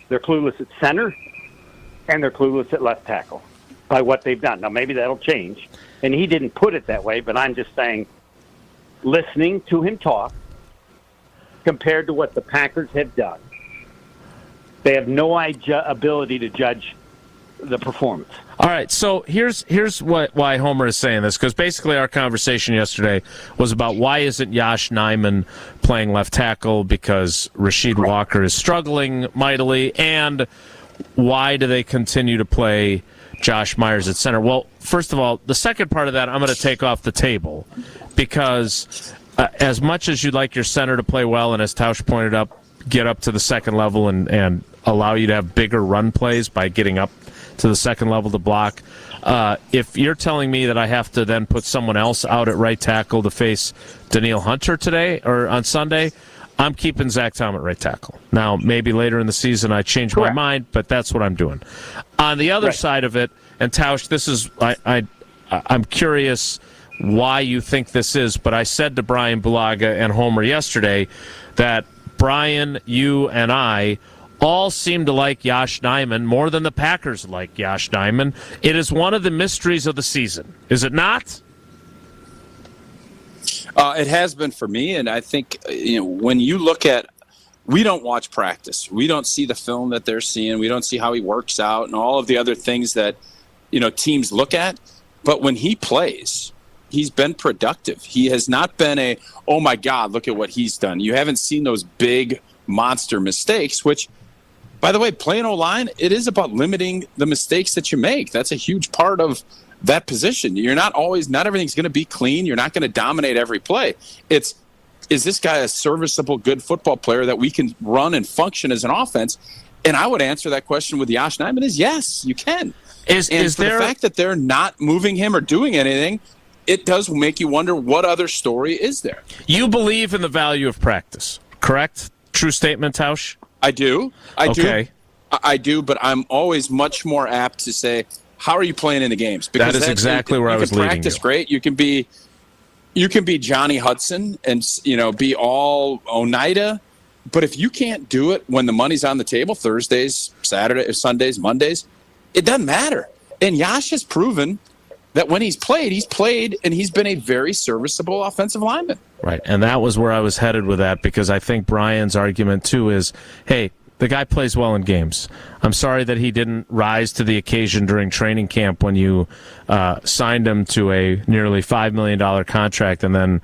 They're clueless at center, and they're clueless at left tackle by what they've done. Now, maybe that'll change, and he didn't put it that way, but I'm just saying, listening to him talk, compared to what the Packers have done, they have no ability to judge the performance. All right, so here's why Homer is saying this, because basically our conversation yesterday was about why isn't Yosh Nijman playing left tackle, because Rasheed Walker is struggling mightily, and why do they continue to play Josh Myers at center? Well, first of all, the second part of that I'm going to take off the table, because as much as you'd like your center to play well, and as Tausch pointed up, get up to the second level and allow you to have bigger run plays by getting up to the second level to block, if you're telling me that I have to then put someone else out at right tackle to face Danielle Hunter today or on Sunday, I'm keeping Zach Tom at right tackle. Now, maybe later in the season I change my mind, but that's what I'm doing. On the other side of it, and Tausch, this is I'm curious why you think this is, but I said to Brian Bulaga and Homer yesterday that Brian, you, and I all seem to like Yosh Nijman more than the Packers like Yosh Nijman. It is one of the mysteries of the season, is it not? It has been for me, and I think when you look at, we don't watch practice, we don't see the film that they're seeing, we don't see how he works out, and all of the other things that teams look at. But when he plays, he's been productive. He has not been oh my God, look at what he's done. You haven't seen those big monster mistakes, which, by the way, playing O-line, it is about limiting the mistakes that you make. That's a huge part of that position. Not everything's going to be clean. You're not going to dominate every play. Is this guy a serviceable, good football player that we can run and function as an offense? And I would answer that question with Yosh Nijman is yes, you can. The fact that they're not moving him or doing anything, it does make you wonder what other story is there. You believe in the value of practice, correct? True statement, Tausch? I do. I do, but I'm always much more apt to say, how are you playing in the games? Because that is exactly where I was leading you. Practice great. You can be Johnny Hudson and be all Oneida, but if you can't do it when the money's on the table, Thursdays, Saturdays, Sundays, Mondays, it doesn't matter. And Yosh has proven that when he's played, and he's been a very serviceable offensive lineman. Right, and that was where I was headed with that, because I think Brian's argument, too, is, hey, the guy plays well in games. I'm sorry that he didn't rise to the occasion during training camp when you signed him to a nearly $5 million contract, and then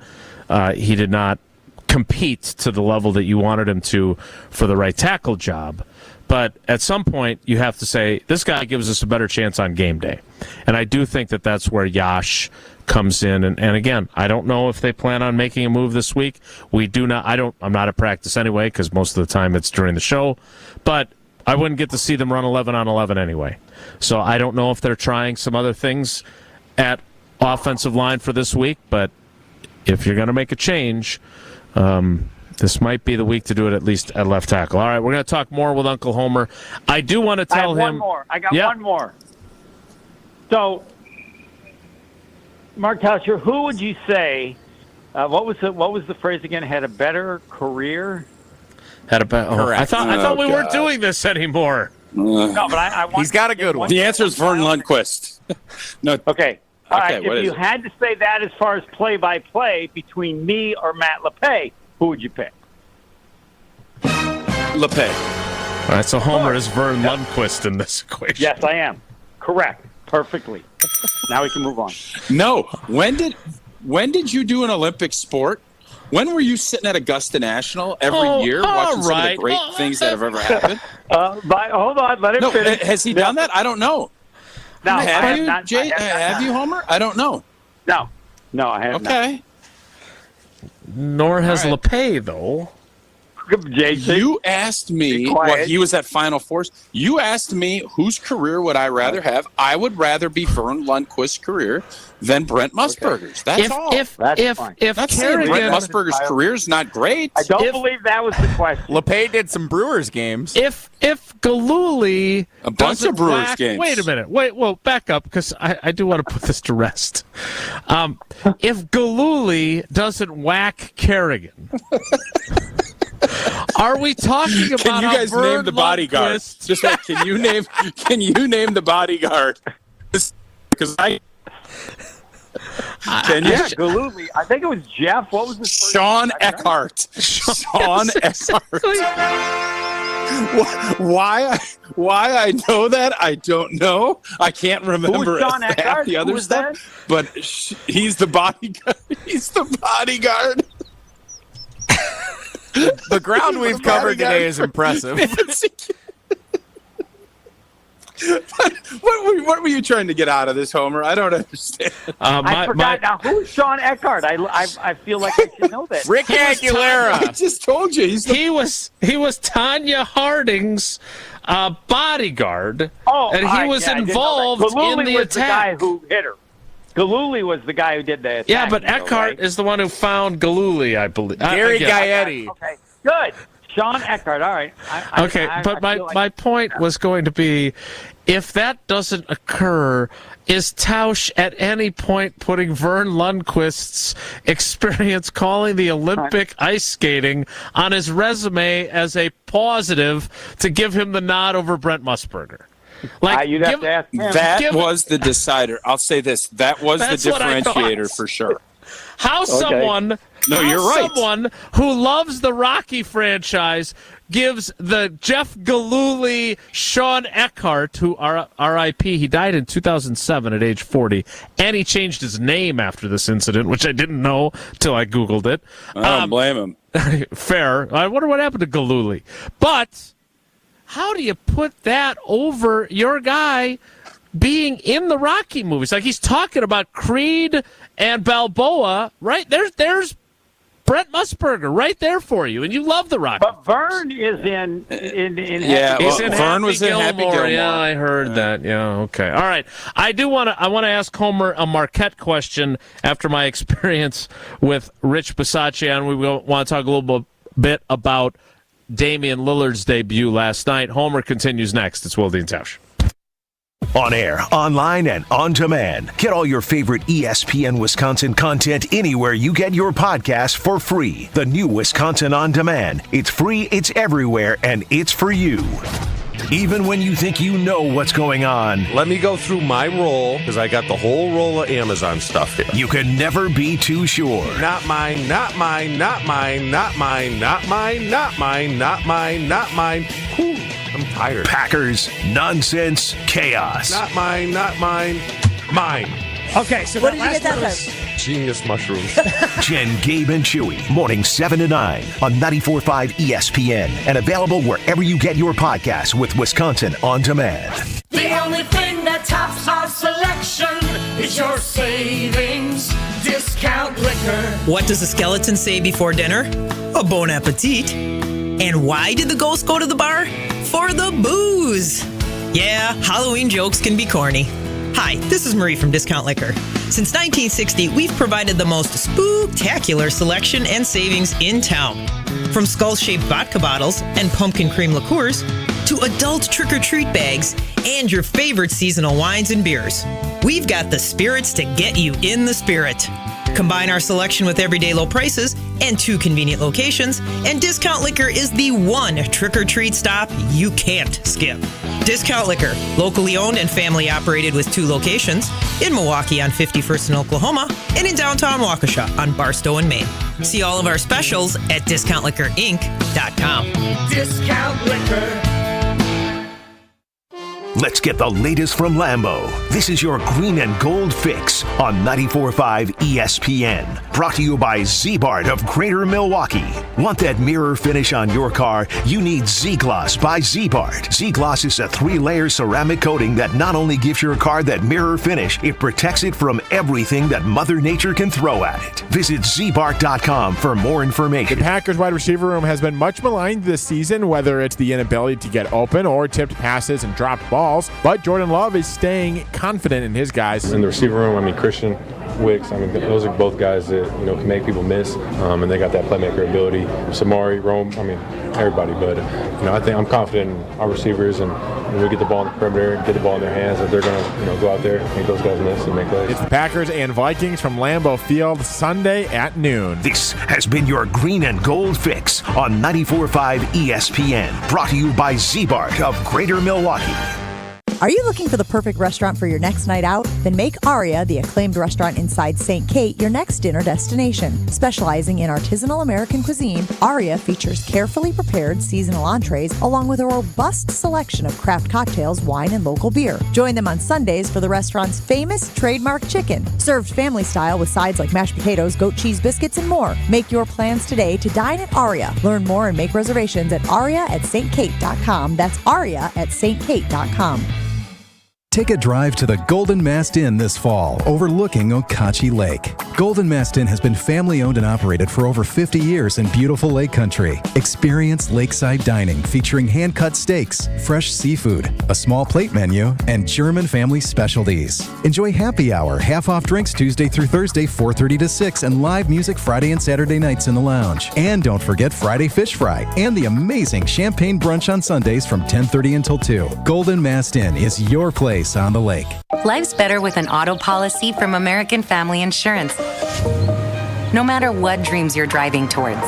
he did not compete to the level that you wanted him to for the right tackle job. But at some point, you have to say, this guy gives us a better chance on game day. And I do think that that's where Yosh comes in. And again, I don't know if they plan on making a move this week. I'm not at practice anyway, because most of the time it's during the show. But I wouldn't get to see them run 11 on 11 anyway. So I don't know if they're trying some other things at offensive line for this week. But if you're going to make a change, this might be the week to do it, at least at left tackle. All right, we're going to talk more with Uncle Homer. I do want to tell him. I got one more. So, Mark Tauscher, who would you say? What was the phrase again? Had a better career. I thought we weren't doing this anymore. No, but I want. He's got a good one. The answer is Vern Lundquist. No. Okay. All right, if you had to say that as far as play-by-play between me or Matt LePay, who would you pick? LePay. All right, so Homer is Vern Lundquist in this equation. Yes, I am. Correct. Perfectly. Now we can move on. No. When did you do an Olympic sport? When were you sitting at Augusta National every year watching some of the great things that have ever happened? Hold on, let him finish. Has he done that? I don't know. No, have you, Homer? I don't know. No, I have not. Okay. Nor has LePay, though. You asked me what he was at Final Fours. You asked me whose career would I rather have. I would rather be Vern Lundquist's career than Brent Musburger's. That's all. If Kerrigan, Brent Musburger's career is not great. I don't believe that was the question. LePay did some Brewers games. If Gillooly a bunch of Brewers games. Wait a minute. Well, back up because I do want to put this to rest. If Gillooly doesn't whack Kerrigan. Are we talking about? Can you guys name the bodyguard? Just like, can you name the bodyguard? Because can you? Yeah, Gillooly. I think it was Jeff. What was his first Sean Eckhart. Sean Eckhart. Why I know that, I don't know. I can't remember Sean Eckhart? the other stuff. But he's the bodyguard. He's the bodyguard. The ground we've covered today is impressive. What were you trying to get out of this, Homer? I don't understand. I forgot. Now, who's Sean Eckhart? I feel like I should know that. Rick Aguilera. I just told you. He was Tanya Harding's bodyguard. And he was involved in the attack. The guy who hit her. Gillooly was the guy who did the attack. Yeah, but Eckhart is the one who found Gillooly, I believe. Gary Gaetti. Okay, good. Sean Eckhart. All right. My point was going to be, if that doesn't occur, is Tausch at any point putting Vern Lundquist's experience calling the Olympic ice skating on his resume as a positive to give him the nod over Brent Musburger? You'd have to ask him. That was the decider. I'll say this. That was the differentiator for sure. Someone who loves the Rocky franchise gives the Jeff Gillooly, Sean Eckhart, who R.I.P. He died in 2007 at age 40, and he changed his name after this incident, which I didn't know till I Googled it. I don't blame him. Fair. I wonder what happened to Gillooly. But how do you put that over your guy being in the Rocky movies? Like, he's talking about Creed and Balboa, right? There's Brent Musburger right there for you, and you love the Rocky. But Vern is in Vern was in Happy Gilmore. Yeah, I heard that. Yeah, okay. All right. I want to ask Homer a Marquette question after my experience with Rich Bisaccia, and we want to talk a little bit about Damian Lillard's debut last night. Homer continues next. It's Wilde and Tausch. On air, online, and on demand. Get all your favorite ESPN Wisconsin content anywhere you get your podcasts for free. The new Wisconsin On Demand. It's free, it's everywhere, and it's for you. Even when you think you know what's going on. Let me go through my roll, because I got the whole roll of Amazon stuff here. You can never be too sure. Not mine, not mine, not mine, not mine, not mine, not mine, not mine, not mine. Whew, I'm tired. Packers, nonsense, chaos. Not mine, not mine, mine. Okay, so what did you get that from? Genius mushrooms. Jen, Gabe, and Chewy, mornings 7 to 9 on 94.5 ESPN and available wherever you get your podcasts with Wisconsin On Demand. The only thing that tops our selection is your savings discount liquor. What does the skeleton say before dinner? A bon appetit. And why did the ghost go to the bar? For the booze. Yeah, Halloween jokes can be corny. Hi, this is Marie from Discount Liquor. Since 1960, we've provided the most spooktacular selection and savings in town. From skull-shaped vodka bottles and pumpkin cream liqueurs to adult trick-or-treat bags and your favorite seasonal wines and beers. We've got the spirits to get you in the spirit. Combine our selection with everyday low prices and 2 convenient locations, and Discount Liquor is the one trick-or-treat stop you can't skip. Discount Liquor, locally owned and family operated with 2 locations, in Milwaukee on 51st and Oklahoma, and in downtown Waukesha on Barstow and Maine. See all of our specials at discountliquorinc.com. Discount Liquor. Let's get the latest from Lambeau. This is your green and gold fix on 94.5 ESPN. Brought to you by Z-Bart of Greater Milwaukee. Want that mirror finish on your car? You need Z-Gloss by Z-Bart. Z-Gloss is a 3-layer ceramic coating that not only gives your car that mirror finish, it protects it from everything that Mother Nature can throw at it. Visit zbart.com for more information. The Packers wide receiver room has been much maligned this season, whether it's the inability to get open or tipped passes and dropped balls. But Jordan Love is staying confident in his guys. In the receiver room, Christian, Wicks, those are both guys that, can make people miss, and they got that playmaker ability. Samari, Rome, everybody. But, I think I'm confident in our receivers, and when we get the ball in the perimeter, get the ball in their hands, that they're going to, go out there, make those guys miss and make plays. It's the Packers and Vikings from Lambeau Field Sunday at noon. This has been your green and gold fix on 94.5 ESPN. Brought to you by Z-Bart of Greater Milwaukee. Are you looking for the perfect restaurant for your next night out? Then make Aria, the acclaimed restaurant inside St. Kate, your next dinner destination. Specializing in artisanal American cuisine, Aria features carefully prepared seasonal entrees along with a robust selection of craft cocktails, wine, and local beer. Join them on Sundays for the restaurant's famous trademark chicken, served family style with sides like mashed potatoes, goat cheese biscuits, and more. Make your plans today to dine at Aria. Learn more and make reservations at aria@stkate.com. That's aria@stkate.com. Take a drive to the Golden Mast Inn this fall, overlooking Okachi Lake. Golden Mast Inn has been family-owned and operated for over 50 years in beautiful lake country. Experience lakeside dining featuring hand-cut steaks, fresh seafood, a small plate menu, and German family specialties. Enjoy happy hour, half-off drinks Tuesday through Thursday, 4:30 to 6, and live music Friday and Saturday nights in the lounge. And don't forget Friday Fish Fry and the amazing champagne brunch on Sundays from 10:30 until 2. Golden Mast Inn is your place on the lake. Life's better with an auto policy from American Family Insurance. No matter what dreams you're driving towards.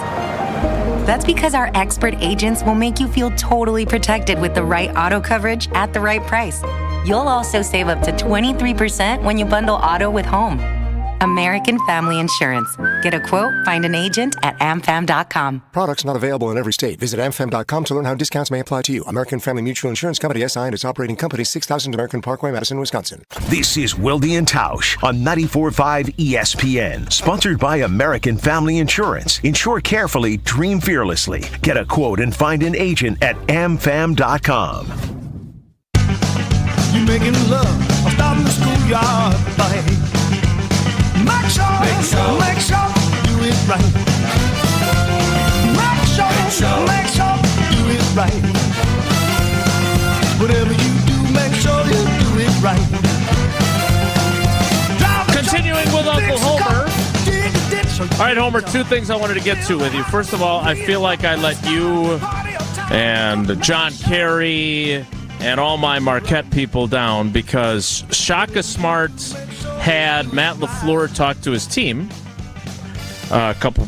That's because our expert agents will make you feel totally protected with the right auto coverage at the right price. You'll also save up to 23% when you bundle auto with home. American Family Insurance. Get a quote, find an agent at amfam.com. Products not available in every state. Visit amfam.com to learn how discounts may apply to you. American Family Mutual Insurance Company, SI, and its operating company, 6000 American Parkway, Madison, Wisconsin. This is Wilde and Tausch on 94.5 ESPN. Sponsored by American Family Insurance. Insure carefully, dream fearlessly. Get a quote and find an agent at amfam.com. You making love, I'm stopping the schoolyard fight. Make sure you do it right. Make sure you do it right. Whatever you do, make sure you do it right. Continuing with Uncle Homer. All right, Homer, 2 things I wanted to get to with you. First of all, I feel like I let you and John Kerry and all my Marquette people down because Shaka Smart had Matt LaFleur talk to his team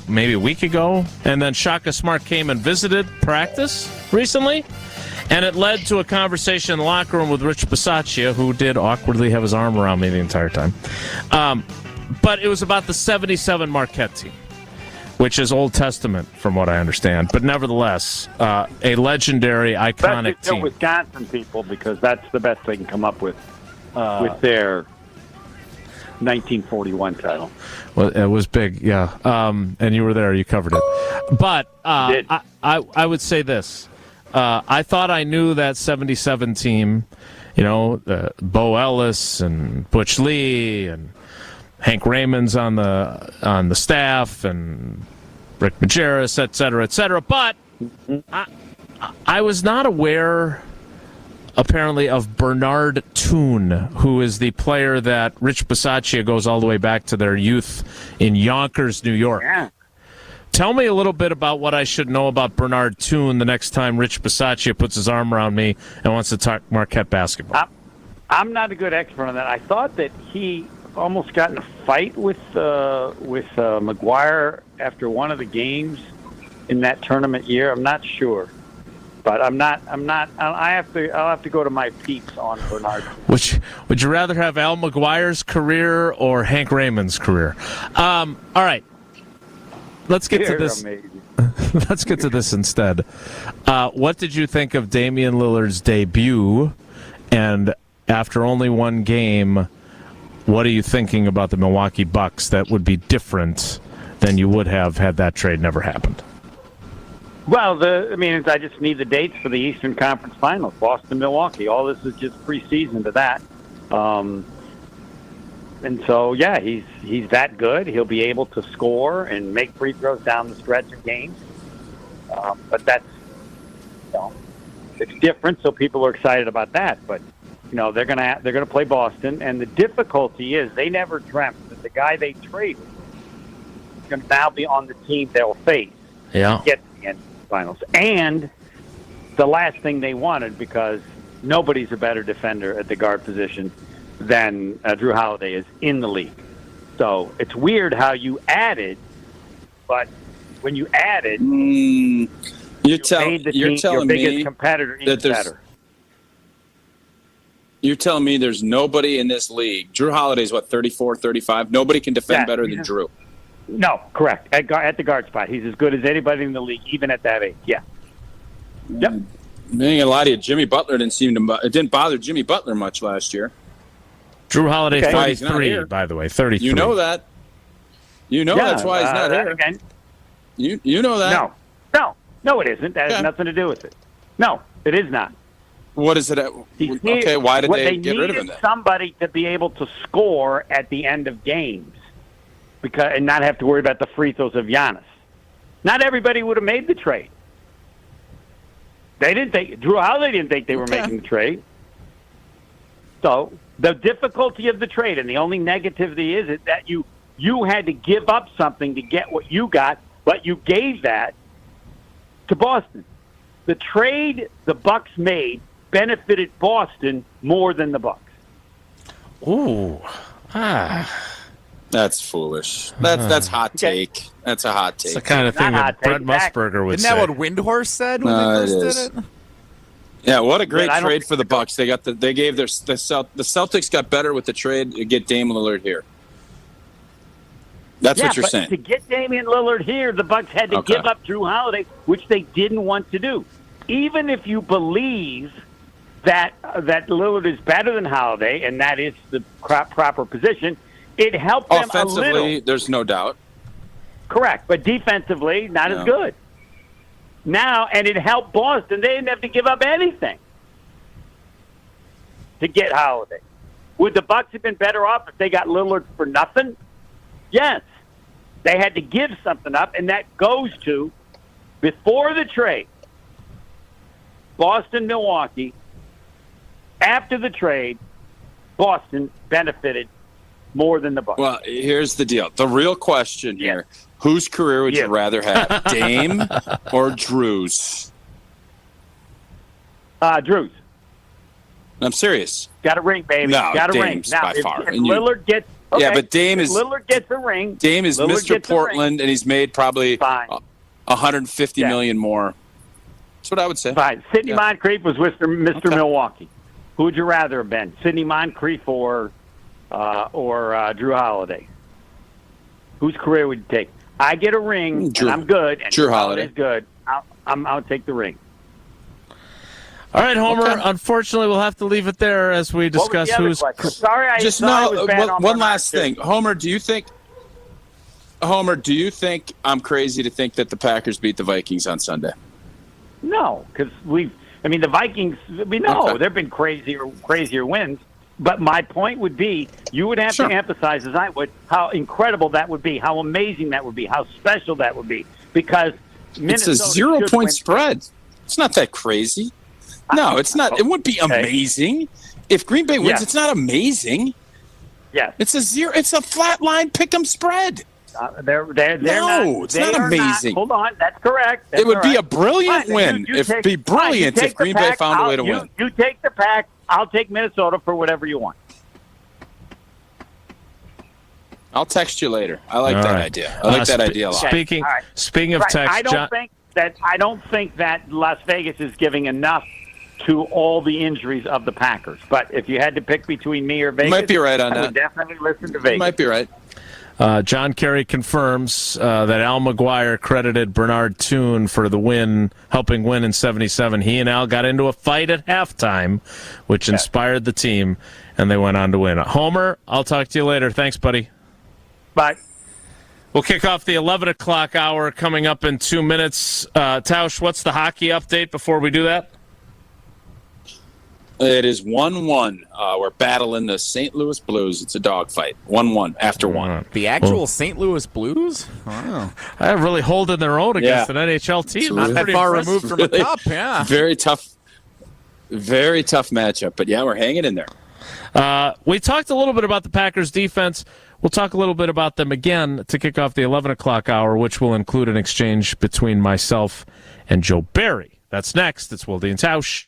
maybe a week ago, and then Shaka Smart came and visited practice recently, and it led to a conversation in the locker room with Rich Bisaccia, who did awkwardly have his arm around me the entire time. But it was about the 77 Marquette team, which is Old Testament from what I understand, but nevertheless, a legendary, iconic team. Wisconsin people, because that's the best they can come up with their 1941 title. Well, it was big, yeah. And you were there, you covered it. But I would say this. I thought I knew that 77 team, Bo Ellis and Butch Lee and Hank Raymond's on the staff and Rick Majerus, et cetera, but I was not aware, apparently, of Bernard Toon, who is the player that Rich Bisaccia goes all the way back to their youth in Yonkers, New York. Yeah. Tell me a little bit about what I should know about Bernard Toon the next time Rich Bisaccia puts his arm around me and wants to talk Marquette basketball. I'm not a good expert on that. I thought that he almost got in a fight with McGuire after one of the games in that tournament year. I'm not sure, but I'll have to go to my peeps on Bernard. Would you rather have Al McGuire's career or Hank Raymond's career? All right, let's get to this. Let's get to this instead. What did you think of Damian Lillard's debut? And after only one game, what are you thinking about the Milwaukee Bucks that would be different than you would have had that trade never happened? Well, I just need the dates for the Eastern Conference Finals, Boston, Milwaukee. All this is just preseason to that. And so, yeah, he's that good. He'll be able to score and make free throws down the stretch of games. But that's, it's different, so people are excited about that. But they're gonna play Boston, and the difficulty is they never dreamt that the guy they traded is going to now be on the team they'll face. Yeah. To get to the NBA Finals, and the last thing they wanted, because nobody's a better defender at the guard position than Drew Holiday is in the league. So it's weird how you added, but when you added, you're telling your biggest me competitor even better. You're telling me there's nobody in this league. Drew Holiday's, 34, 35? Nobody can defend better than Drew. No, correct. At the guard spot. He's as good as anybody in the league, even at that age. Yeah. Yep. I ain't gonna lie to you. Jimmy Butler it didn't bother Jimmy Butler much last year. Drew Holiday, 33, by the way, 33. You know that. That's why he's not here. Again. You know that. No, it isn't. That has nothing to do with it. No, it is not. What is it? Okay, why did they get rid of him then? Somebody to be able to score at the end of games, and not have to worry about the free throws of Giannis. Not everybody would have made the trade. Drew Holiday didn't think they were making the trade. So the difficulty of the trade, and the only negativity is that you had to give up something to get what you got, but you gave that to Boston. The trade the Bucks made benefited Boston more than the Bucks. Ooh. That's foolish. That's hot take. That's a hot take. It's the kind of thing that Brett Musburger would say. Isn't that what Windhorst said when they first did it? Yeah, what a great trade for the Bucks. The Celtics got better with the trade to get Dame Lillard here. That's what you're saying. To get Damian Lillard here, the Bucks had to give up Drew Holiday, which they didn't want to do. Even if you believe that Lillard is better than Holiday, and that is the proper position, it helped them a little. Offensively, there's no doubt. Correct, but defensively, not as good. Now, and it helped Boston. They didn't have to give up anything to get Holiday. Would the Bucks have been better off if they got Lillard for nothing? Yes. They had to give something up, and that goes to, before the trade, Boston, Milwaukee. After the trade, Boston benefited more than the Bucks. Well, here's the deal. The real question here, whose career would you rather have, Dame or Drew's? Drew's. I'm serious. Got a ring, baby. No, got a Dame's ring. Now, by far. If Lillard gets... Okay, yeah, but Lillard gets a ring. Dame is Lillard Mr. Portland, and he's made probably $150 million more. That's what I would say. Fine. Sidney Moncrief was Mr. Milwaukee. Who would you rather have been, Sidney Moncrief or Drew Holiday? Whose career would you take? I get a ring, and I'm good. And Drew Holiday's good. I'll take the ring. All right, Homer. Okay. Unfortunately, we'll have to leave it there as we discuss who's. Sorry, I was bad on one last thing, Homer. Do you think I'm crazy to think that the Packers beat the Vikings on Sunday? No, because the Vikings. We know there've been crazier wins. But my point would be, you would have to emphasize, as I would, how incredible that would be, how amazing that would be, how special that would be, because Minnesota it's a 0-point spread. It's not that crazy. No, it's not. It wouldn't be amazing. If Green Bay wins, it's not amazing. Yes. It's a flat line pick'em spread. It's not amazing. Hold on, that's correct. It would be a brilliant win. It'd be brilliant if Green Bay found a way to win. You take the Pack. I'll take Minnesota for whatever you want. I'll text you later. I like that idea. I like that idea a lot. Speaking of text, I don't think that Las Vegas is giving enough to all the injuries of the Packers. But if you had to pick between me or Vegas, you might be right on I that. would definitely listen to Vegas. You might be right. John Kerry confirms that Al McGuire credited Bernard Toone for the win, helping win in '77. He and Al got into a fight at halftime, which inspired the team, and they went on to win. Homer, I'll talk to you later. Thanks, buddy. Bye. We'll kick off the 11 o'clock hour coming up in 2 minutes. Tausch, what's the hockey update before we do that? It is 1-1. We're battling the St. Louis Blues. It's a dogfight. 1-1 after one. The actual St. Louis Blues? Wow. They're really holding their own against an NHL team. Not that far removed from a cup, yeah. Very tough matchup. But, yeah, we're hanging in there. We talked a little bit about the Packers' defense. We'll talk a little bit about them again to kick off the 11 o'clock hour, which will include an exchange between myself and Joe Barry. That's next. It's Wilde and Tausch.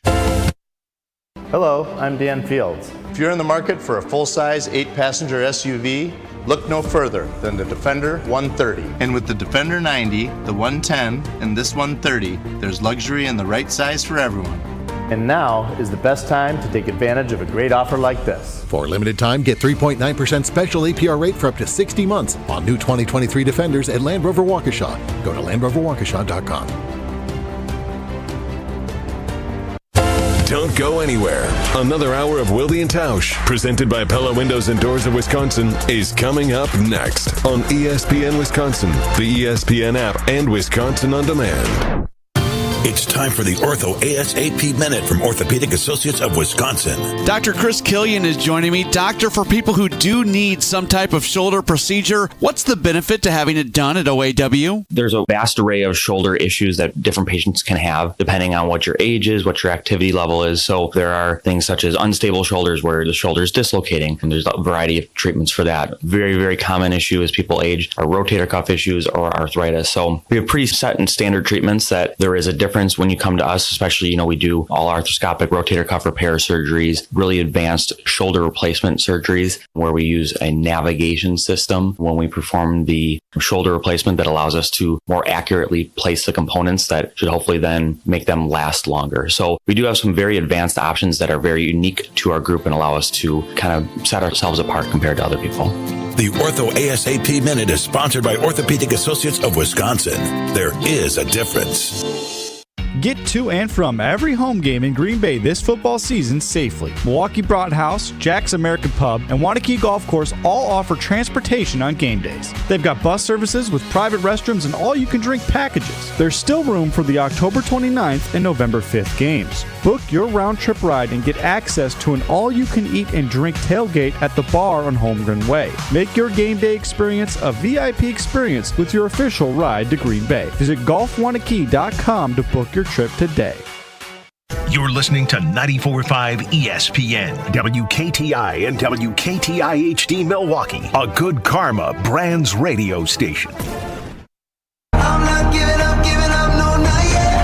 Hello, I'm Dan Fields. If you're in the market for a full-size 8-passenger SUV, look no further than the Defender 130. And with the Defender 90, the 110, and this 130, there's luxury and the right size for everyone. And now is the best time to take advantage of a great offer like this. For a limited time, get 3.9% special APR rate for up to 60 months on new 2023 Defenders at Land Rover Waukesha. Go to LandRoverWaukesha.com. Don't go anywhere. Another hour of Wilde and Tausch, presented by Pella Windows and Doors of Wisconsin, is coming up next on ESPN Wisconsin, the ESPN app, and Wisconsin On Demand. It's time for the Ortho ASAP Minute from Orthopedic Associates of Wisconsin. Dr. Chris Killian is joining me. Doctor, for people who do need some type of shoulder procedure, what's the benefit to having it done at OAW? There's a vast array of shoulder issues that different patients can have, depending on what your age is, what your activity level is. So there are things such as unstable shoulders where the shoulder is dislocating, and there's a variety of treatments for that. Very, very common issue as people age are rotator cuff issues or arthritis. So we have pretty set and standard treatments that there is a difference when you come to us, especially, we do all arthroscopic rotator cuff repair surgeries, really advanced shoulder replacement surgeries where we use a navigation system when we perform the shoulder replacement that allows us to more accurately place the components that should hopefully then make them last longer. So we do have some very advanced options that are very unique to our group and allow us to kind of set ourselves apart compared to other people. The Ortho ASAP Minute is sponsored by Orthopedic Associates of Wisconsin. There is a difference. Get to and from every home game in Green Bay this football season safely. Milwaukee Broadhouse, Jack's American Pub, and Wanakee Golf Course all offer transportation on game days. They've got bus services with private restrooms and all-you-can-drink packages. There's still room for the October 29th and November 5th games. Book your round-trip ride and get access to an all-you-can-eat and drink tailgate at the bar on Holmgren Way. Make your game day experience a VIP experience with your official ride to Green Bay. Visit golfwanakee.com to book your trip today. You're listening to 94.5 ESPN, WKTI and WKTI HD Milwaukee, a Good Karma Brands radio station. I'm not giving up, no, not yet.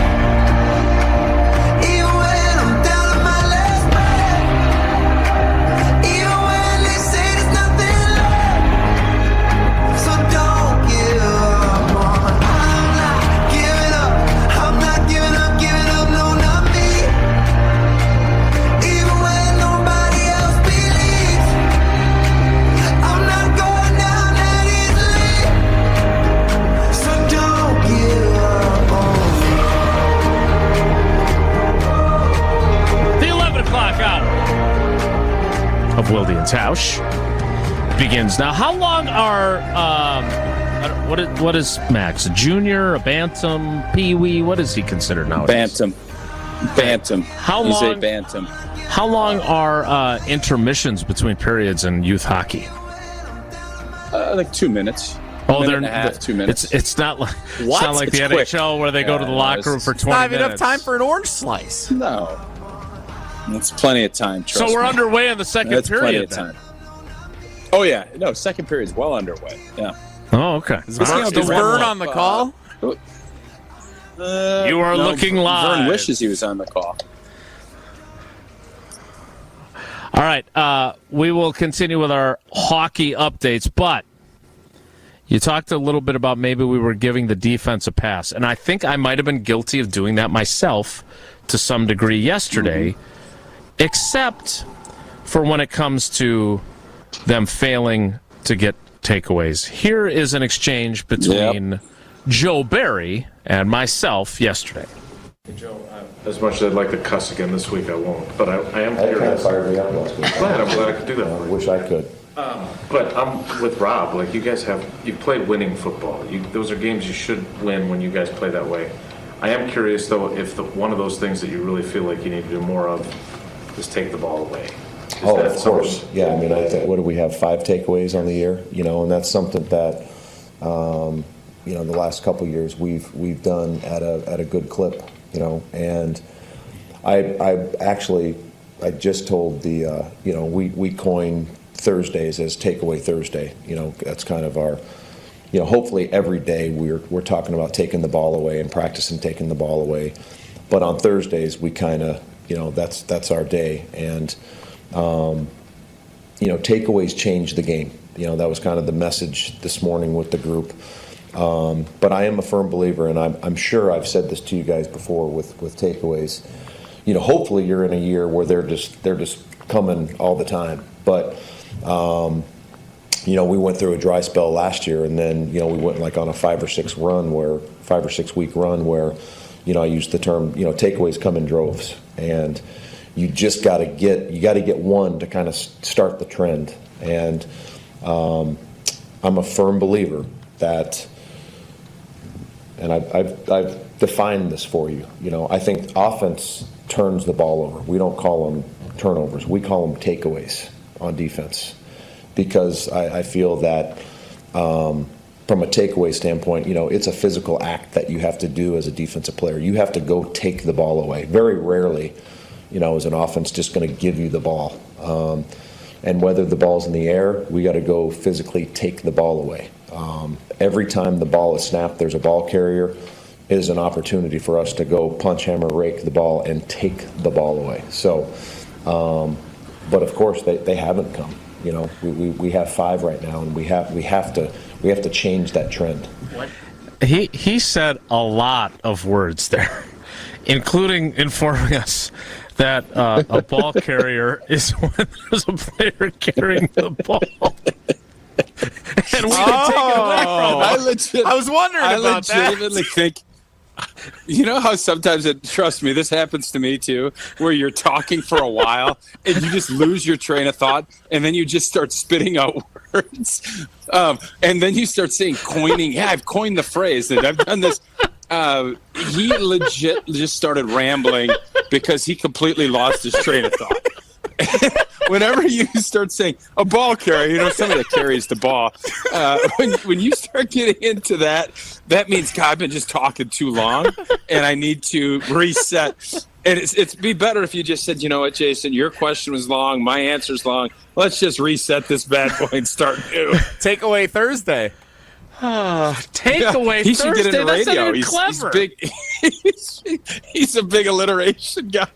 Even when I'm down to my last breath. Even when they say there's nothing left. So don't give up on. I'm not giving up, no, not me. Even when nobody else believes. I'm not going down that easily. So don't give up on me. The 11 o'clock hour of Wilde and Tausch begins now. How long are what is Max? A junior, a bantam, peewee? What is he considered nowadays? Bantam. How He's long? a bantam. How long are intermissions between periods in youth hockey? Like 2 minutes. Oh, minute and a half, 2 minutes. It's not like the Quick. NHL where they go to the locker room for 20 Not minutes. enough time for an orange slice. No. That's plenty of time, trust So we're me. underway in the second That's period. plenty of then. time. Oh, yeah. No, second period's well underway. Yeah. Oh, okay. Is Vern on the call? You are looking live. Vern wishes he was on the call. All right. We will continue with our hockey updates, but You talked a little bit about maybe we were giving the defense a pass, and I think I might have been guilty of doing that myself to some degree yesterday, except for when it comes to them failing to get takeaways. Here is an exchange between Joe Barry and myself yesterday. Joe, as much as I'd like to cuss again this week, I won't. But I am curious. Kind of fired me up last week. I'm glad I could do that. I wish I could. But I'm with Rob. Like, you guys you've played winning football. Those are games you should win when you guys play that way. I am curious, though, if one of those things that you really feel like you need to do more of is take the ball away. Of course. Yeah, I mean, I think, what do we have, 5 takeaways on the year? And that's something that, the last couple of years we've done at a good clip, and I just told we coin Thursdays as Takeaway Thursday. That's kind of our, hopefully every day we're talking about taking the ball away and practicing taking the ball away. But on Thursdays we kind of, that's our day. And, takeaways change the game. That was kind of the message this morning with the group. But I am a firm believer, and I'm sure I've said this to you guys before with takeaways. Hopefully you're in a year where they're just coming all the time. But we went through a dry spell last year, and then we went like on a 5 or 6 week run where I used the term takeaways come in droves, and you just got to get one to kind of start the trend. And I'm a firm believer that, and I've defined this for you. I think offense turns the ball over. We don't call them turnovers. We call them takeaways on defense, because I feel that from a takeaway standpoint, it's a physical act that you have to do as a defensive player. You have to go take the ball away. Very rarely, is an offense just going to give you the ball. And whether the ball's in the air, we got to go physically take the ball away. Every time the ball is snapped, there's a ball carrier, is an opportunity for us to go punch, hammer, rake the ball and take the ball away. So, but of course they haven't come. We have 5 right now, and we have to change that trend. He said a lot of words there, including informing us that a ball carrier is when there's a player carrying the ball. And we can take it away from him. I was wondering about that. I legitimately think, how sometimes, trust me, this happens to me too, where you're talking for a while and you just lose your train of thought, and then you just start spitting out words. And then you start saying coining. Yeah, I've coined the phrase, and I've done this. He legit just started rambling because he completely lost his train of thought. Whenever you start saying a ball carrier, somebody that carries the ball, when you start getting into that means, God, I've been just talking too long, and I need to reset. And it'd be better if you just said, you know what, Jason, your question was long, my answer's long. Let's just reset this bad boy and start new. Takeaway Thursday. Takeaway he should Thursday. Get into That's radio. He's clever. He's a big alliteration guy.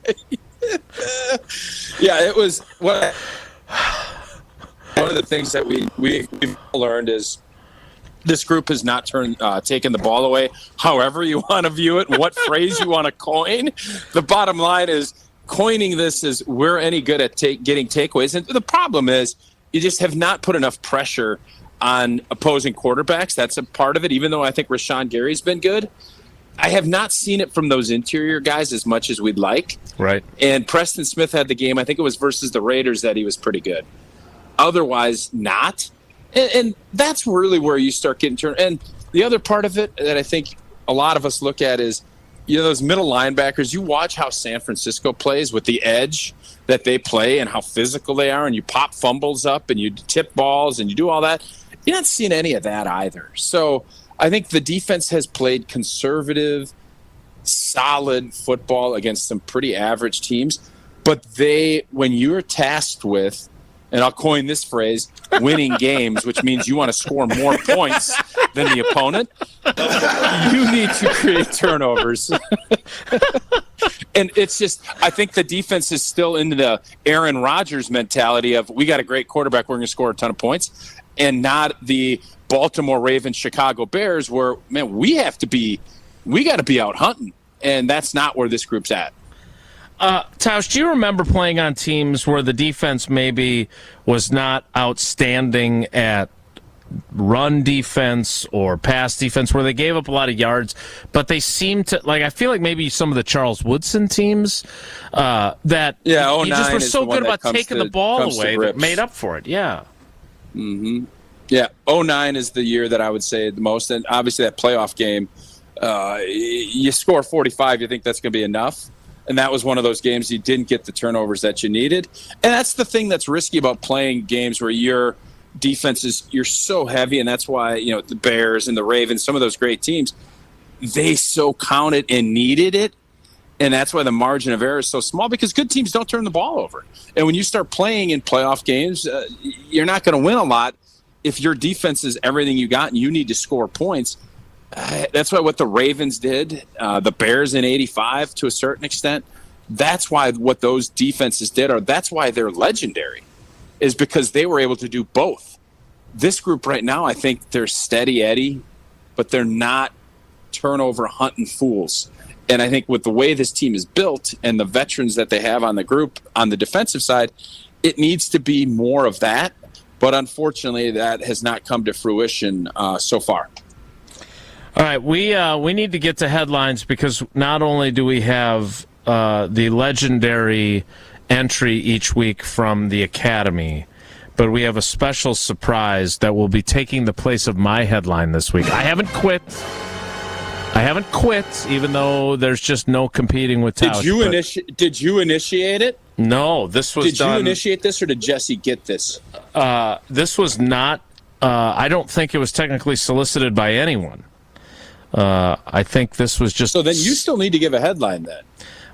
Yeah, it was one of the things that we've learned is this group has not taken the ball away. However you want to view it, and what phrase you want to coin, the bottom line is coining this is we're any good at getting takeaways. And the problem is you just have not put enough pressure on opposing quarterbacks. That's a part of it, even though I think Rashawn Gary's been good. I have not seen it from those interior guys as much as we'd like. Right. And Preston Smith had the game, I think it was versus the Raiders, that he was pretty good. Otherwise, not. And that's really where you start getting turned. And the other part of it that I think a lot of us look at is, those middle linebackers, you watch how San Francisco plays with the edge that they play and how physical they are, and you pop fumbles up and you tip balls and you do all that. You're not seeing any of that either. So I think the defense has played conservative, solid football against some pretty average teams. But when you're tasked with, and I'll coin this phrase, winning games, which means you want to score more points than the opponent, you need to create turnovers. And it's just, I think the defense is still into the Aaron Rodgers mentality of, we got a great quarterback, we're going to score a ton of points, and not the Baltimore Ravens, Chicago Bears, where, man, we got to be out hunting, and that's not where this group's at. Tausch, do you remember playing on teams where the defense maybe was not outstanding at run defense or pass defense, where they gave up a lot of yards, but they seemed to, like, I feel like maybe some of the Charles Woodson teams that you just were so good about taking the ball away that made up for it. Yeah. Mm-hmm. Yeah, 2009 is the year that I would say the most, and obviously that playoff game, you score 45, you think that's going to be enough. And that was one of those games you didn't get the turnovers that you needed. And that's the thing that's risky about playing games where your defense you're so heavy, and that's why, the Bears and the Ravens, some of those great teams, they so counted and needed it. And that's why the margin of error is so small, because good teams don't turn the ball over. And when you start playing in playoff games, you're not going to win a lot if your defense is everything you got and you need to score points. That's why what the Ravens did, the Bears in 85 to a certain extent, that's why what those defenses did, or that's why they're legendary, is because they were able to do both. This group right now, I think they're steady Eddie, but they're not turnover hunting fools. And I think with the way this team is built and the veterans that they have on the group on the defensive side, it needs to be more of that. But unfortunately, that has not come to fruition so far. All right, we need to get to headlines, because not only do we have the legendary entry each week from the Academy, but we have a special surprise that will be taking the place of my headline this week. I haven't quit, even though there's just no competing with Tausch. Did you initiate it? No, this was done. Did you initiate this, or did Jesse get this? This was not. I don't think it was technically solicited by anyone. I think this was just. So then you still need to give a headline then.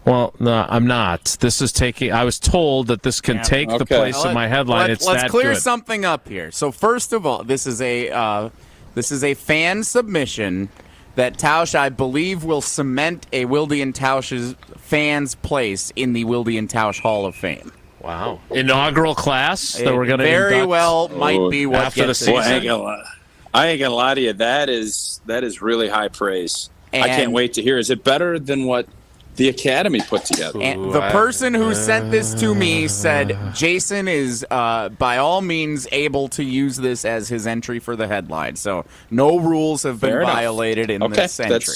Well, no, I'm not. This is taking. I was told that this can take the place of my headline. Let's clear something up here. So first of all, this is a fan submission that Tausch, I believe, will cement a Wilde and Tausch's fans' place in the Wilde and Tausch Hall of Fame. Wow! Inaugural class that we're going to very well might be what after the season. I ain't gonna lie to you. That is really high praise. I can't wait to hear. Is it better than what the Academy put together? And the person who sent this to me said Jason is by all means able to use this as his entry for the headline. So no rules have been violated in this entry.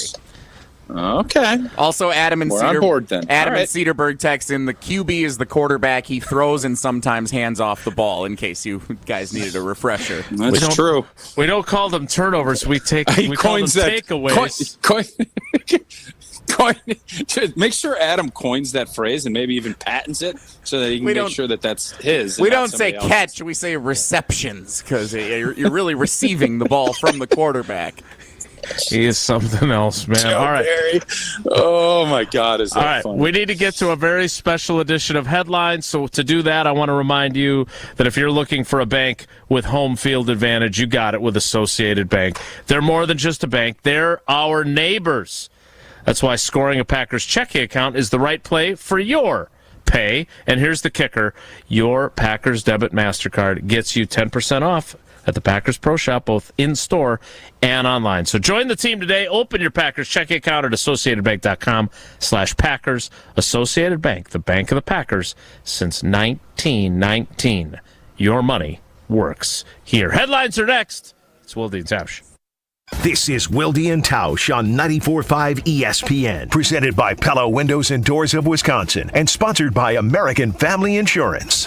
Okay. Also, Adam and We're on board then. Adam and Cedarburg text in, the QB is the quarterback. He throws and sometimes hands off the ball, in case you guys needed a refresher. That's true. We don't call them turnovers. We call them takeaways. Make sure Adam coins that phrase and maybe even patents it so that he can make sure that that's his. We don't say catch. We say receptions, because you're really receiving the ball from the quarterback. He is something else, man. Joe All right. Barry. Oh, my God. Is that all right. funny? We need to get to a very special edition of Headlines. So to do that, I want to remind you that if you're looking for a bank with home field advantage, you got it with Associated Bank. They're more than just a bank. They're our neighbors. That's why scoring a Packers checking account is the right play for your pay. And here's the kicker. Your Packers debit MasterCard gets you 10% off at the Packers Pro Shop, both in-store and online. So join the team today. Open your Packers checking account at associatedbank.com/Packers. Associated Bank, the bank of the Packers since 1919. Your money works here. Headlines are next. It's Wilde and Tausch. This is Wilde and Tausch on 94.5 ESPN, presented by Pella Windows and Doors of Wisconsin, and sponsored by American Family Insurance.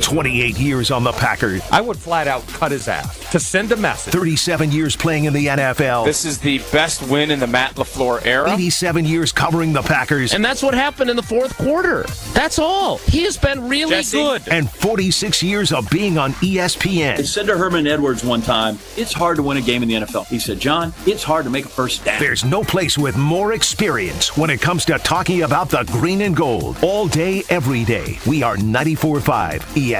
28 years on the Packers. I would flat out cut his ass to send a message. 37 years playing in the NFL. This is the best win in the Matt LaFleur era. 87 years covering the Packers. And that's what happened in the fourth quarter. That's all. He has been really good. And 46 years of being on ESPN. I said to Herman Edwards one time, it's hard to win a game in the NFL. He said, John, it's hard to make a first down. There's no place with more experience when it comes to talking about the green and gold. All day, every day. We are 94.5 ESPN.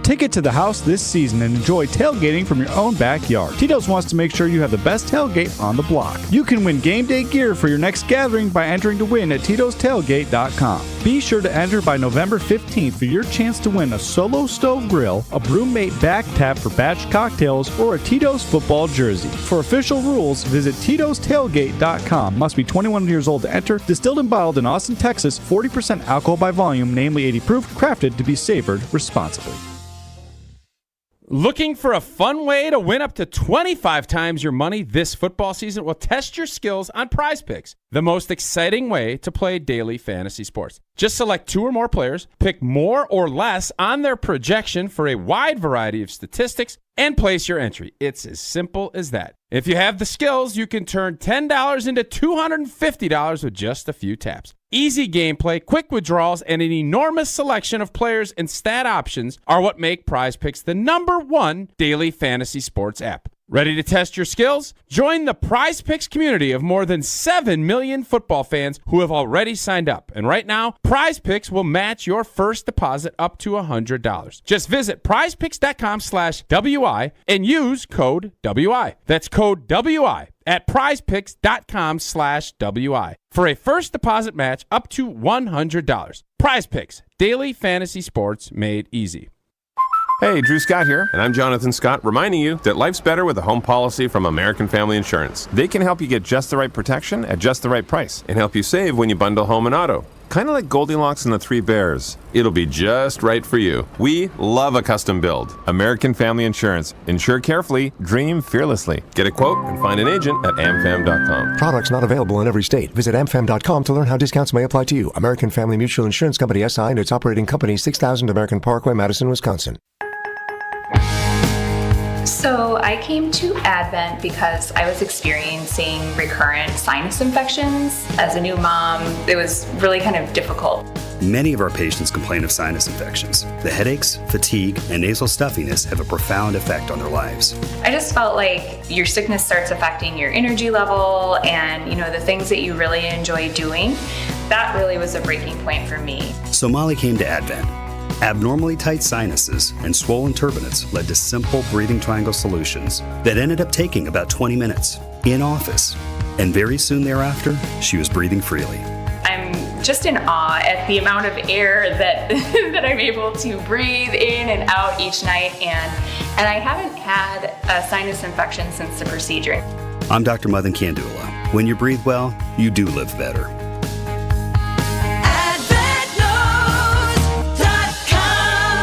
Take it to the house this season and enjoy tailgating from your own backyard. Tito's wants to make sure you have the best tailgate on the block. You can win game day gear for your next gathering by entering to win at Tito'sTailgate.com. Be sure to enter by November 15th for your chance to win a Solo Stove Grill, a Brewmate back tap for batch cocktails, or a Tito's football jersey. For official rules, visit Tito'sTailgate.com. Must be 21 years old to enter. Distilled and bottled in Austin, Texas. 40% alcohol by volume, namely 80 proof. Crafted to be savored responsibly. Looking for a fun way to win up to 25 times your money this football season? Well, test your skills on Prize Picks, the most exciting way to play daily fantasy sports. Just select 2 or more players, pick more or less on their projection for a wide variety of statistics, and place your entry. It's as simple as that. If you have the skills, you can turn $10 into $250 with just a few taps. Easy gameplay, quick withdrawals, and an enormous selection of players and stat options are what make Prize Picks the #1 daily fantasy sports app. Ready to test your skills? Join the Prize Picks community of more than 7 million football fans who have already signed up. And right now, Prize Picks will match your first deposit up to $100. Just visit prizepicks.com/WI and use code WI. That's code WI at prizepicks.com/WI for a first deposit match up to $100. Prize Picks, daily fantasy sports made easy. Hey, Drew Scott here, and I'm Jonathan Scott, reminding you that life's better with a home policy from American Family Insurance. They can help you get just the right protection at just the right price and help you save when you bundle home and auto. Kind of like Goldilocks and the Three Bears. It'll be just right for you. We love a custom build. American Family Insurance. Insure carefully, dream fearlessly. Get a quote and find an agent at amfam.com. Products not available in every state. Visit amfam.com to learn how discounts may apply to you. American Family Mutual Insurance Company SI and its operating company, 6000 American Parkway, Madison, Wisconsin. So I came to Advent because I was experiencing recurrent sinus infections. As a new mom, it was really kind of difficult. Many of our patients complain of sinus infections. The headaches, fatigue, and nasal stuffiness have a profound effect on their lives. I just felt like your sickness starts affecting your energy level and, the things that you really enjoy doing. That really was a breaking point for me. So Molly came to Advent. Abnormally tight sinuses and swollen turbinates led to simple breathing triangle solutions that ended up taking about 20 minutes in office. And very soon thereafter, she was breathing freely. I'm just in awe at the amount of air that that I'm able to breathe in and out each night. And I haven't had a sinus infection since the procedure. I'm Dr. Madan Kandula. When you breathe well, you do live better.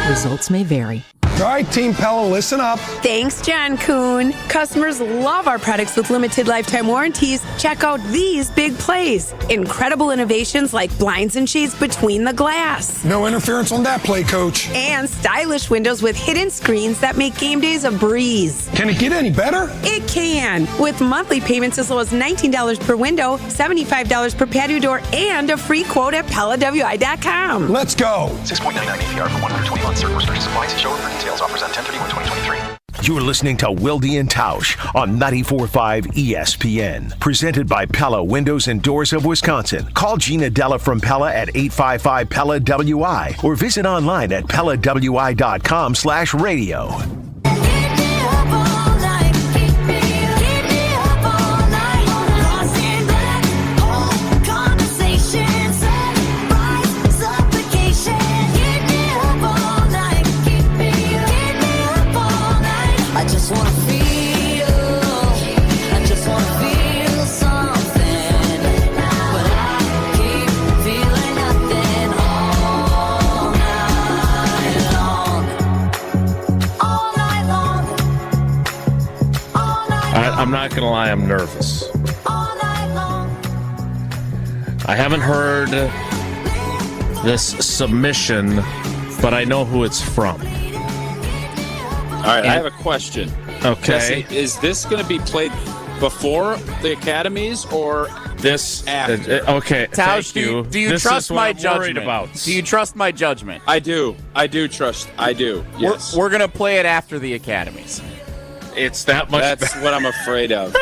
Results may vary. All right, Team Pella, listen up. Thanks, John Kuhn. Customers love our products with limited lifetime warranties. Check out these big plays. Incredible innovations like blinds and shades between the glass. No interference on that play, Coach. And stylish windows with hidden screens that make game days a breeze. Can it get any better? It can. With monthly payments as low as $19 per window, $75 per patio door, and a free quote at PellaWI.com. Let's go. 6.99 APR for 120 months. Certain restrictions apply. See showroom for details. Offers on 10/31/2023. You're listening to Wilde and Tausch on 94.5 ESPN. Presented by Pella Windows and Doors of Wisconsin. Call Gina Della from Pella at 855-PELLA-WI or visit online at PellaWI.com/radio. I'm not going to lie, I'm nervous. I haven't heard this submission, but I know who it's from. All right, I have a question. Okay. Jesse, is this going to be played before the academies or this after? Okay, Tausch, do you trust my judgment? About. Do you trust my judgment? I do. I do trust. I do. Yes. We're going to play it after the academies. It's that much That's what I'm afraid of.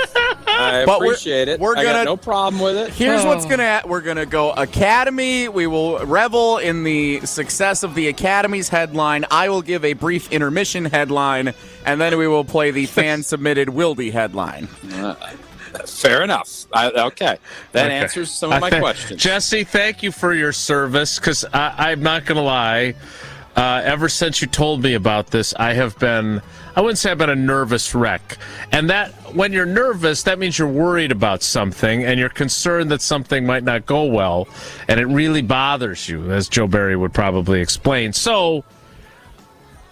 I appreciate it. I got no problem with it. Here's what's gonna. We're gonna go Academy. We will revel in the success of the Academy's headline. I will give a brief intermission headline, and then we will play the fan-submitted Wilde headline. Fair enough. Okay. That answers some of my questions. Jesse, thank you for your service, because I'm not going to lie. Ever since you told me about this, I wouldn't say I've been a nervous wreck. And that when you're nervous, that means you're worried about something, and you're concerned that something might not go well, and it really bothers you, as Joe Barry would probably explain. So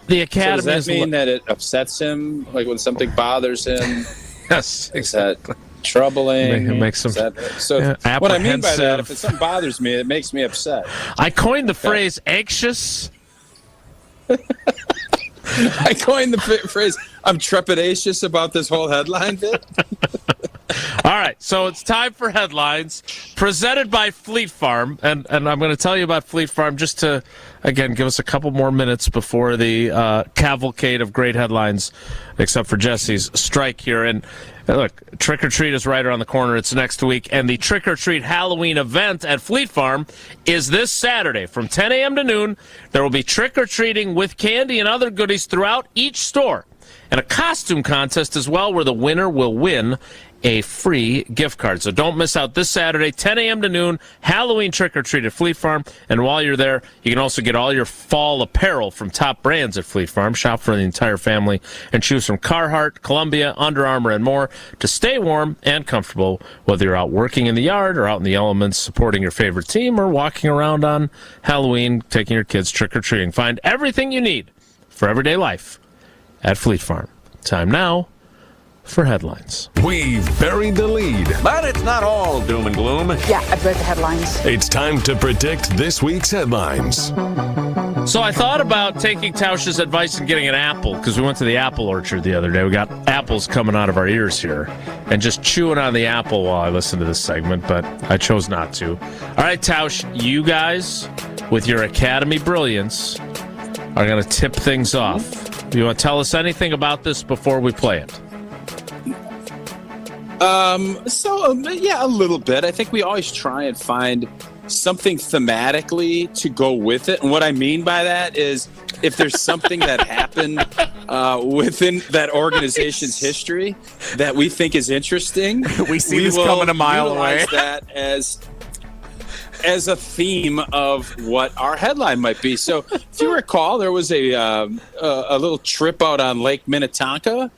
the Academy... So does that mean that it upsets him, like when something bothers him? Yes, exactly. Troubling. It makes them what I mean by that, if something bothers me, it makes me upset. I coined the phrase anxious. I coined the phrase I'm trepidatious about this whole headline bit. All right, so it's time for headlines presented by Fleet Farm, and I'm going to tell you about Fleet Farm just to, again, give us a couple more minutes before the cavalcade of great headlines, except for Jesse's strike here. And look, Trick or Treat is right around the corner. It's next week, and the Trick or Treat Halloween event at Fleet Farm is this Saturday from 10 a.m. to noon. There will be trick or treating with candy and other goodies throughout each store, and a costume contest as well, where the winner will win a free gift card. So don't miss out this Saturday, 10 a.m. to noon, Halloween trick-or-treat at Fleet Farm. And while you're there, you can also get all your fall apparel from top brands at Fleet Farm. Shop for the entire family and choose from Carhartt, Columbia, Under Armour, and more to stay warm and comfortable, whether you're out working in the yard or out in the elements supporting your favorite team or walking around on Halloween taking your kids trick-or-treating. Find everything you need for everyday life at Fleet Farm. Time now for headlines. We've buried the lead, but it's not all doom and gloom. Yeah, I've read the headlines. It's time to predict this week's headlines. So I thought about taking Tausch's advice and getting an apple, because we went to the apple orchard the other day. We got apples coming out of our ears here, and just chewing on the apple while I listened to this segment, but I chose not to. All right, Tausch, you guys, with your Academy brilliance, are going to tip things off. Do you want to tell us anything about this before we play it? Yeah, a little bit. I think we always try and find something thematically to go with it. And what I mean by that is if there's something that happened within that organization's history that we think is interesting, we see this coming a mile away. That as a theme of what our headline might be. So if you recall, there was a little trip out on Lake Minnetonka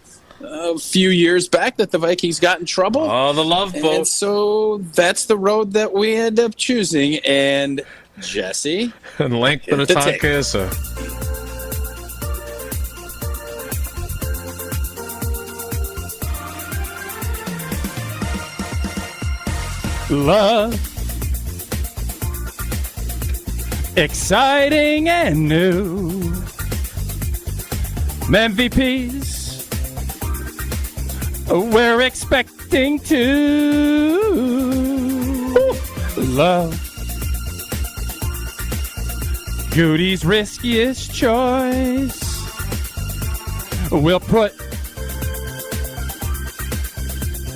a few years back that the Vikings got in trouble. Oh, the Love Boat. And so that's the road that we end up choosing. And Jesse. And Lake Minnetonka is a... Love. Exciting and new. MVPs. We're expecting to love. Goody's riskiest choice. We'll put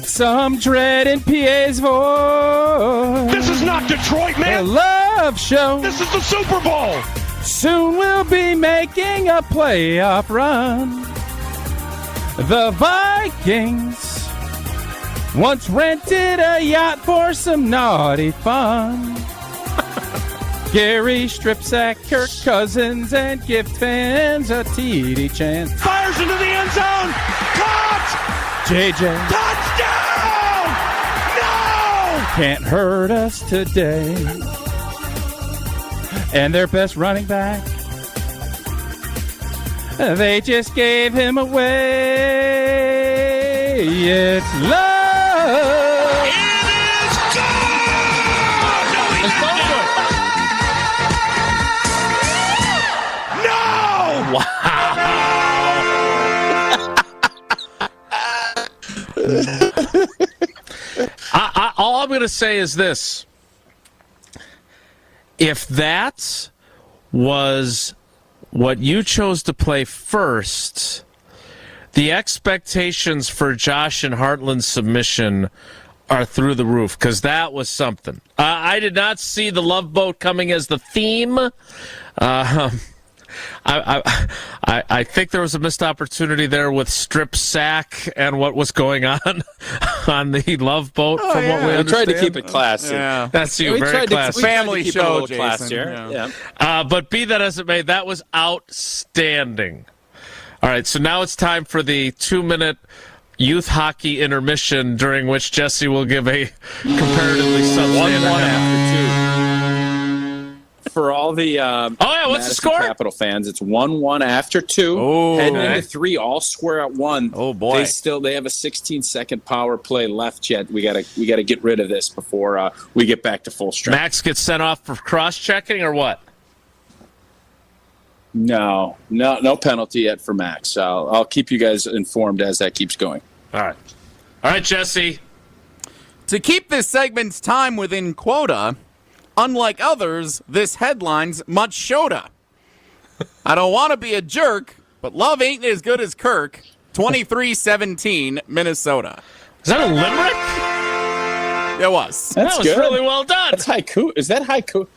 some dread in PA's voice. This is not Detroit, man. A love show. This is the Super Bowl. Soon we'll be making a playoff run. The Vikings once rented a yacht for some naughty fun. Gary Stripsack, Kirk Cousins, and gift fans a TD chance. Fires into the end zone. Caught. JJ. Touchdown. No. Can't hurt us today. And their best running back, they just gave him away. It's love. It is gone. No. Wow. All I'm going to say is this. If that was what you chose to play first, the expectations for Josh and Heartland's submission are through the roof, because that was something. I did not see the Love Boat coming as the theme. I think there was a missed opportunity there with strip sack and what was going on the Love Boat. What we understand. Tried to keep it classy. Yeah. That's you. Very classy. Family show, Jason. Yeah. But be that as it may, that was outstanding. All right, so now it's time for the 2-minute youth hockey intermission, during which Jesse will give a comparatively substandard 1-1 after 2. For all the what's the score? Capital fans, it's 1-1 after 2. Heading into 3, all square at 1. Oh boy! They have a 16-second power play left yet. We gotta get rid of this before we get back to full strength. Max gets sent off for cross-checking or what? No penalty yet for Max. I'll keep you guys informed as that keeps going. All right, Jesse. To keep this segment's time within quota, unlike others, this headline's much shorter. I don't want to be a jerk, but love ain't as good as Kirk. 23-17, Minnesota. Is that a limerick? It was. That was good. Really well done. That's haiku. Is that haiku?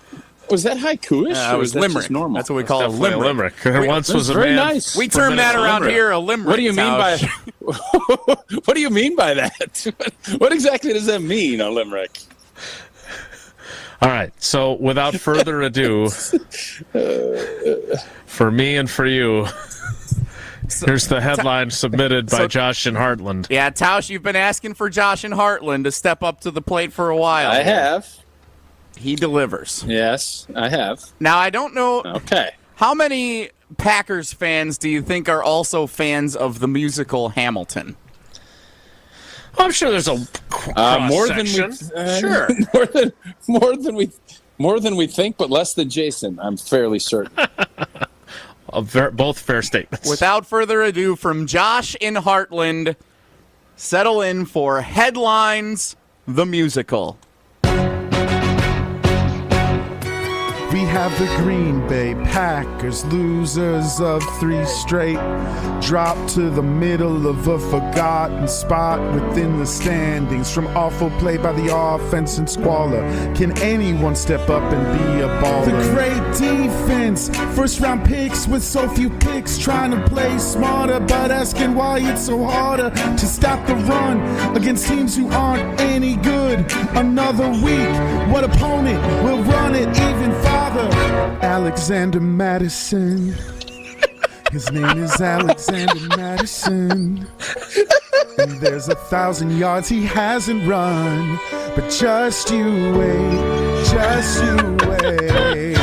Was that haiku-ish? It was limerick. Normal? That's what we call a limerick. Once was a very man. Nice. We term that around here a limerick. What do you mean by? What do you mean by that? What exactly does that mean, a limerick? All right. So, without further ado, for me and for you, here's the headline submitted by Josh and Heartland. Yeah, Tausch, you've been asking for Josh and Heartland to step up to the plate for a while. I have. He delivers. Yes, I have. Now, I don't know. Okay. How many Packers fans do you think are also fans of the musical Hamilton? I'm sure there's a more than we sure more than we think, but less than Jason. I'm fairly certain. Both fair statements. Without further ado, from Josh in Heartland, settle in for Headlines, the musical. We have the Green Bay Packers, losers of 3 straight. Dropped to the middle of a forgotten spot within the standings. From awful play by the offense and squalor, can anyone step up and be a baller? The great defense, first round picks with so few picks. Trying to play smarter, but asking why it's so harder to stop the run against teams who aren't any good. Another week, what opponent will run it even farther? Alexander Madison. His name is Alexander Madison. And there's 1,000 yards he hasn't run. But just you wait, just you wait.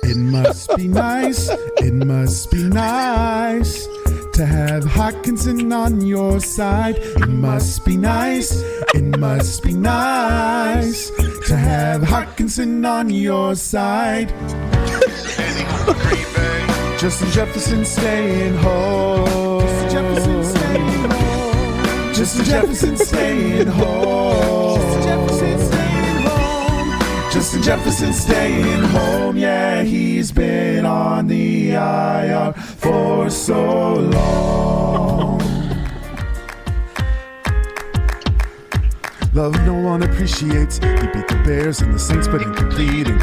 It must be nice, it must be nice to have Hockenson on your side. It must be nice, it must be nice to have Hockenson on your side. Justin Jefferson staying home. Justin Jefferson staying home. Justin Jefferson staying home. Justin Jefferson staying home. Yeah, he's been on the IR for so long. Love no one appreciates. He beat the Bears and the Saints, but incomplete. And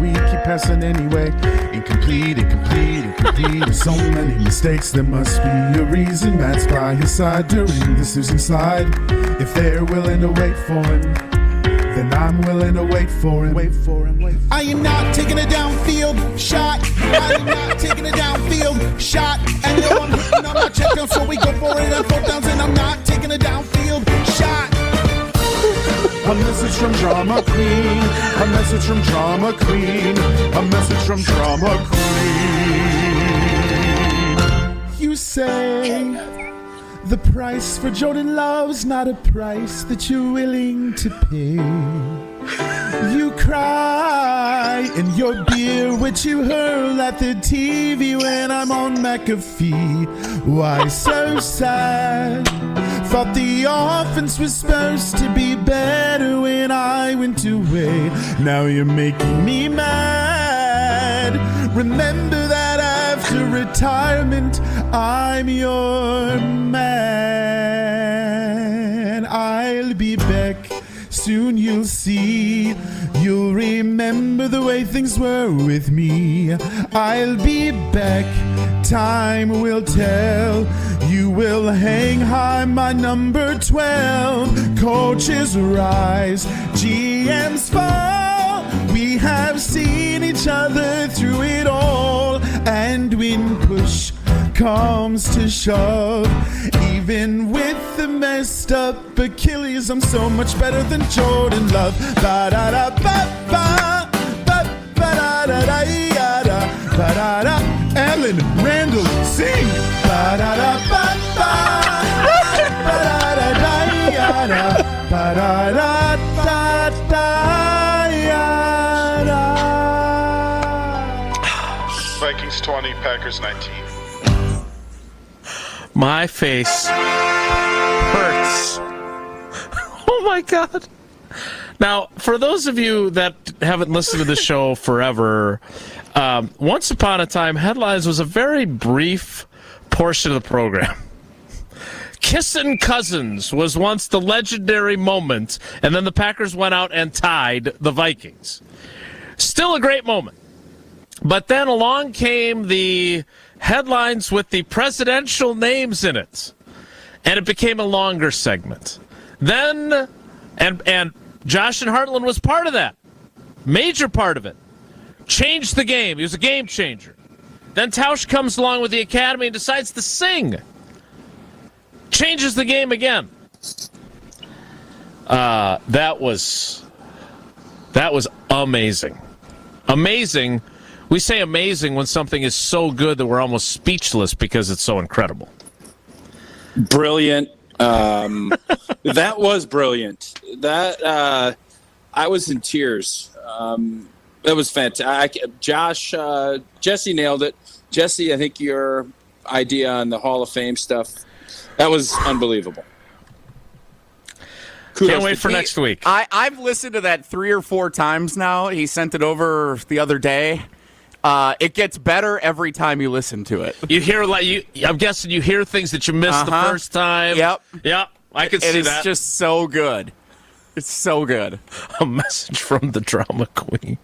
we keep passing anyway. Incomplete. So many mistakes, there must be a reason. Matt's by his side during this losing slide. If they're willing to wait for him, then I'm willing to wait for him. I am not taking a downfield shot. I am not taking a downfield shot. And no, I'm hitting on my check down, so we go for it on 4th downs. And I'm not taking a downfield shot. A message from Drama Queen. A message from Drama Queen. A message from Drama Queen. You say the price for Jordan Love's not a price that you're willing to pay. You cry in your beer, which you hurl at the TV when I'm on McAfee. Why so sad? Thought the offense was supposed to be better when I went away. Now you're making me mad. Remember that I've after retirement, I'm your man. I'll be back. Soon you'll see. You'll remember the way things were with me. I'll be back. Time will tell. You will hang high, my number 12. Coaches rise, GMs fall. We have seen each other through it all. And when push comes to shove, even with the messed up Achilles, I'm so much better than Jordan Love. Ba-da-da-ba-ba, ba-ba-da-da-da-da-da, ba-da-da. Ellen Randall, sing. Ba-da-da-ba-ba, ba-da-da-da-da-da, ba-da-da-da-da-da. Vikings 20, Packers 19. My face hurts. Oh my God. Now, for those of you that haven't listened to the show forever, once upon a time, Headlines was a very brief portion of the program. Kissin' Cousins was once the legendary moment, and then the Packers went out and tied the Vikings. Still a great moment. But then along came the headlines with the presidential names in it, and it became a longer segment. Then, and Josh and Heartland was part of that, major part of it. Changed the game. He was a game changer. Then Tausch comes along with the Academy and decides to sing. Changes the game again. That was amazing. Amazing. We say amazing when something is so good that we're almost speechless because it's so incredible. Brilliant. That was brilliant. That I was in tears. That was fantastic. Josh, Jesse nailed it. Jesse, I think your idea on the Hall of Fame stuff, that was unbelievable. Can't wait for next week. I've listened to that 3 or 4 times now. He sent it over the other day. It gets better every time you listen to it. You hear I'm guessing you hear things that you missed the first time. Yep. I can see that. It's just so good. It's so good. A message from the drama queen.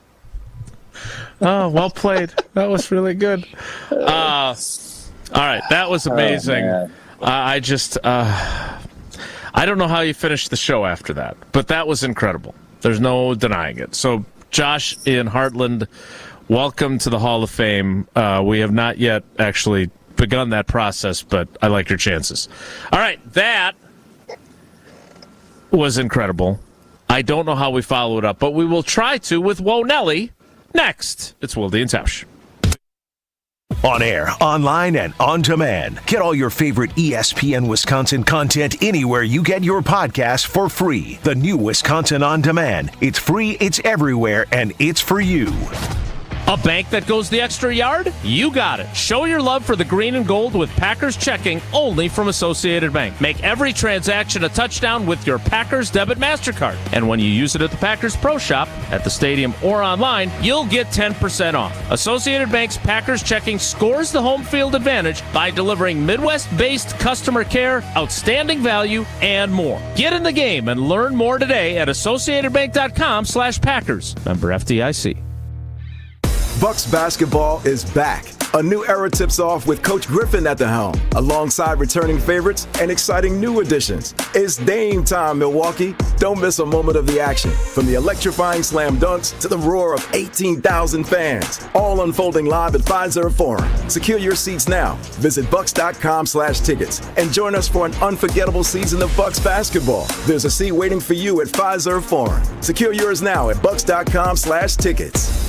Oh, well played. That was really good. All right, that was amazing. I don't know how you finished the show after that, but that was incredible. There's no denying it. So, Josh in Heartland, welcome to the Hall of Fame. We have not yet actually begun that process, but I like your chances. All right, that was incredible. I don't know how we follow it up, but we will try to with Whoa Nelly next. It's Wilde and Tausch. On air, online, and on demand. Get all your favorite ESPN Wisconsin content anywhere you get your podcasts for free. The new Wisconsin On Demand. It's free, it's everywhere, and it's for you. A bank that goes the extra yard? You got it. Show your love for the green and gold with Packers checking only from Associated Bank. Make every transaction a touchdown with your Packers debit MasterCard. And when you use it at the Packers Pro Shop, at the stadium, or online, you'll get 10% off. Associated Bank's Packers checking scores the home field advantage by delivering Midwest-based customer care, outstanding value, and more. Get in the game and learn more today at AssociatedBank.com/Packers. Member FDIC. Bucks basketball is back. A new era tips off with Coach Griffin at the helm, alongside returning favorites and exciting new additions. It's Dame time, Milwaukee. Don't miss a moment of the action. From the electrifying slam dunks to the roar of 18,000 fans, all unfolding live at Fiserv Forum. Secure your seats now. Visit Bucks.com/tickets and join us for an unforgettable season of Bucks basketball. There's a seat waiting for you at Fiserv Forum. Secure yours now at Bucks.com/tickets.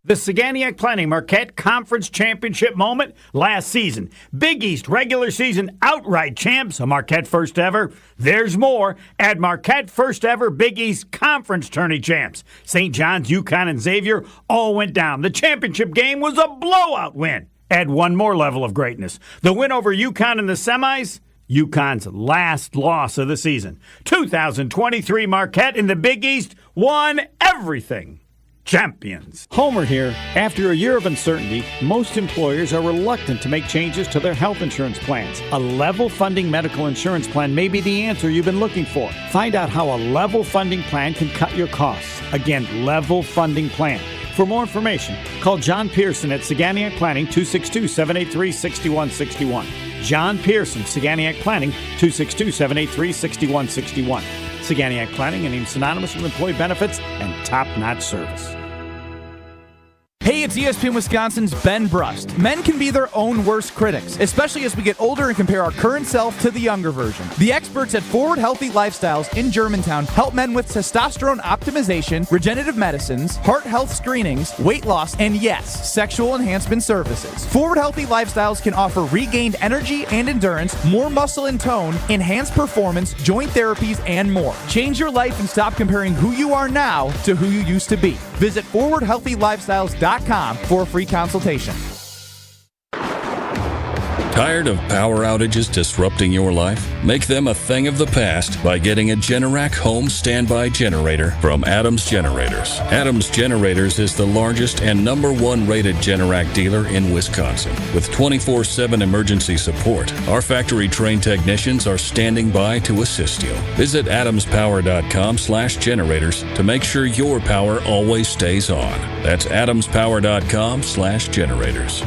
The Saganiac Planning Marquette Conference Championship moment last season. Big East regular season outright champs, a Marquette first ever. There's more. Add Marquette first ever Big East Conference tourney champs. St. John's, UConn, and Xavier all went down. The championship game was a blowout win. Add one more level of greatness. The win over UConn in the semis. UConn's last loss of the season. 2023 Marquette in the Big East won everything. champions. Homer here. After a year of uncertainty, most employers are reluctant to make changes to their health insurance plans. A level funding medical insurance plan may be the answer you've been looking for. Find out how a level funding plan can cut your costs. Again, level funding plan. For more information, call John Pearson at Saganiac Planning, 262-783-6161. John Pearson, Saganiac Planning, 262-783-6161. Saganiac Planning and synonymous with employee benefits and top-notch service. Hey, it's ESPN Wisconsin's Ben Brust. Men can be their own worst critics, especially as we get older and compare our current self to the younger version. The experts at Forward Healthy Lifestyles in Germantown help men with testosterone optimization, regenerative medicines, heart health screenings, weight loss, and yes, sexual enhancement services. Forward Healthy Lifestyles can offer regained energy and endurance, more muscle and tone, enhanced performance, joint therapies, and more. Change your life and stop comparing who you are now to who you used to be. Visit forwardhealthylifestyles.com for a free consultation. Tired of power outages disrupting your life? Make them a thing of the past by getting a Generac home standby generator from Adams Generators. Adams Generators is the largest and #1 rated Generac dealer in Wisconsin. With 24/7 emergency support, our factory-trained technicians are standing by to assist you. Visit adamspower.com/generators to make sure your power always stays on. That's adamspower.com/generators.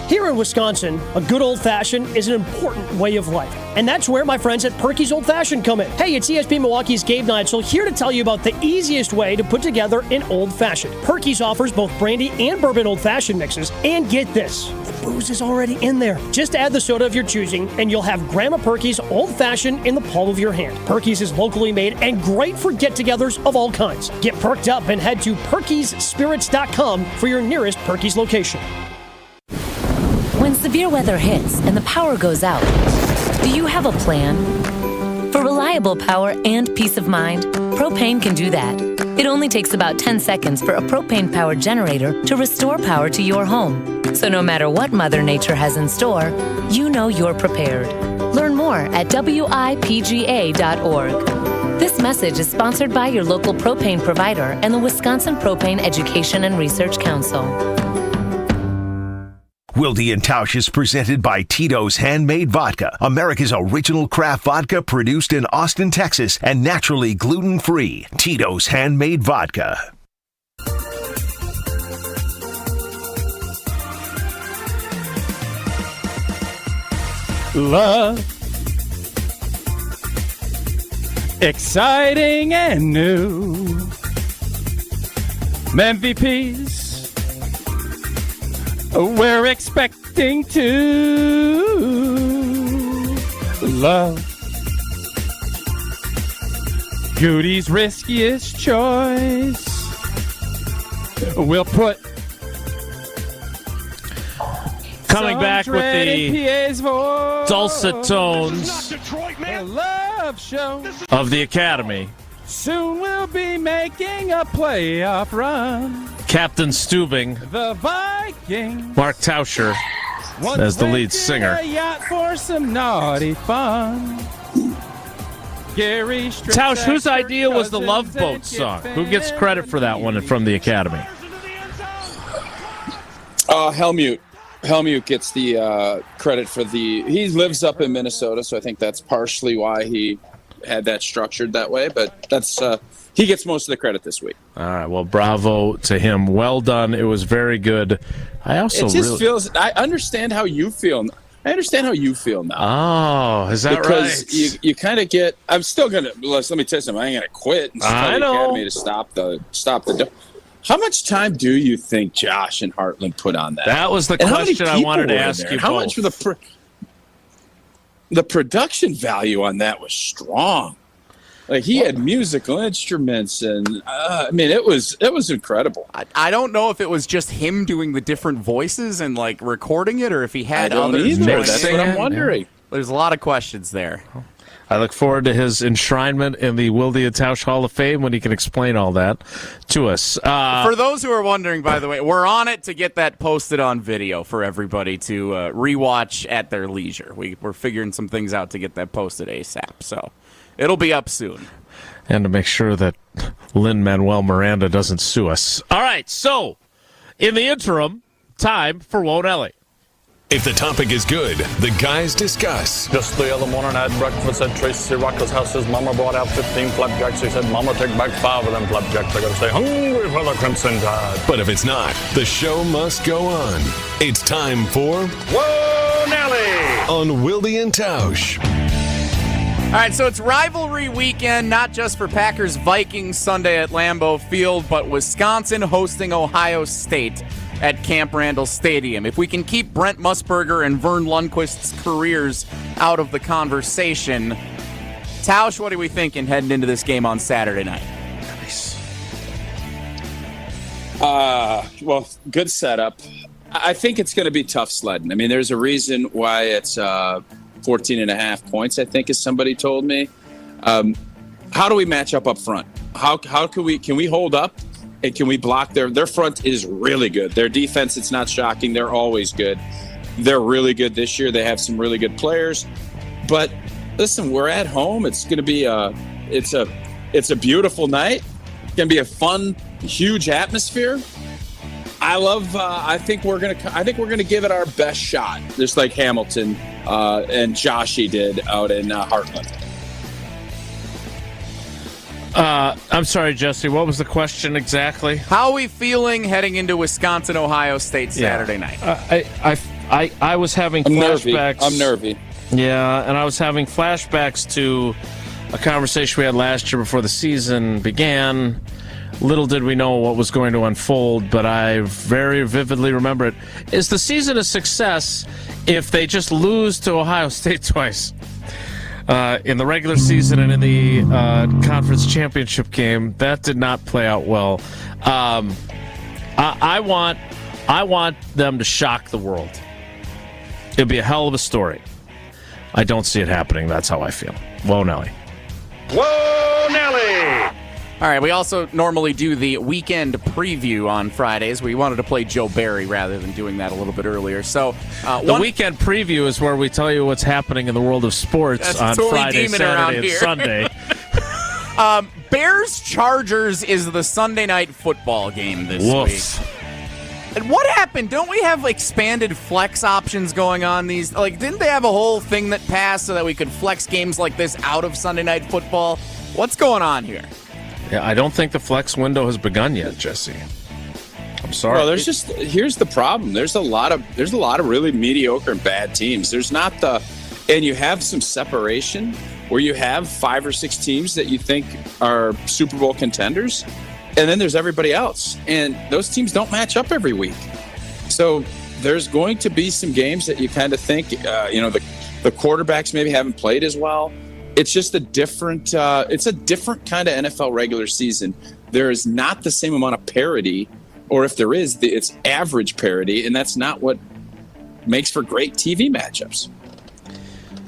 Here in Wisconsin, a good old-fashioned is an important way of life. And that's where my friends at Perky's Old Fashioned come in. Hey, it's ESPN Milwaukee's Gabe Neitzel here to tell you about the easiest way to put together an Old Fashioned. Perky's offers both brandy and bourbon Old Fashioned mixes. And get this, the booze is already in there. Just add the soda of your choosing, and you'll have Grandma Perky's Old Fashioned in the palm of your hand. Perky's is locally made and great for get-togethers of all kinds. Get perked up and head to perkysspirits.com for your nearest Perky's location. When severe weather hits and the power goes out, do you have a plan? For reliable power and peace of mind, propane can do that. It only takes about 10 seconds for a propane-powered generator to restore power to your home. So no matter what Mother Nature has in store, you know you're prepared. Learn more at wipga.org. This message is sponsored by your local propane provider and the Wisconsin Propane Education and Research Council. Wilde and Tausch is presented by Tito's Handmade Vodka, America's original craft vodka produced in Austin, Texas, and naturally gluten-free. Tito's Handmade Vodka. Love. Exciting and new. MVPs. We're expecting to love. Goody's riskiest choice. We'll put coming back with the dulcet tones of the Academy. Soon we'll be making a playoff run. Captain Stubing, the Vikings. Mark Tauscher as the lead singer. A yacht for some naughty fun. Gary Tausch, whose idea was the Love Boat song? Who gets credit for that one from the Academy? Helmut. Helmut gets the credit for he lives up in Minnesota, so I think that's partially why he had that structured that way, but that's he gets most of the credit this week. All right, well, bravo to him. Well done. It was very good. I also feels. I understand how you feel. I understand how you feel now. Oh, is that because right? you kind of get. I'm still gonna. Let me tell you something. I ain't gonna quit and tell the Academy to stop the. How much time do you think Josh and Heartland put on that? That was the question I wanted to ask you. How much for the production value on that was strong. Like he had musical instruments, and I mean, it was incredible. I don't know if it was just him doing the different voices and like recording it, or if he had others. That's what I'm wondering. Yeah. There's a lot of questions there. I look forward to his enshrinement in the Wilde and Tausch Hall of Fame when he can explain all that to us. For those who are wondering, by the way, we're on it to get that posted on video for everybody to rewatch at their leisure. We're figuring some things out to get that posted ASAP. So It'll be up soon. And to make sure that Lin-Manuel Miranda doesn't sue us. All right, so in the interim, time for Won't Ellie. If the topic is good, the guys discuss. Just the other morning I had breakfast at Tracy Rocker's house. His mama brought out 15 flapjacks. He said, Mama, take back 5 of them flapjacks. I gotta stay hungry for the Crimson Tide. But if it's not, the show must go on. It's time for Whoa, Nelly! On Wilde and Tausch. All right, so it's rivalry weekend, not just for Packers Vikings Sunday at Lambeau Field, but Wisconsin hosting Ohio State at Camp Randall Stadium. If we can keep Brent Musburger and Vern Lundquist's careers out of the conversation, Tausch, what are we thinking heading into this game on Saturday night? Nice. Well, good setup. I think it's going to be tough sledding. I mean, there's a reason why it's 14.5 points, I think, as somebody told me. How do we match up front? How can we hold up? And can we block their front is really good. Their defense, it's not shocking. They're always good. They're really good this year. They have some really good players. But listen, we're at home. It's going to be it's a beautiful night. It's going to be a fun, huge atmosphere. I think we're gonna give it our best shot, just like Hamilton and Joshy did out in Heartland. I'm sorry, Jesse. What was the question exactly? How are we feeling heading into Wisconsin, Ohio State Saturday night? I was having flashbacks. I'm nervy. Yeah, and I was having flashbacks to a conversation we had last year before the season began. Little did we know what was going to unfold, but I very vividly remember it. Is the season a success if they just lose to Ohio State twice? In the regular season and in the conference championship game, that did not play out well. I want them to shock the world. It'd be a hell of a story. I don't see it happening. That's how I feel. Whoa, Nelly. Whoa, Nelly! All right, we also normally do the weekend preview on Fridays. We wanted to play Joe Barry rather than doing that a little bit earlier. So the weekend preview is where we tell you what's happening in the world of sports on Friday, Saturday, and Sunday. Bears-Chargers is the Sunday night football game this week. And what happened? Don't we have expanded flex options going on? Didn't they have a whole thing that passed so that we could flex games like this out of Sunday night football? What's going on here? Yeah, I don't think the flex window has begun yet, Jesse. I'm sorry. Well, here's the problem. There's a lot of really mediocre and bad teams. And you have some separation where you have 5 or 6 teams that you think are Super Bowl contenders, and then there's everybody else, and those teams don't match up every week. So there's going to be some games that you kind of think, the quarterbacks maybe haven't played as well. It's just a different kind of NFL regular season. There is not the same amount of parity, or if there is, it's average parity, and that's not what makes for great TV matchups.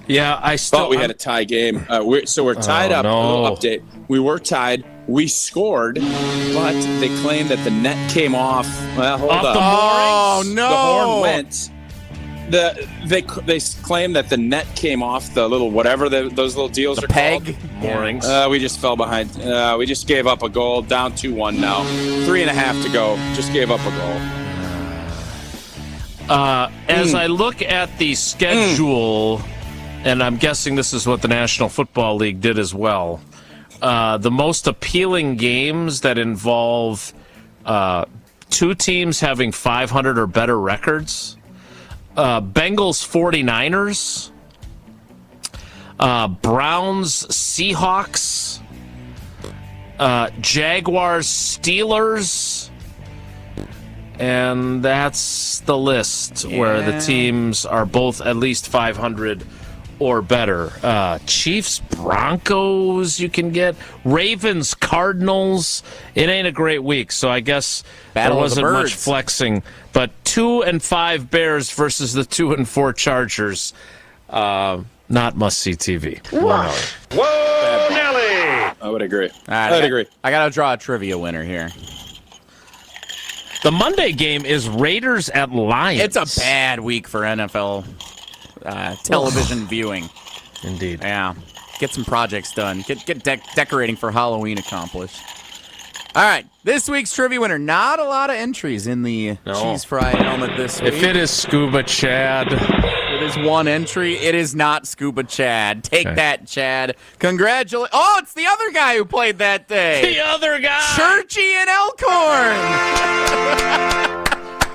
Yeah, I thought we had a tie game. We're tied up. No. A little update. We were tied. We scored, but they claimed that the net came off. Well, hold up. Oh, no. The horn went. They claim that the net came off the little whatever those little deals are peg called. Moorings. We just fell behind. We just gave up a goal. Down 2-1 now. 3.5 to go. Just gave up a goal. As I look at the schedule, and I'm guessing this is what the National Football League did as well, the most appealing games that involve 2 teams having 500 or better records. Bengals 49ers, Browns Seahawks, Jaguars Steelers, and that's the list where the teams are both at least 500 or better. Chiefs Broncos you can get, Ravens Cardinals. It ain't a great week, so I guess there wasn't much flexing. But 2 and 5 Bears versus the 2 and 4 Chargers. Not must-see TV. Whoa, Nelly! I would agree. I agree. I got to draw a trivia winner here. The Monday game is Raiders at Lions. It's a bad week for NFL television viewing. Indeed. Yeah. get some projects done. Get decorating for Halloween accomplished. All right, this week's trivia winner. Not a lot of entries in the cheese fry helmet this week. If it is Scuba Chad, it is one entry. It is not Scuba Chad. Take that, Chad. Congratulations. Oh, it's the other guy who played that day. The other guy. Churchy and Elkhorn.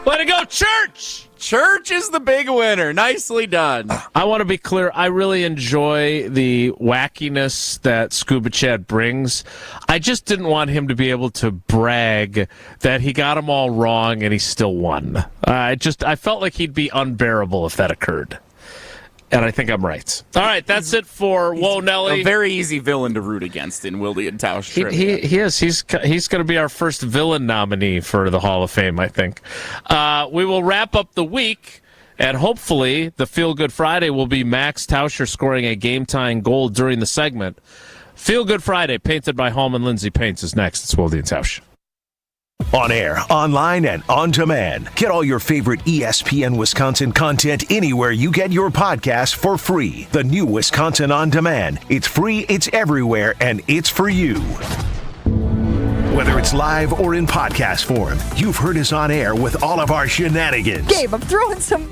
Way to go, Church. Church is the big winner. Nicely done. I want to be clear. I really enjoy the wackiness that Scuba Chad brings. I just didn't want him to be able to brag that he got them all wrong and he still won. I felt like he'd be unbearable if that occurred. And I think I'm right. All right, that's it for Whoa Nelly. A very easy villain to root against in Wilde and Tausch. He is. He's going to be our first villain nominee for the Hall of Fame, I think. We will wrap up the week, and hopefully the Feelgood Friday will be Max Tauscher scoring a game-tying goal during the segment. Feelgood Friday, painted by Hallman Lindsay Paints, is next. It's Wilde and Tausch. On air, online, and on demand. Get all your favorite ESPN Wisconsin content anywhere you get your podcasts for free. The new Wisconsin On Demand. It's free, it's everywhere, and it's for you. Whether it's live or in podcast form, you've heard us on air with all of our shenanigans. Gabe, I'm throwing some...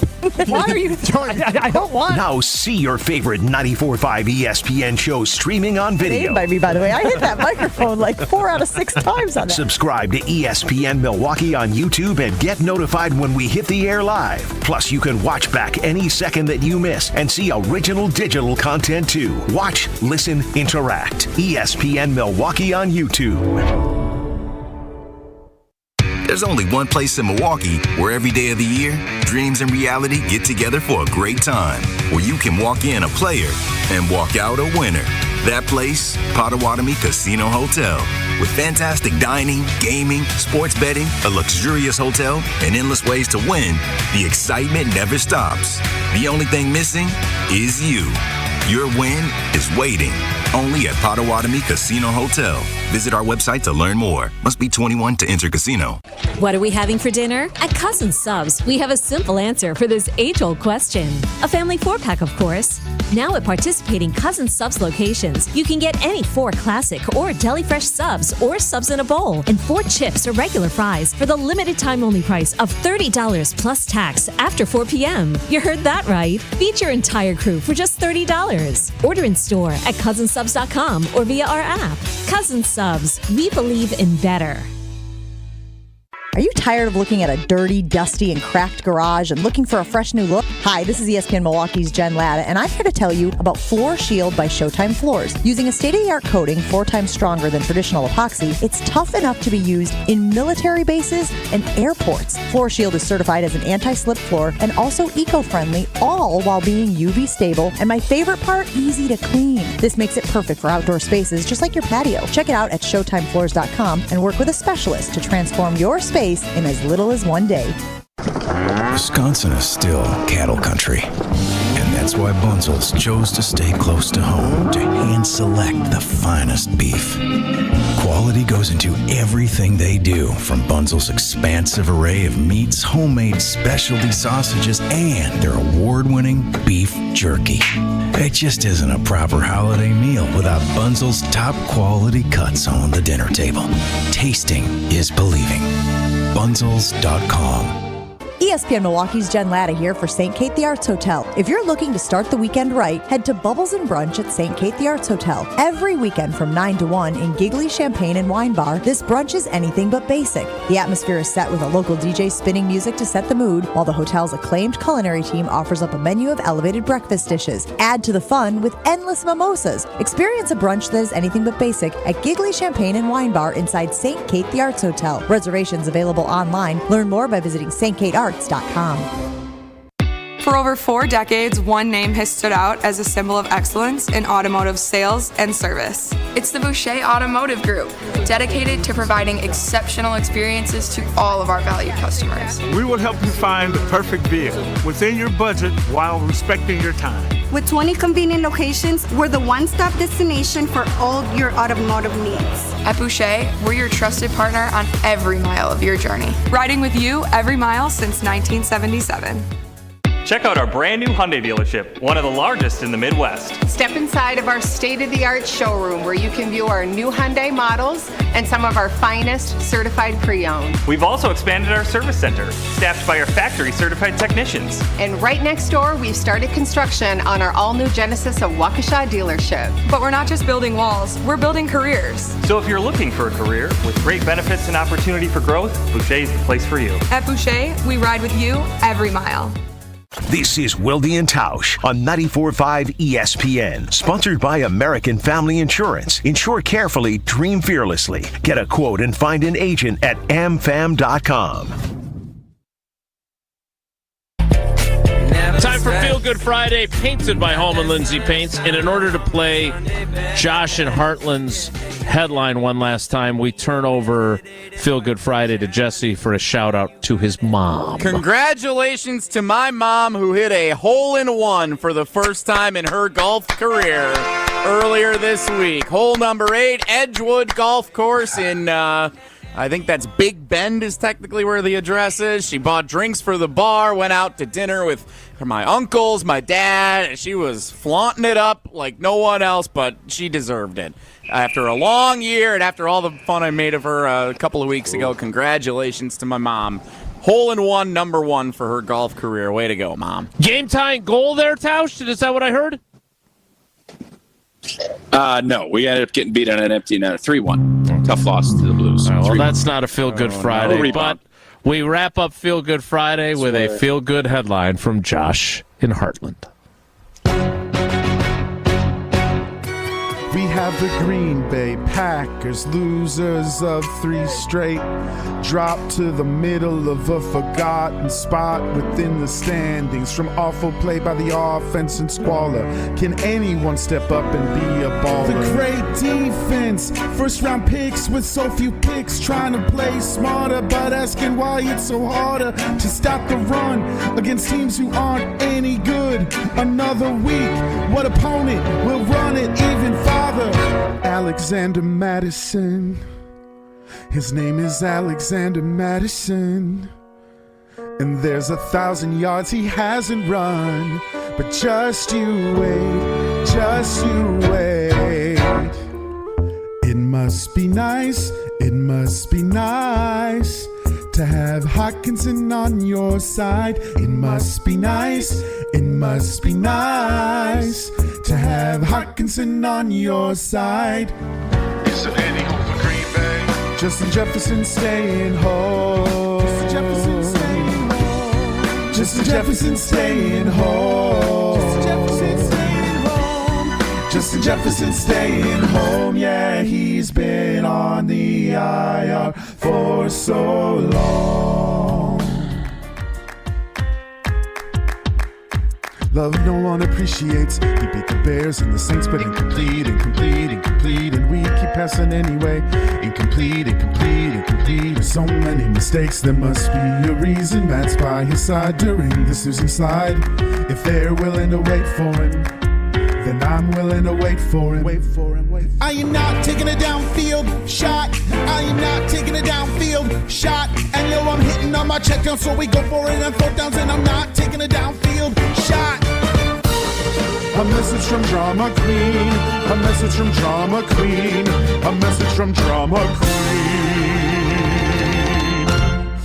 Why are you throwing... I don't want... Now see your favorite 94.5 ESPN shows streaming on video. Named by me, by the way. I hit that microphone like 4 out of 6 times on that. Subscribe to ESPN Milwaukee on YouTube and get notified when we hit the air live. Plus, you can watch back any second that you miss and see original digital content too. Watch, listen, interact. ESPN Milwaukee on YouTube. There's only one place in Milwaukee where every day of the year, dreams and reality get together for a great time. Where you can walk in a player and walk out a winner. That place, Potawatomi Casino Hotel. With fantastic dining, gaming, sports betting, a luxurious hotel, and endless ways to win, the excitement never stops. The only thing missing is you. Your win is waiting. Only at Potawatomi Casino Hotel. Visit our website to learn more. Must be 21 to enter casino. What are we having for dinner? At Cousin Subs, we have a simple answer for this age-old question. A family 4-pack, of course. Now at participating Cousin Subs locations, you can get any 4 classic or deli fresh subs or subs in a bowl and 4 chips or regular fries for the limited time only price of $30 plus tax after 4 p.m. You heard that right. Feed your entire crew for just $30. Order in store at cousinsubs.com or via our app. Cousin Subs, we believe in better. Are you tired of looking at a dirty, dusty, and cracked garage and looking for a fresh new look? Hi, this is ESPN Milwaukee's Jen Latta, and I'm here to tell you about Floor Shield by Showtime Floors. Using a state-of-the-art coating 4 times stronger than traditional epoxy, it's tough enough to be used in military bases and airports. Floor Shield is certified as an anti-slip floor and also eco-friendly, all while being UV stable, and my favorite part, easy to clean. This makes it perfect for outdoor spaces, just like your patio. Check it out at ShowtimeFloors.com and work with a specialist to transform your space in as little as 1 day. Wisconsin is still cattle country. And that's why Bunzel's chose to stay close to home to hand select the finest beef. Quality goes into everything they do, from Bunzel's expansive array of meats, homemade specialty sausages, and their award-winning beef jerky. It just isn't a proper holiday meal without Bunzel's top quality cuts on the dinner table. Tasting is believing. Bunzels.com. ESPN Milwaukee's Jen Latta here for St. Kate the Arts Hotel. If you're looking to start the weekend right, head to Bubbles and Brunch at St. Kate the Arts Hotel. Every weekend from 9 to 1 in Giggly Champagne and Wine Bar, this brunch is anything but basic. The atmosphere is set with a local DJ spinning music to set the mood, while the hotel's acclaimed culinary team offers up a menu of elevated breakfast dishes. Add to the fun with endless mimosas. Experience a brunch that is anything but basic at Giggly Champagne and Wine Bar inside St. Kate the Arts Hotel. Reservations available online. Learn more by visiting stkatearts.com. For over 4 decades, one name has stood out as a symbol of excellence in automotive sales and service. It's the Boucher Automotive Group, dedicated to providing exceptional experiences to all of our valued customers. We will help you find the perfect vehicle within your budget while respecting your time. With 20 convenient locations, we're the one-stop destination for all your automotive needs. At Boucher, we're your trusted partner on every mile of your journey. Riding with you every mile since 1977. Check out our brand new Hyundai dealership, one of the largest in the Midwest. Step inside of our state-of-the-art showroom where you can view our new Hyundai models and some of our finest certified pre-owned. We've also expanded our service center, staffed by our factory-certified technicians. And right next door, we've started construction on our all-new Genesis of Waukesha dealership. But we're not just building walls, we're building careers. So if you're looking for a career with great benefits and opportunity for growth, Boucher is the place for you. At Boucher, we ride with you every mile. This is Wilde and Tausch on 94.5 ESPN. Sponsored by American Family Insurance. Insure carefully, dream fearlessly. Get a quote and find an agent at amfam.com. Time for Feelgood Friday, painted by Home and Lindsay Paints. And in order to play Josh and Heartland's headline one last time, we turn over Feelgood Friday to Jesse for a shout-out to his mom. Congratulations to my mom, who hit a hole-in-one for the first time in her golf career earlier this week. Hole number 8, Edgewood Golf Course in... I think that's Big Bend is technically where the address is. She bought drinks for the bar, went out to dinner with my uncles, my dad, and she was flaunting it up like no one else, but she deserved it. After a long year and after all the fun I made of her a couple of weeks ago, congratulations to my mom. Hole-in-one, number 1 for her golf career. Way to go, Mom. Game-tying goal there, Tausch? Is that what I heard? No, we ended up getting beat on an empty net, 3-1. Tough loss to the Blues. Well, that's not a Feel-Good Friday, but we wrap up Feel-Good Friday with a feel-good headline from Josh in Heartland. We have the Green Bay Packers, losers of 3 straight, dropped to the middle of a forgotten spot within the standings from awful play by the offense and squalor. Can anyone step up and be a baller? The great defense, first round picks with so few picks, trying to play smarter but asking why it's so harder to stop the run against teams who aren't any good. Another week, what opponent will run it even farther? Alexander Madison. His name is Alexander Madison. And there's 1,000 yards he hasn't run. But just you wait, just you wait. It must be nice, it must be nice to have Hockenson on your side. It must be nice, it must be nice to have Hockenson on your side. Is there any hope for Green Bay? Justin Jefferson staying home. Justin Jefferson staying home. Justin Jefferson staying home. Justin Jefferson staying home. Justin Jefferson staying home. Yeah, he's been on the IR for so long. Love no one appreciates. He beat the Bears and the Saints, but incomplete. And we keep passing anyway. Incomplete. So many mistakes, there must be a reason. Matt's by his side during this losing slide. If they're willing to wait for him, then I'm willing to wait for him. I am not taking a downfield shot. I am not taking a downfield shot. And yo, I'm hitting on my check down, so we go for it on 4th downs, and I'm not taking a downfield shot. A message from Drama Queen. A message from Drama Queen. A message from Drama Queen.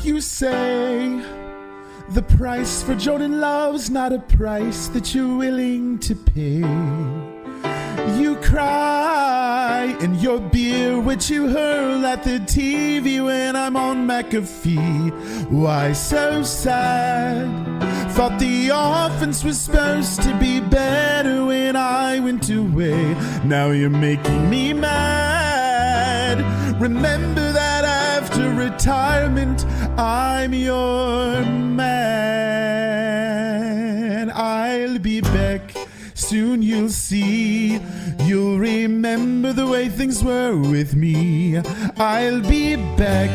You say the price for Jordan Love's not a price that you're willing to pay. You cry in your beer, which you hurl at the TV when I'm on McAfee. Why so sad? Thought the offense was supposed to be better when I went away. Now you're making me mad. Remember that after retirement, I'm your man. I'll be back. Soon you'll see, you'll remember the way things were with me. I'll be back,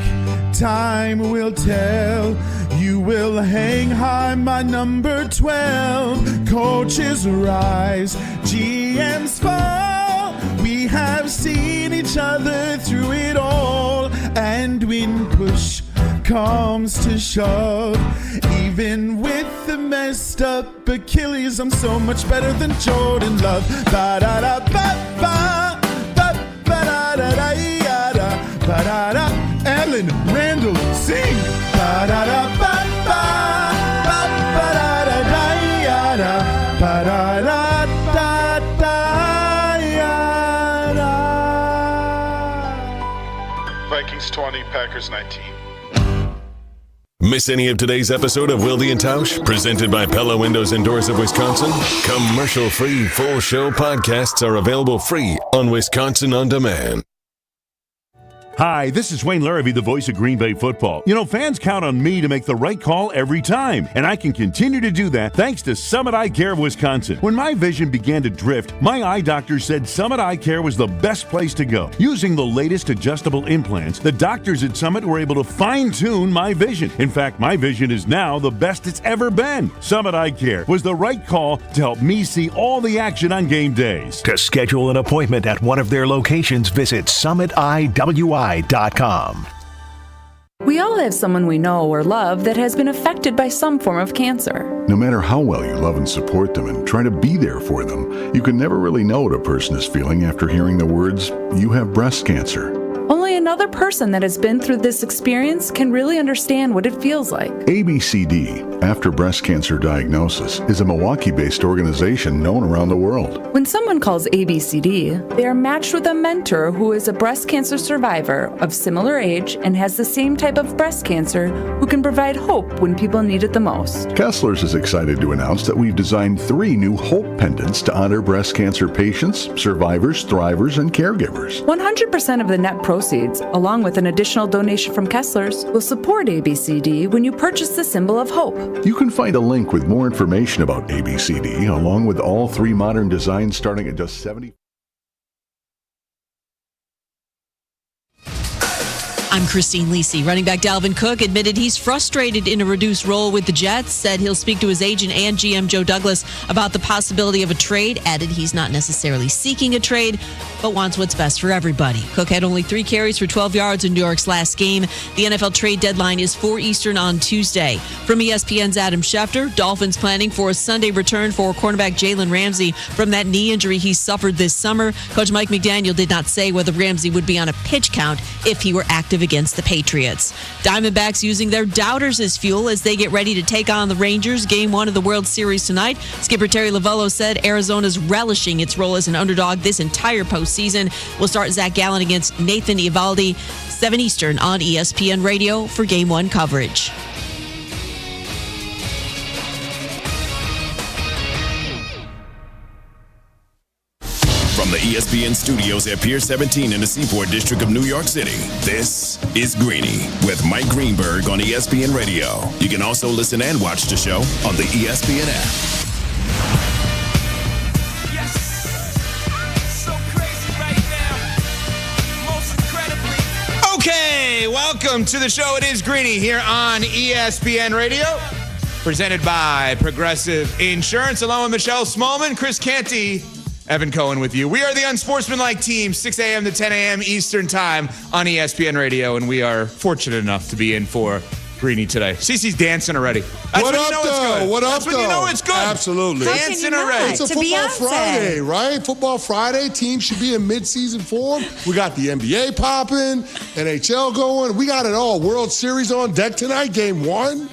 time will tell. You will hang high my number 12. Coaches rise, GMs fall. We have seen each other through it all. And when push comes to shove, even with the messed up Achilles, I'm so much better than Jordan Love. Ba-da-da-ba-ba, ba-ba-da-da-da-da-da, ba-da-da. Ellen Randall, sing. Ba-da-da-ba-ba, ba-ba-da-da-da-da, ba-da-da-da-da-da. Vikings 20, Packers 19. Miss any of today's episode of Wilde and Tausch? Presented by Pella Windows and Doors of Wisconsin? Commercial-free full show podcasts are available free on Wisconsin On Demand. Hi, this is Wayne Larrabee, the voice of Green Bay football. You know, fans count on me to make the right call every time, and I can continue to do that thanks to Summit Eye Care of Wisconsin. When my vision began to drift, my eye doctor said Summit Eye Care was the best place to go. Using the latest adjustable implants, the doctors at Summit were able to fine-tune my vision. In fact, my vision is now the best it's ever been. Summit Eye Care was the right call to help me see all the action on game days. To schedule an appointment at one of their locations, visit summitiwi.com. We all have someone we know or love that has been affected by some form of cancer. No matter how well you love and support them and try to be there for them, you can never really know what a person is feeling after hearing the words, "You have breast cancer." Only another person that has been through this experience can really understand what it feels like. ABCD, After Breast Cancer Diagnosis, is a Milwaukee-based organization known around the world. When someone calls ABCD, they are matched with a mentor who is a breast cancer survivor of similar age and has the same type of breast cancer who can provide hope when people need it the most. Kessler's is excited to announce that we've designed 3 new Hope pendants to honor breast cancer patients, survivors, thrivers, and caregivers. 100% of the net proceeds, along with an additional donation from Kessler's, will support ABCD when you purchase the symbol of hope. You can find a link with more information about ABCD, along with all 3 modern designs starting at just $70. I'm Christine Lisi. Running back Dalvin Cook admitted he's frustrated in a reduced role with the Jets, said he'll speak to his agent and GM Joe Douglas about the possibility of a trade, added he's not necessarily seeking a trade, but wants what's best for everybody. Cook had only 3 carries for 12 yards in New York's last game. The NFL trade deadline is 4 Eastern on Tuesday. From ESPN's Adam Schefter, Dolphins planning for a Sunday return for cornerback Jalen Ramsey from that knee injury he suffered this summer. Coach Mike McDaniel did not say whether Ramsey would be on a pitch count if he were active against the Patriots. Diamondbacks using their doubters as fuel as they get ready to take on the Rangers. Game 1 of the World Series tonight. Skipper Terry Lovello said Arizona's relishing its role as an underdog this entire postseason. We'll start Zach Gallen against Nathan Eovaldi, 7 Eastern on ESPN Radio for Game 1 coverage. From the ESPN studios at Pier 17 in the Seaport District of New York City, this is Greeny with Mike Greenberg on ESPN Radio. You can also listen and watch the show on the ESPN app. Okay, welcome to the show. It is Greeny here on ESPN Radio, presented by Progressive Insurance, along with Michelle Smallman, Chris Canty, Evan Cohen with you. We are the Unsportsmanlike Team, 6 a.m. to 10 a.m. Eastern Time on ESPN Radio, and we are fortunate enough to be in for Greeny today. Cece's dancing already. That's what when up, you know it's though? good. What up, That's when you know it's good. Absolutely. Dancing already. It's a Football Friday, right? Football Friday. Teams should be in mid-season form. We got the NBA popping, NHL going. We got it all. World Series on deck tonight, Game 1.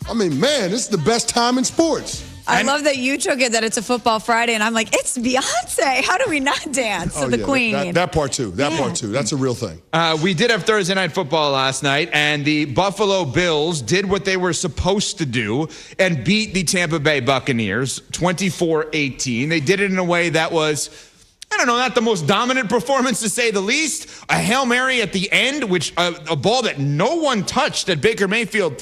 I mean, man, this is the best time in sports. I love that you took it that it's a Football Friday, and I'm like, it's Beyonce. How do we not dance to the Queen? That part too. Part too. That's a real thing. We did have Thursday Night Football last night, and the Buffalo Bills did what they were supposed to do and beat the Tampa Bay Buccaneers 24-18. They did it in a way that was, I don't know, not the most dominant performance to say the least. A Hail Mary at the end, which a ball that no one touched at Baker Mayfield